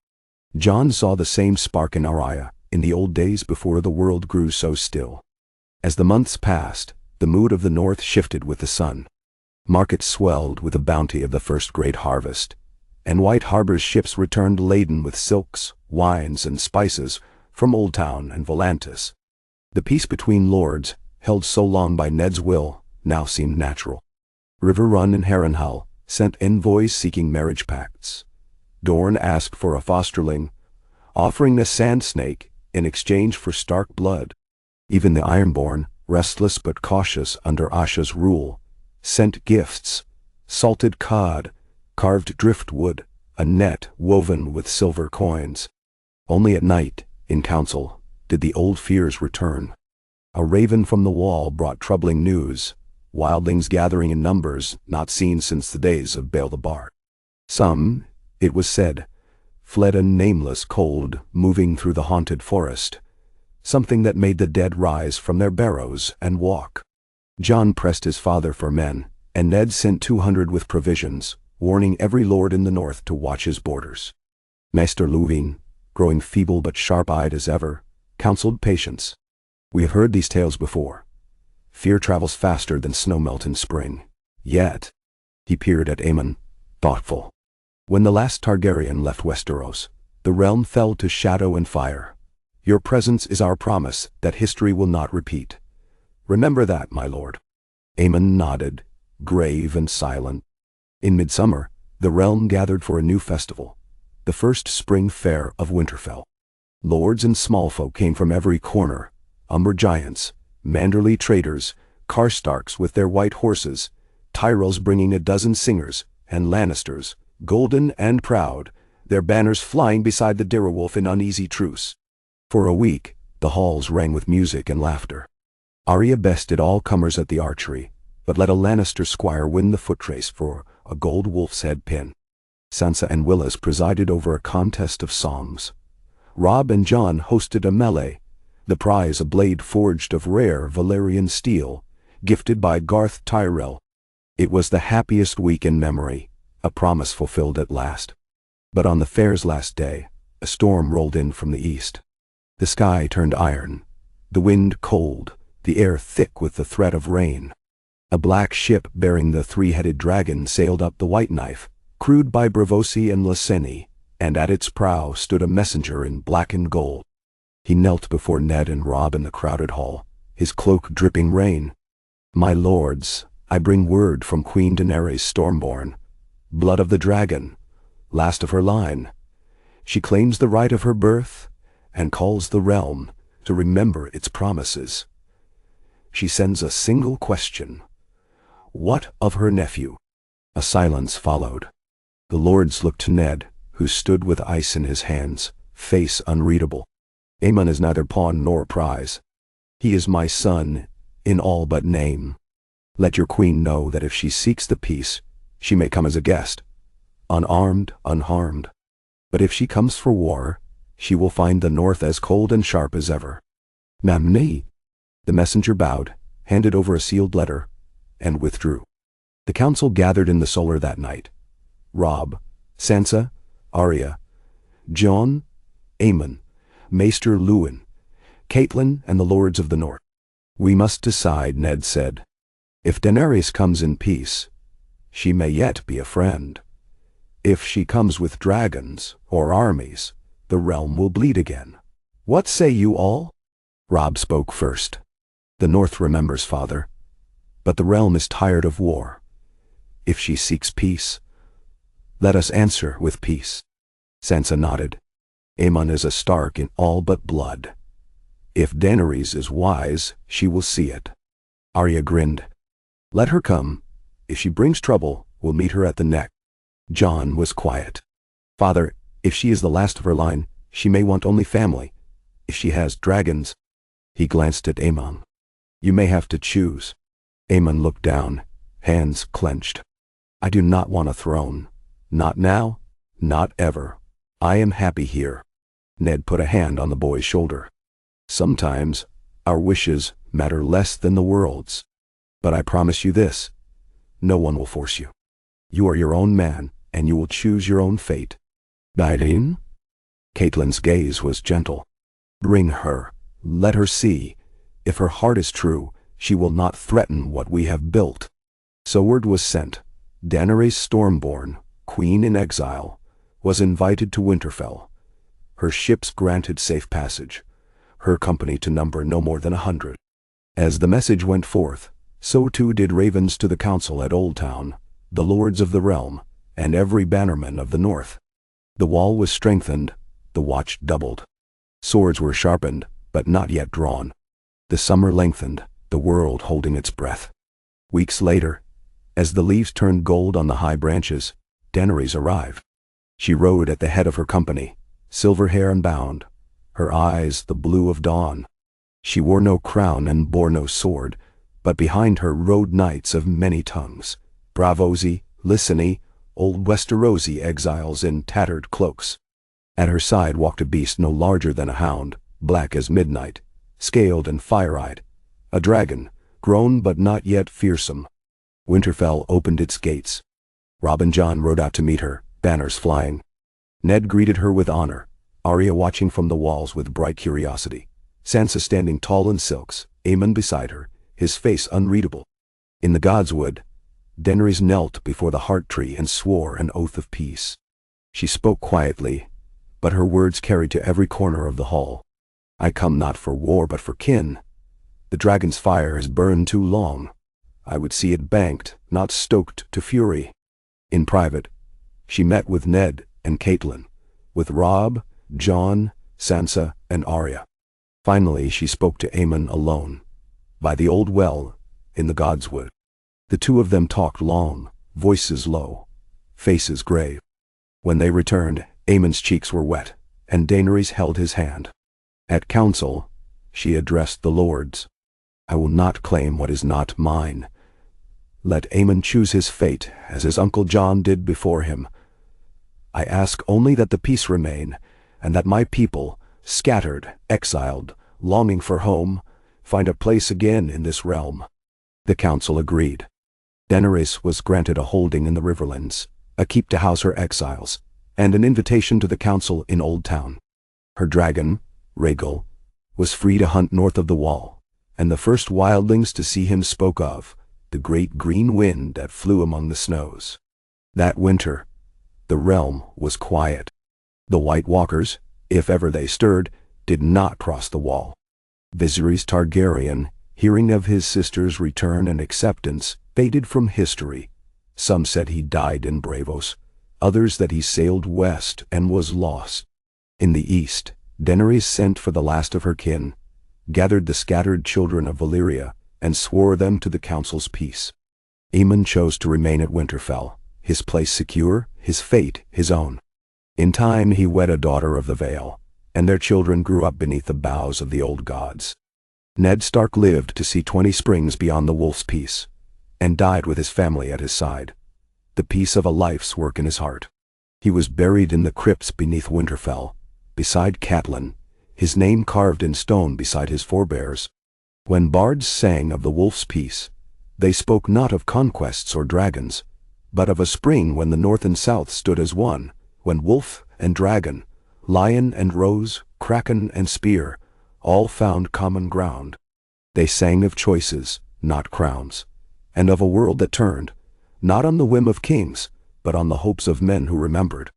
Jon saw the same spark in Arya, in the old days before the world grew so still. As the months passed, the mood of the north shifted with the sun. Markets swelled with the bounty of the first great harvest, and White Harbor's ships returned laden with silks, wines, and spices from Old Town and Volantis. The peace between lords, held so long by Ned's will, now seemed natural. River Run and Harrenhal sent envoys seeking marriage pacts. Dorne asked for a fosterling, offering a sand snake in exchange for Stark blood. Even the Ironborn, restless but cautious under Asha's rule, sent gifts: salted cod, carved driftwood, a net woven with silver coins. Only at night, in council, did the old fears return. A raven from the wall brought troubling news, wildlings gathering in numbers not seen since the days of Bael the Bard. Some, it was said, fled a nameless cold, moving through the haunted forest, something that made the dead rise from their barrows and walk. Jon pressed his father for men, and Ned sent 200 with provisions, warning every lord in the north to watch his borders. Maester Luwin, growing feeble but sharp-eyed as ever, counseled patience. "We have heard these tales before. Fear travels faster than snowmelt in spring. Yet," he peered at Aemon, thoughtful. "When the last Targaryen left Westeros, the realm fell to shadow and fire. Your presence is our promise that history will not repeat. Remember that, my lord." Aemon nodded, grave and silent. In midsummer, the realm gathered for a new festival, the first spring fair of Winterfell. Lords and small folk came from every corner, Umber giants, Manderly traders, Karstarks with their white horses, Tyrells bringing a dozen singers, and Lannisters, golden and proud, their banners flying beside the Direwolf in uneasy truce. For a week, the halls rang with music and laughter. Arya bested all comers at the archery, but let a Lannister squire win the footrace for a gold wolf's head pin. Sansa and Willis presided over a contest of songs. Robb and Jon hosted a melee, the prize a blade forged of rare Valyrian steel, gifted by Garth Tyrell. It was the happiest week in memory, a promise fulfilled at last. But on the fair's last day, a storm rolled in from the east. The sky turned iron, the wind cold, the air thick with the threat of rain. A black ship bearing the three-headed dragon sailed up the White Knife, crewed by Braavosi and Lyseni, and at its prow stood a messenger in black and gold. He knelt before Ned and Rob in the crowded hall, his cloak dripping rain. "My lords, I bring word from Queen Daenerys Stormborn, blood of the dragon, last of her line. She claims the right of her birth and calls the realm to remember its promises. She sends a single question. What of her nephew?" A silence followed. The lords looked to Ned, who stood with ice in his hands, face unreadable. "Aemon is neither pawn nor prize. He is my son in all but name. Let your queen know that if she seeks the peace, she may come as a guest, unarmed, unharmed. But if she comes for war, she will find the north as cold and sharp as ever." "Mamni." The messenger bowed, handed over a sealed letter, and withdrew. The council gathered in the solar that night. Rob, Sansa, Arya, Jon, Aemon, Maester Luwin, Catelyn, and the lords of the north. "We must decide," Ned said. "If Daenerys comes in peace, she may yet be a friend. If she comes with dragons or armies, the realm will bleed again. What say you all?" Rob spoke first. "The north remembers, father, but the realm is tired of war. If she seeks peace, let us answer with peace." Sansa nodded. "Aemon is a Stark in all but blood. If Daenerys is wise, she will see it." Arya grinned. "Let her come. If she brings trouble, we'll meet her at the neck." Jon was quiet. "Father, if she is the last of her line, she may want only family. If she has dragons—" He glanced at Aemon. "You may have to choose." Aemon looked down, hands clenched. "I do not want a throne. Not now, not ever. I am happy here." Ned put a hand on the boy's shoulder. "Sometimes our wishes matter less than the world's. But I promise you this, no one will force you. You are your own man, and you will choose your own fate." "Daenerys?" Catelyn's gaze was gentle. "Bring her. Let her see. If her heart is true, she will not threaten what we have built." So word was sent. Daenerys Stormborn, queen in exile, was invited to Winterfell. Her ships granted safe passage, her company to number no more than 100. As the message went forth, so too did ravens to the council at Old Town, the lords of the realm, and every bannerman of the north. The wall was strengthened, the watch doubled. Swords were sharpened, but not yet drawn. The summer lengthened, the world holding its breath. Weeks later, as the leaves turned gold on the high branches, Daenerys arrived. She rode at the head of her company, silver hair unbound, her eyes the blue of dawn. She wore no crown and bore no sword, but behind her rode knights of many tongues, Braavosi, Lyseni, old Westerosi exiles in tattered cloaks. At her side walked a beast no larger than a hound, black as midnight, scaled and fire-eyed, a dragon, grown but not yet fearsome. Winterfell opened its gates. Rob and Jon rode out to meet her, banners flying. Ned greeted her with honor, Arya watching from the walls with bright curiosity, Sansa standing tall in silks, Aemon beside her, his face unreadable. In the Godswood, Daenerys knelt before the heart tree and swore an oath of peace. She spoke quietly, but her words carried to every corner of the hall. "I come not for war but for kin. The dragon's fire has burned too long. I would see it banked, not stoked to fury." In private, she met with Ned and Catelyn, with Rob, Jon, Sansa, and Arya. Finally she spoke to Aemon alone, by the old well in the Godswood. The two of them talked long, voices low, faces grave. When they returned, Aemon's cheeks were wet, and Daenerys held his hand. At council, she addressed the lords. "I will not claim what is not mine. Let Aemon choose his fate, as his uncle Jon did before him. I ask only that the peace remain, and that my people, scattered, exiled, longing for home, find a place again in this realm." The council agreed. Daenerys was granted a holding in the Riverlands, a keep to house her exiles, and an invitation to the council in Old Town. Her dragon, Rhaegal, was free to hunt north of the wall, and the first wildlings to see him spoke of the great green wind that flew among the snows. That winter, the realm was quiet. The White Walkers, if ever they stirred, did not cross the wall. Viserys Targaryen, hearing of his sister's return and acceptance, faded from history. Some said he died in Braavos, others that he sailed west and was lost. In the east, Daenerys sent for the last of her kin, gathered the scattered children of Valyria, and swore them to the council's peace. Aemon chose to remain at Winterfell, his place secure, his fate his own. In time he wed a daughter of the Vale, and their children grew up beneath the boughs of the old gods. Ned Stark lived to see 20 springs beyond the Wolf's Peace, and died with his family at his side, the peace of a life's work in his heart. He was buried in the crypts beneath Winterfell, beside Catelyn, his name carved in stone beside his forebears. When bards sang of the Wolf's Peace, they spoke not of conquests or dragons, but of a spring when the north and south stood as one, when wolf and dragon, lion and rose, kraken and spear, all found common ground. They sang of choices, not crowns, and of a world that turned, not on the whim of kings, but on the hopes of men who remembered.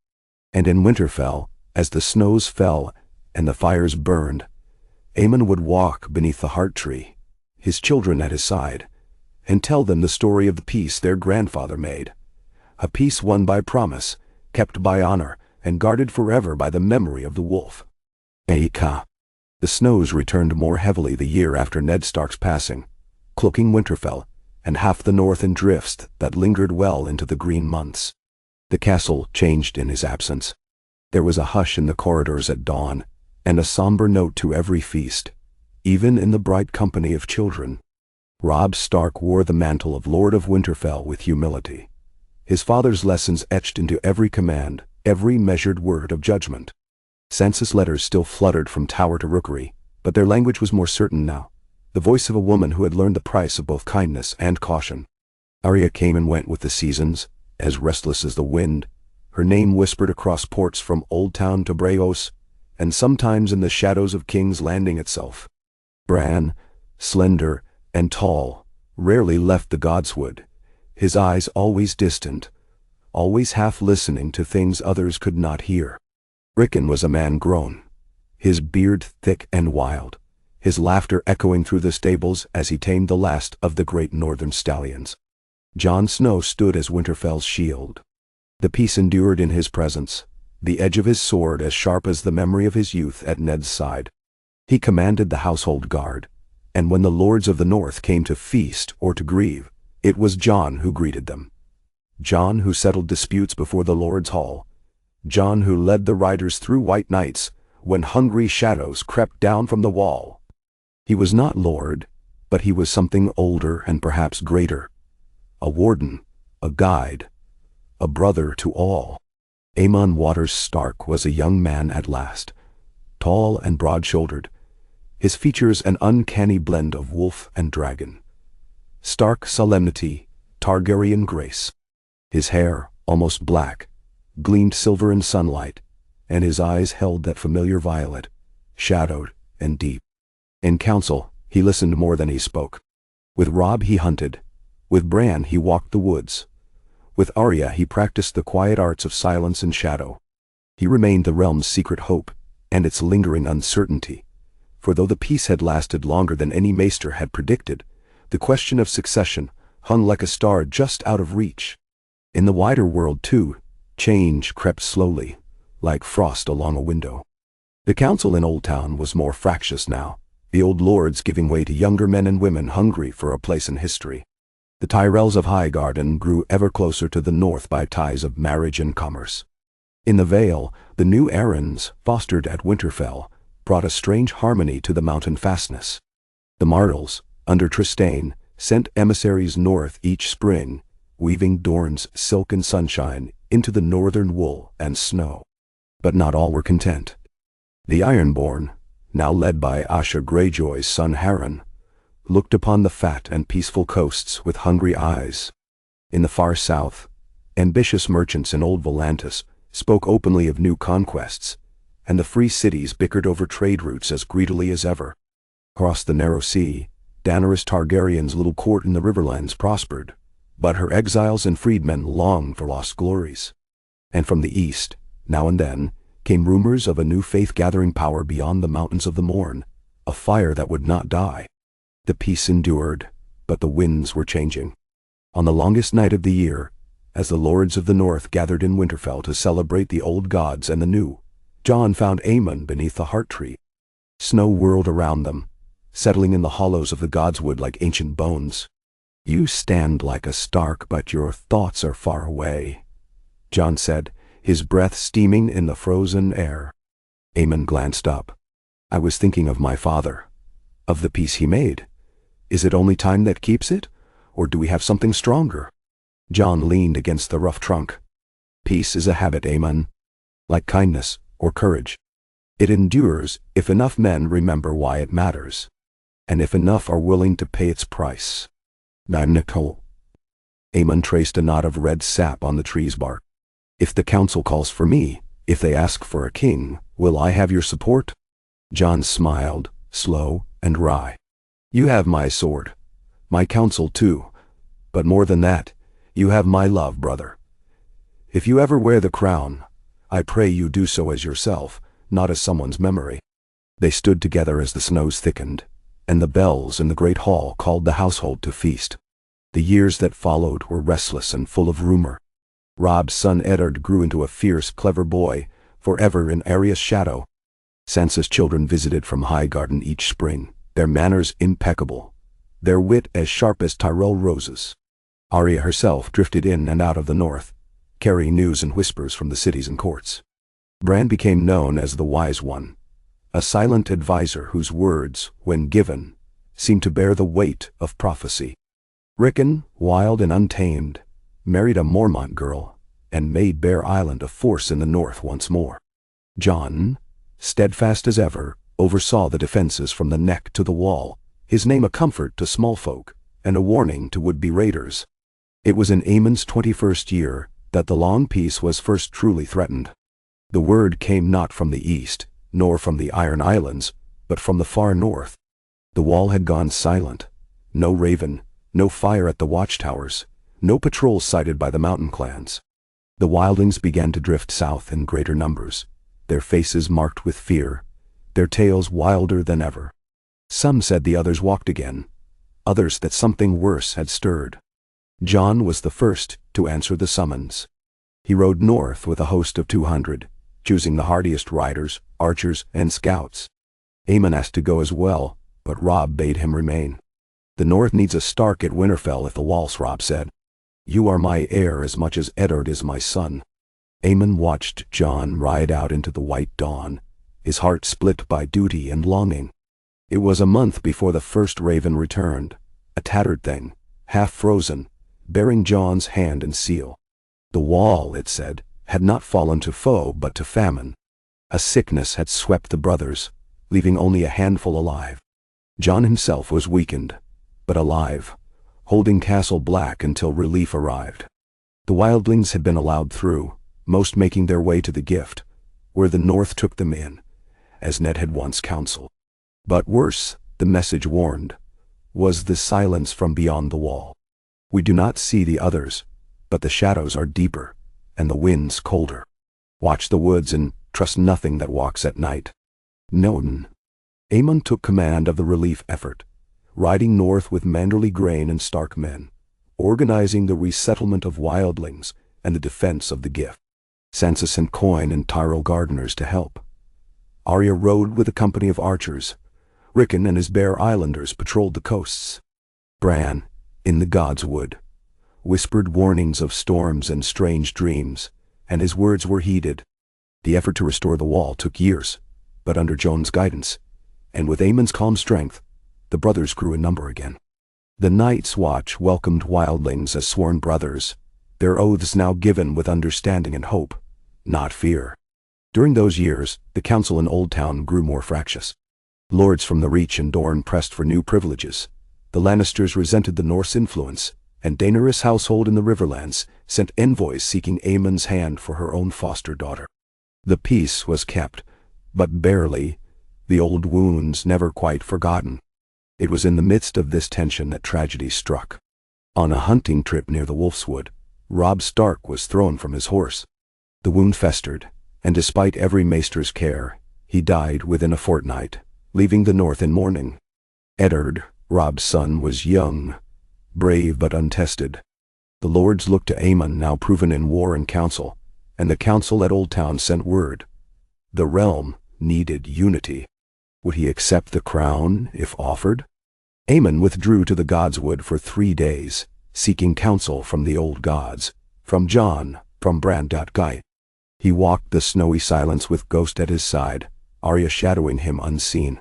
And in Winterfell, as the snows fell and the fires burned, Aemon would walk beneath the heart tree, his children at his side, and tell them the story of the peace their grandfather made, a peace won by promise, kept by honor, and guarded forever by the memory of the wolf. Aika. The snows returned more heavily the year after Ned Stark's passing, cloaking Winterfell and half the north in drifts that lingered well into the green months. The castle changed in his absence. There was a hush in the corridors at dawn, and a somber note to every feast, even in the bright company of children. Robb Stark wore the mantle of Lord of Winterfell with humility, his father's lessons etched into every command, every measured word of judgment. Sansa's letters still fluttered from tower to rookery, but their language was more certain now, the voice of a woman who had learned the price of both kindness and caution. Arya came and went with the seasons, as restless as the wind, her name whispered across ports from Old Town to Braavos, and sometimes in the shadows of King's Landing itself. Bran, slender and tall, rarely left the godswood, his eyes always distant, always half listening to things others could not hear. Kraken was a man grown, his beard thick and wild, his laughter echoing through the stables as he tamed the last of the great northern stallions. Jon Snow stood as Winterfell's shield. The peace endured in his presence, the edge of his sword as sharp as the memory of his youth at Ned's side. He commanded the household guard, and when the lords of the north came to feast or to grieve, it was Jon who greeted them. Jon who settled disputes before the Lord's Hall. Jon who led the riders through white nights when hungry shadows crept down from the wall. He was not Lord, but he was something older and perhaps greater. A warden, a guide, a brother to all. Aemon Waters Stark was a young man at last, tall and broad-shouldered, his features an uncanny blend of wolf and dragon. Stark solemnity, Targaryen grace. His hair, almost black, gleamed silver in sunlight, and his eyes held that familiar violet, shadowed and deep. In council, he listened more than he spoke. With Robb he hunted, with Bran he walked the woods, with Arya he practiced the quiet arts of silence and shadow. He remained the realm's secret hope, and its lingering uncertainty, for though the peace had lasted longer than any maester had predicted, the question of succession hung like a star just out of reach. In the wider world, too, change crept slowly, like frost along a window. The council in Old Town was more fractious now, the old lords giving way to younger men and women hungry for a place in history. The Tyrells of Highgarden grew ever closer to the north by ties of marriage and commerce. In the Vale, the new Arryns, fostered at Winterfell, brought a strange harmony to the mountain fastness. The Martells, under Trystane, sent emissaries north each spring, weaving Dorne's silk and sunshine into the northern wool and snow. But not all were content. The Ironborn, now led by Asha Greyjoy's son Harren, looked upon the fat and peaceful coasts with hungry eyes. In the far south, ambitious merchants in old Volantis spoke openly of new conquests, and the free cities bickered over trade routes as greedily as ever. Across the narrow sea, Daenerys Targaryen's little court in the Riverlands prospered, but her exiles and freedmen longed for lost glories. And from the east, now and then, came rumors of a new faith-gathering power beyond the mountains of the morn, a fire that would not die. The peace endured, but the winds were changing. On the longest night of the year, as the lords of the north gathered in Winterfell to celebrate the old gods and the new, Jon found Aemon beneath the heart tree. Snow whirled around them, settling in the hollows of the godswood like ancient bones. "You stand like a Stark, but your thoughts are far away," Jon said, his breath steaming in the frozen air. Aemon glanced up. "I was thinking of my father, of the peace he made. Is it only time that keeps it, or do we have something stronger?" Jon leaned against the rough trunk. "Peace is a habit, Aemon, like kindness or courage. It endures if enough men remember why it matters, and if enough are willing to pay its price." Nicole. Aemon traced a knot of red sap on the tree's bark. "If the council calls for me, if they ask for a king, will I have your support?" Jon smiled, slow and wry. "You have my sword, my counsel too, but more than that, you have my love, brother. If you ever wear the crown, I pray you do so as yourself, not as someone's memory." They stood together as the snows thickened, and the bells in the great hall called the household to feast. The years that followed were restless and full of rumor. Robb's son Eddard grew into a fierce, clever boy, forever in Arya's shadow. Sansa's children visited from Highgarden each spring, their manners impeccable, their wit as sharp as Tyrell roses. Arya herself drifted in and out of the north, carrying news and whispers from the cities and courts. Bran became known as the Wise One, a silent advisor whose words, when given, seemed to bear the weight of prophecy. Rickon, wild and untamed, married a Mormont girl, and made Bear Island a force in the north once more. Jon, steadfast as ever, oversaw the defenses from the neck to the wall, his name a comfort to small folk, and a warning to would-be raiders. It was in Aemon's 21st year that the long peace was first truly threatened. The word came not from the east, nor from the Iron Islands, but from the far north. The wall had gone silent. No raven, no fire at the watchtowers, no patrols sighted by the mountain clans. The wildlings began to drift south in greater numbers, their faces marked with fear, their tales wilder than ever. Some said the others walked again, others that something worse had stirred. Jon was the first to answer the summons. He rode north with a host of 200, choosing the hardiest riders, archers, and scouts. Aemon asked to go as well, but Robb bade him remain. "The north needs a Stark at Winterfell if the walls," Robb said. "You are my heir as much as Eddard is my son." Aemon watched Jon ride out into the white dawn, his heart split by duty and longing. It was a month before the first raven returned, a tattered thing, half frozen, bearing Jon's hand and seal. The wall, it said, had not fallen to foe but to famine. A sickness had swept the brothers, leaving only a handful alive. Jon himself was weakened, but alive, holding Castle Black until relief arrived. The wildlings had been allowed through, most making their way to the Gift, where the north took them in, as Ned had once counseled. But worse, the message warned, was the silence from beyond the wall. "We do not see the others, but the shadows are deeper, and the winds colder. Watch the woods and trust nothing that walks at night." Noten. Aemon took command of the relief effort, riding north with Manderly grain and Stark men, organizing the resettlement of wildlings and the defense of the Gift. Sansa sent Coin and Tyrell gardeners to help. Arya rode with a company of archers. Rickon and his Bear Islanders patrolled the coasts. Bran, in the Godswood, whispered warnings of storms and strange dreams, and his words were heeded. The effort to restore the wall took years, but under Jon's guidance, and with Aemon's calm strength, the brothers grew in number again. The Night's Watch welcomed wildlings as sworn brothers, their oaths now given with understanding and hope, not fear. During those years, the council in Old Town grew more fractious. Lords from the Reach and Dorne pressed for new privileges. The Lannisters resented the Norse influence, and Daenerys' household in the Riverlands sent envoys seeking Aemon's hand for her own foster daughter. The peace was kept, but barely, the old wounds never quite forgotten. It was in the midst of this tension that tragedy struck. On a hunting trip near the Wolf's Wood, Robb Stark was thrown from his horse. The wound festered, and despite every maester's care, he died within a fortnight, leaving the north in mourning. Eddard, Rob's son, was young, brave but untested. The lords looked to Aemon, now proven in war and council, and the council at Old Town sent word. The realm needed unity. Would he accept the crown if offered? Aemon withdrew to the godswood for 3 days, seeking counsel from the old gods, from Jon, from Brand. He walked the snowy silence with Ghost at his side, Arya shadowing him unseen.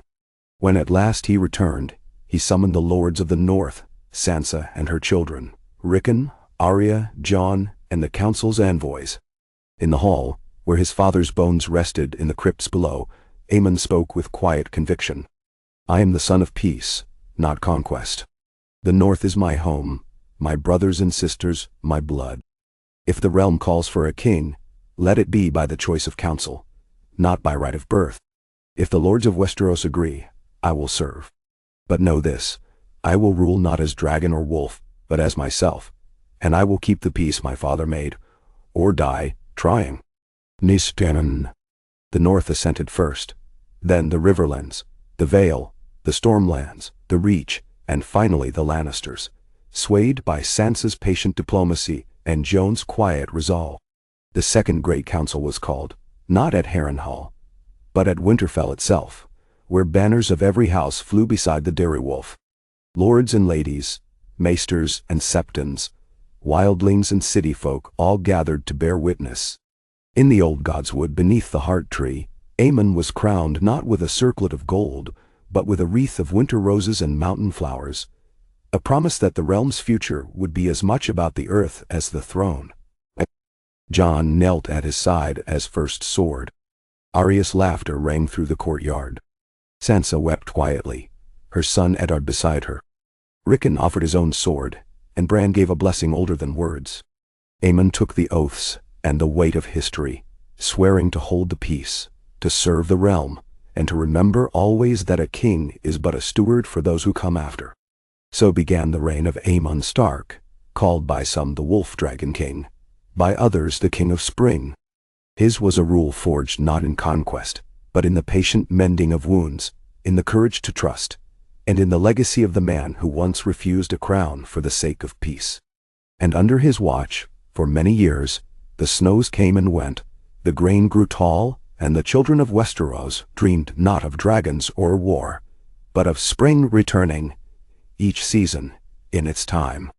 When at last he returned, he summoned the lords of the north, Sansa and her children, Rickon, Arya, Jon, and the council's envoys. In the hall, where his father's bones rested in the crypts below, Aemon spoke with quiet conviction. I am the son of peace, not conquest. The north is my home, my brothers and sisters, my blood. If the realm calls for a king, let it be by the choice of council, not by right of birth. If the lords of Westeros agree, I will serve. But know this, I will rule not as dragon or wolf, but as myself, and I will keep the peace my father made, or die trying. Nistanen. The north assented first, then the Riverlands, the Vale, the Stormlands, the Reach, and finally the Lannisters, swayed by Sansa's patient diplomacy and Jon's quiet resolve. The second great council was called, not at Harrenhal, but at Winterfell itself, where banners of every house flew beside the Direwolf. Lords and ladies, maesters and septons, wildlings and city folk all gathered to bear witness. In the old godswood beneath the heart tree, Aemon was crowned not with a circlet of gold, but with a wreath of winter roses and mountain flowers, a promise that the realm's future would be as much about the earth as the throne. Jon knelt at his side as first sword. Arya's laughter rang through the courtyard. Sansa wept quietly, her son Eddard beside her. Rickon offered his own sword, and Bran gave a blessing older than words. Aemon took the oaths and the weight of history, swearing to hold the peace, to serve the realm, and to remember always that a king is but a steward for those who come after. So began the reign of Aemon Stark, called by some the Wolf Dragon King, by others the King of Spring. His was a rule forged not in conquest, but in the patient mending of wounds, in the courage to trust, and in the legacy of the man who once refused a crown for the sake of peace. And under his watch, for many years, the snows came and went, the grain grew tall, and the children of Westeros dreamed not of dragons or war, but of spring returning, each season in its time.